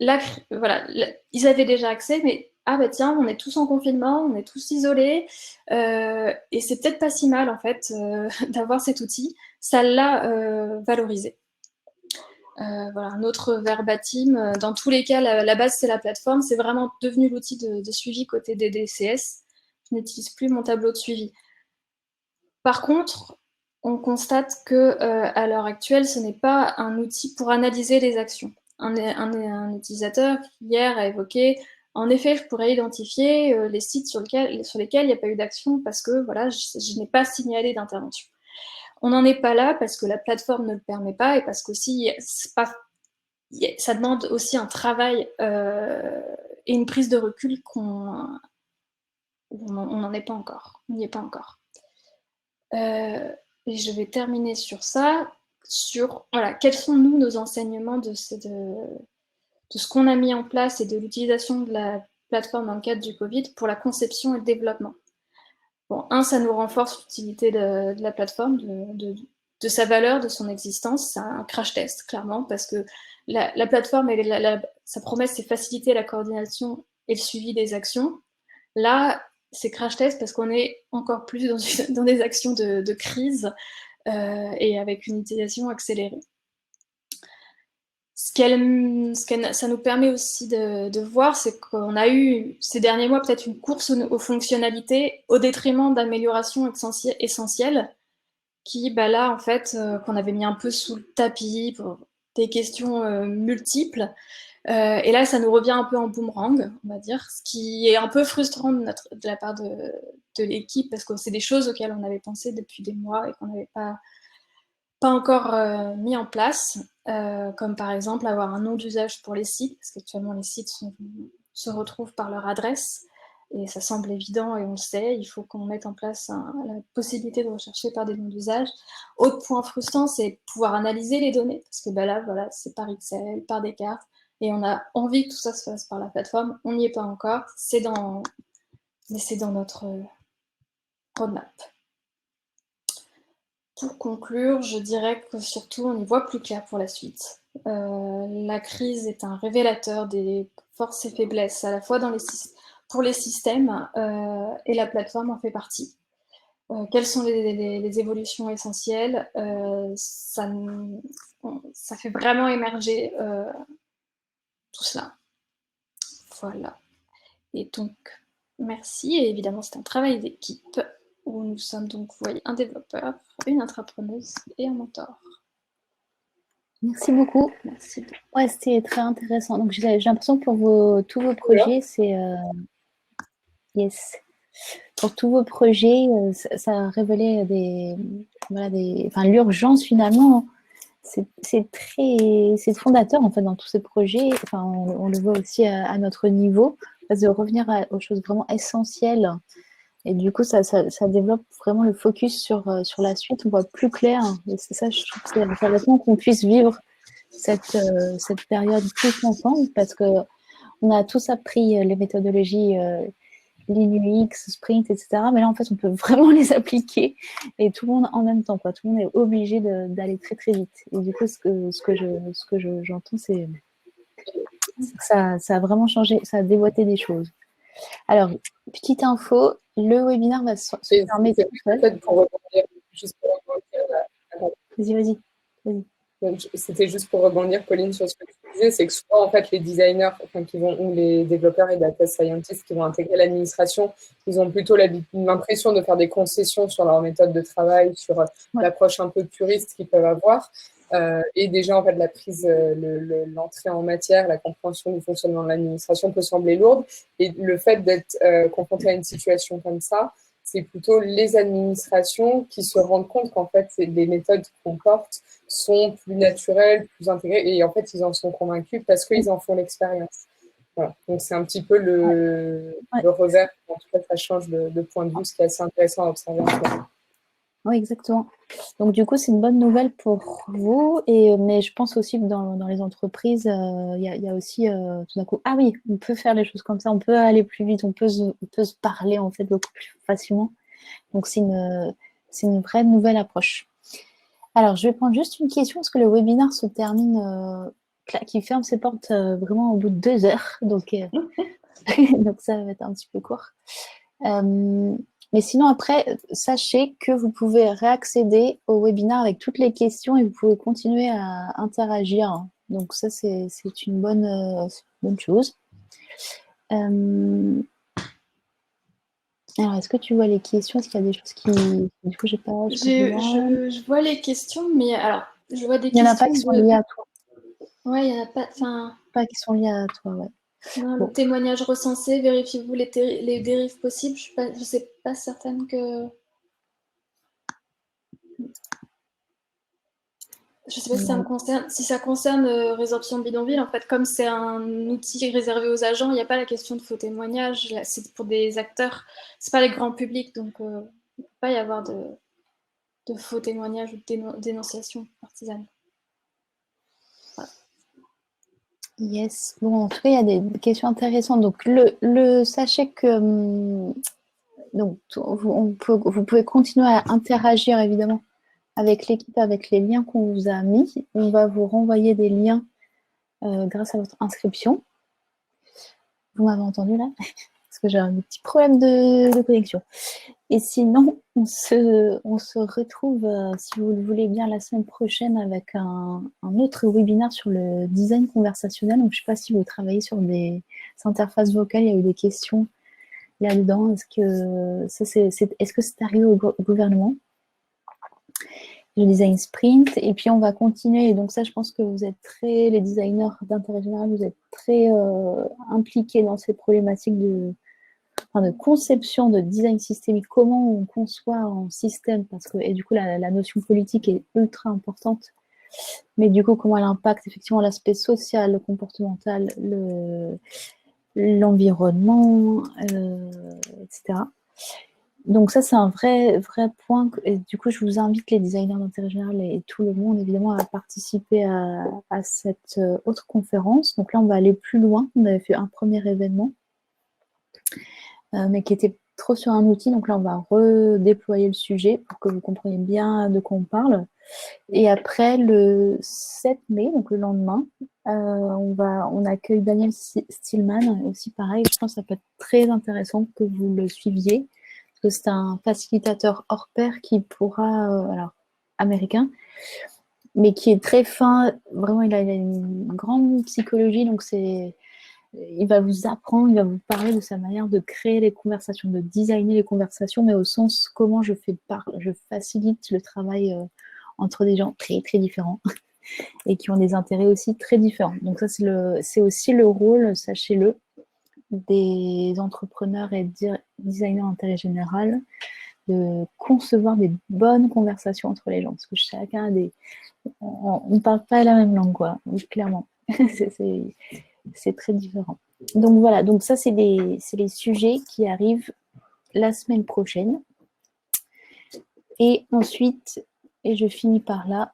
Là, voilà, ils avaient déjà accès, mais tiens, on est tous en confinement, on est tous isolés, et c'est peut-être pas si mal en fait d'avoir cet outil. Ça l'a valorisé. Voilà, un autre verbatim. Dans tous les cas, la base, c'est la plateforme. C'est vraiment devenu l'outil de suivi côté des DCS. Je n'utilise plus mon tableau de suivi. Par contre, on constate que à l'heure actuelle, ce n'est pas un outil pour analyser les actions. Un utilisateur hier a évoqué, en effet, je pourrais identifier les sites sur lesquels il n'y a pas eu d'action parce que voilà, je n'ai pas signalé d'intervention. On n'en est pas là parce que la plateforme ne le permet pas et parce qu'aussi, ça demande aussi un travail et une prise de recul on n'en est pas encore. On n'y est pas encore. Et je vais terminer sur ça, sur quels sont nos enseignements de ce qu'on a mis en place et de l'utilisation de la plateforme dans le cadre du Covid pour la conception et le développement. Bon, ça nous renforce l'utilité de la plateforme, de sa valeur, de son existence. C'est un crash test, clairement, parce que la plateforme, sa promesse, c'est faciliter la coordination et le suivi des actions. Là, c'est crash test parce qu'on est encore plus dans des actions de crise et avec une utilisation accélérée. Ça nous permet aussi de voir, c'est qu'on a eu ces derniers mois peut-être une course aux fonctionnalités au détriment d'améliorations essentielles qui, là, en fait, qu'on avait mis un peu sous le tapis pour des questions multiples. Et là, ça nous revient un peu en boomerang, on va dire, ce qui est un peu frustrant de la part de l'équipe, parce que c'est des choses auxquelles on avait pensé depuis des mois et qu'on n'avait pas encore mis en place, comme par exemple avoir un nom d'usage pour les sites, parce qu'actuellement les sites se retrouvent par leur adresse, et ça semble évident et on le sait, il faut qu'on mette en place la possibilité de rechercher par des noms d'usage. Autre point frustrant, c'est pouvoir analyser les données, parce que là, voilà, c'est par Excel, par des cartes, et on a envie que tout ça se fasse par la plateforme. On n'y est pas encore, c'est dans notre roadmap. Pour conclure, je dirais que surtout on y voit plus clair pour la suite. La crise est un révélateur des forces et faiblesses, à la fois pour les systèmes et la plateforme en fait partie. Quelles sont les évolutions essentielles? Ça fait vraiment émerger tout cela. Voilà. Et donc, merci. Et évidemment, c'est un travail d'équipe où nous sommes donc, vous voyez, un développeur, une intrapreneuse et un mentor. Merci beaucoup. Merci. Ouais, c'était très intéressant. Donc, j'ai l'impression que pour tous vos projets, c'est... yes. Pour tous vos projets, ça a révélé l'urgence finalement. C'est fondateur en fait dans tous ces projets. Enfin, on le voit aussi à notre niveau, de revenir aux choses vraiment essentielles. Et du coup, ça développe vraiment le focus sur la suite. On voit plus clair. Et c'est ça, je trouve que c'est intéressant qu'on puisse vivre cette période tous ensemble, parce que on a tous appris les méthodologies Lean UX, Sprint, etc. Mais là, en fait, on peut vraiment les appliquer et tout le monde en même temps, quoi. Tout le monde est obligé d'aller très, très vite. Et du coup, ce que j'entends, c'est que ça a vraiment changé, ça a déboîté des choses. Alors, petite info, le webinaire va se fermer tout seul. Peut-être pour rebondir, juste pour rebondir. Vas-y. C'était juste pour rebondir, Pauline, sur ce que tu disais, c'est que souvent, en fait, les designers, ou les développeurs et data scientists qui vont intégrer l'administration, ils ont plutôt l'impression de faire des concessions sur leur méthode de travail, sur l'approche un peu puriste qu'ils peuvent avoir. Et déjà, en fait, la prise, l'entrée en matière, la compréhension du fonctionnement de l'administration peut sembler lourde. Et le fait d'être confronté à une situation comme ça, c'est plutôt les administrations qui se rendent compte qu'en fait, les méthodes qu'on porte sont plus naturelles, plus intégrées. Et en fait, ils en sont convaincus parce qu'ils en font l'expérience. Voilà. Donc, c'est un petit peu le revers. En tout cas, ça change de point de vue, ce qui est assez intéressant à observer. Oui, exactement. Donc, du coup, c'est une bonne nouvelle pour vous. Mais je pense aussi que dans les entreprises, il y a aussi tout d'un coup, ah oui, on peut faire les choses comme ça, on peut aller plus vite, on peut se parler en fait beaucoup plus facilement. Donc, c'est une vraie nouvelle approche. Alors, je vais prendre juste une question parce que le webinaire se termine, qui ferme ses portes vraiment au bout de 2 heures. Donc, donc ça va être un petit peu court. Mais sinon, après, sachez que vous pouvez réaccéder au webinaire avec toutes les questions et vous pouvez continuer à interagir. Donc ça, c'est une bonne chose. Alors, est-ce que tu vois les questions? Est-ce qu'il y a des choses qui... Du coup, j'ai pas Je vois les questions, mais alors, je vois des Il n'y en a questions pas qui sont liées à toi. Ouais, il n'y en a pas... Enfin, Pas qui sont liées à toi, ouais. non, Bon. le témoignage recensé, vérifiez-vous les dérives possibles. Je ne sais pas certaine que... Je ne sais pas si ça me concerne. Si ça concerne résorption bidonville, en fait, comme c'est un outil réservé aux agents, il n'y a pas la question de faux témoignages. C'est pour des acteurs. C'est pas les grands publics, donc il ne peut pas y avoir de faux témoignages ou de dénonciation partisane. Voilà. Yes. Bon, en tout cas, il y a des questions intéressantes. Donc, sachez que donc, vous pouvez continuer à interagir, évidemment, avec l'équipe, avec les liens qu'on vous a mis. On va vous renvoyer des liens grâce à votre inscription. Vous m'avez entendu là? Parce que j'ai un petit problème de connexion. Et sinon, on se retrouve, si vous le voulez bien, la semaine prochaine avec un autre webinaire sur le design conversationnel. Donc, je ne sais pas si vous travaillez sur des interfaces vocales, il y a eu des questions là-dedans. Est-ce que c'est arrivé au gouvernement? Le design sprint, et puis on va continuer. Et donc ça, je pense que vous êtes les designers d'intérêt général, vous êtes très impliqués dans ces problématiques de conception, de design systémique, comment on conçoit un système, et du coup, la notion politique est ultra importante, mais du coup, comment elle impacte effectivement l'aspect social, comportemental, l'environnement, etc. Donc ça, c'est un vrai point. Et du coup, je vous invite, les designers d'intérêt général et tout le monde, évidemment, à participer à cette autre conférence. Donc là, on va aller plus loin. On avait fait un premier événement, mais qui était trop sur un outil. Donc là, on va redéployer le sujet pour que vous compreniez bien de quoi on parle. Et après, le 7 mai, donc le lendemain, on accueille Daniel Stillman, aussi pareil. Je pense que ça peut être très intéressant que vous le suiviez, parce que c'est un facilitateur hors pair qui pourra, alors américain, mais qui est très fin. Vraiment, il a une grande psychologie, donc il va vous apprendre, il va vous parler de sa manière de créer les conversations, de designer les conversations, mais au sens comment je facilite le travail entre des gens très, très différents et qui ont des intérêts aussi très différents. Donc ça, c'est aussi le rôle, sachez-le, des entrepreneurs et designers d'intérêt général, de concevoir des bonnes conversations entre les gens, parce que chacun a on ne parle pas la même langue, quoi, clairement. C'est très différent. Donc voilà, donc ça, c'est les sujets qui arrivent la semaine prochaine. Et ensuite, et je finis par là,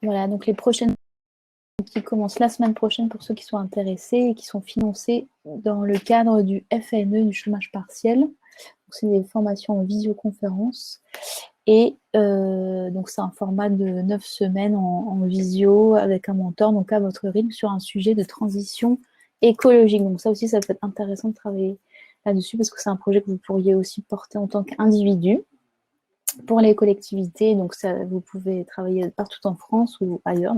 voilà, donc les prochaines qui commencent la semaine prochaine pour ceux qui sont intéressés et qui sont financés dans le cadre du FNE, du chômage partiel. C'est des formations en visioconférence. Et donc, c'est un format de 9 semaines en visio avec un mentor, donc à votre rythme, sur un sujet de transition écologique. Donc, ça aussi, ça peut être intéressant de travailler là-dessus parce que c'est un projet que vous pourriez aussi porter en tant qu'individu pour les collectivités. Donc, vous pouvez travailler partout en France ou ailleurs.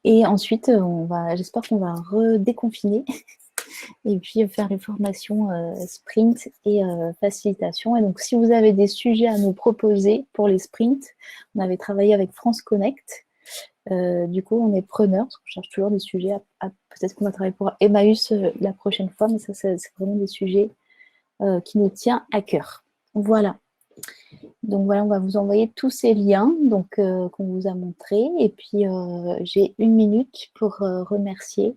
Et ensuite, j'espère qu'on va redéconfiner et puis faire les formations sprint et facilitation. Et donc, si vous avez des sujets à nous proposer pour les sprints, on avait travaillé avec France Connect. Du coup, on est preneur, parce qu'on cherche toujours des sujets. Peut-être qu'on va travailler pour Emmaüs la prochaine fois, mais ça, c'est vraiment des sujets qui nous tiennent à cœur. Voilà. Donc voilà, on va vous envoyer tous ces liens qu'on vous a montrés. Et puis, j'ai 1 minute pour remercier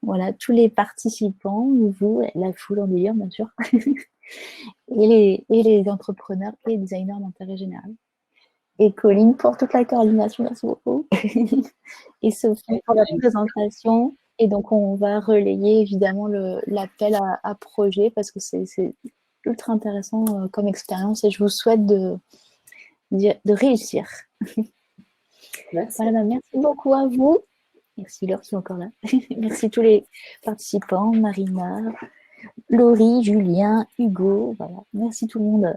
voilà, tous les participants, vous, la foule en délire, bien sûr, et les entrepreneurs et les designers d'intérêt général. Et Colline pour toute la coordination, merci beaucoup. Et Sophie pour la présentation. Et donc, on va relayer évidemment l'appel à projet parce que c'est ultra intéressant comme expérience et je vous souhaite de réussir. Merci. Voilà, merci beaucoup à vous. Merci Laure qui est encore là. Merci tous les participants, Marina, Laurie, Julien, Hugo. Voilà. Merci tout le monde.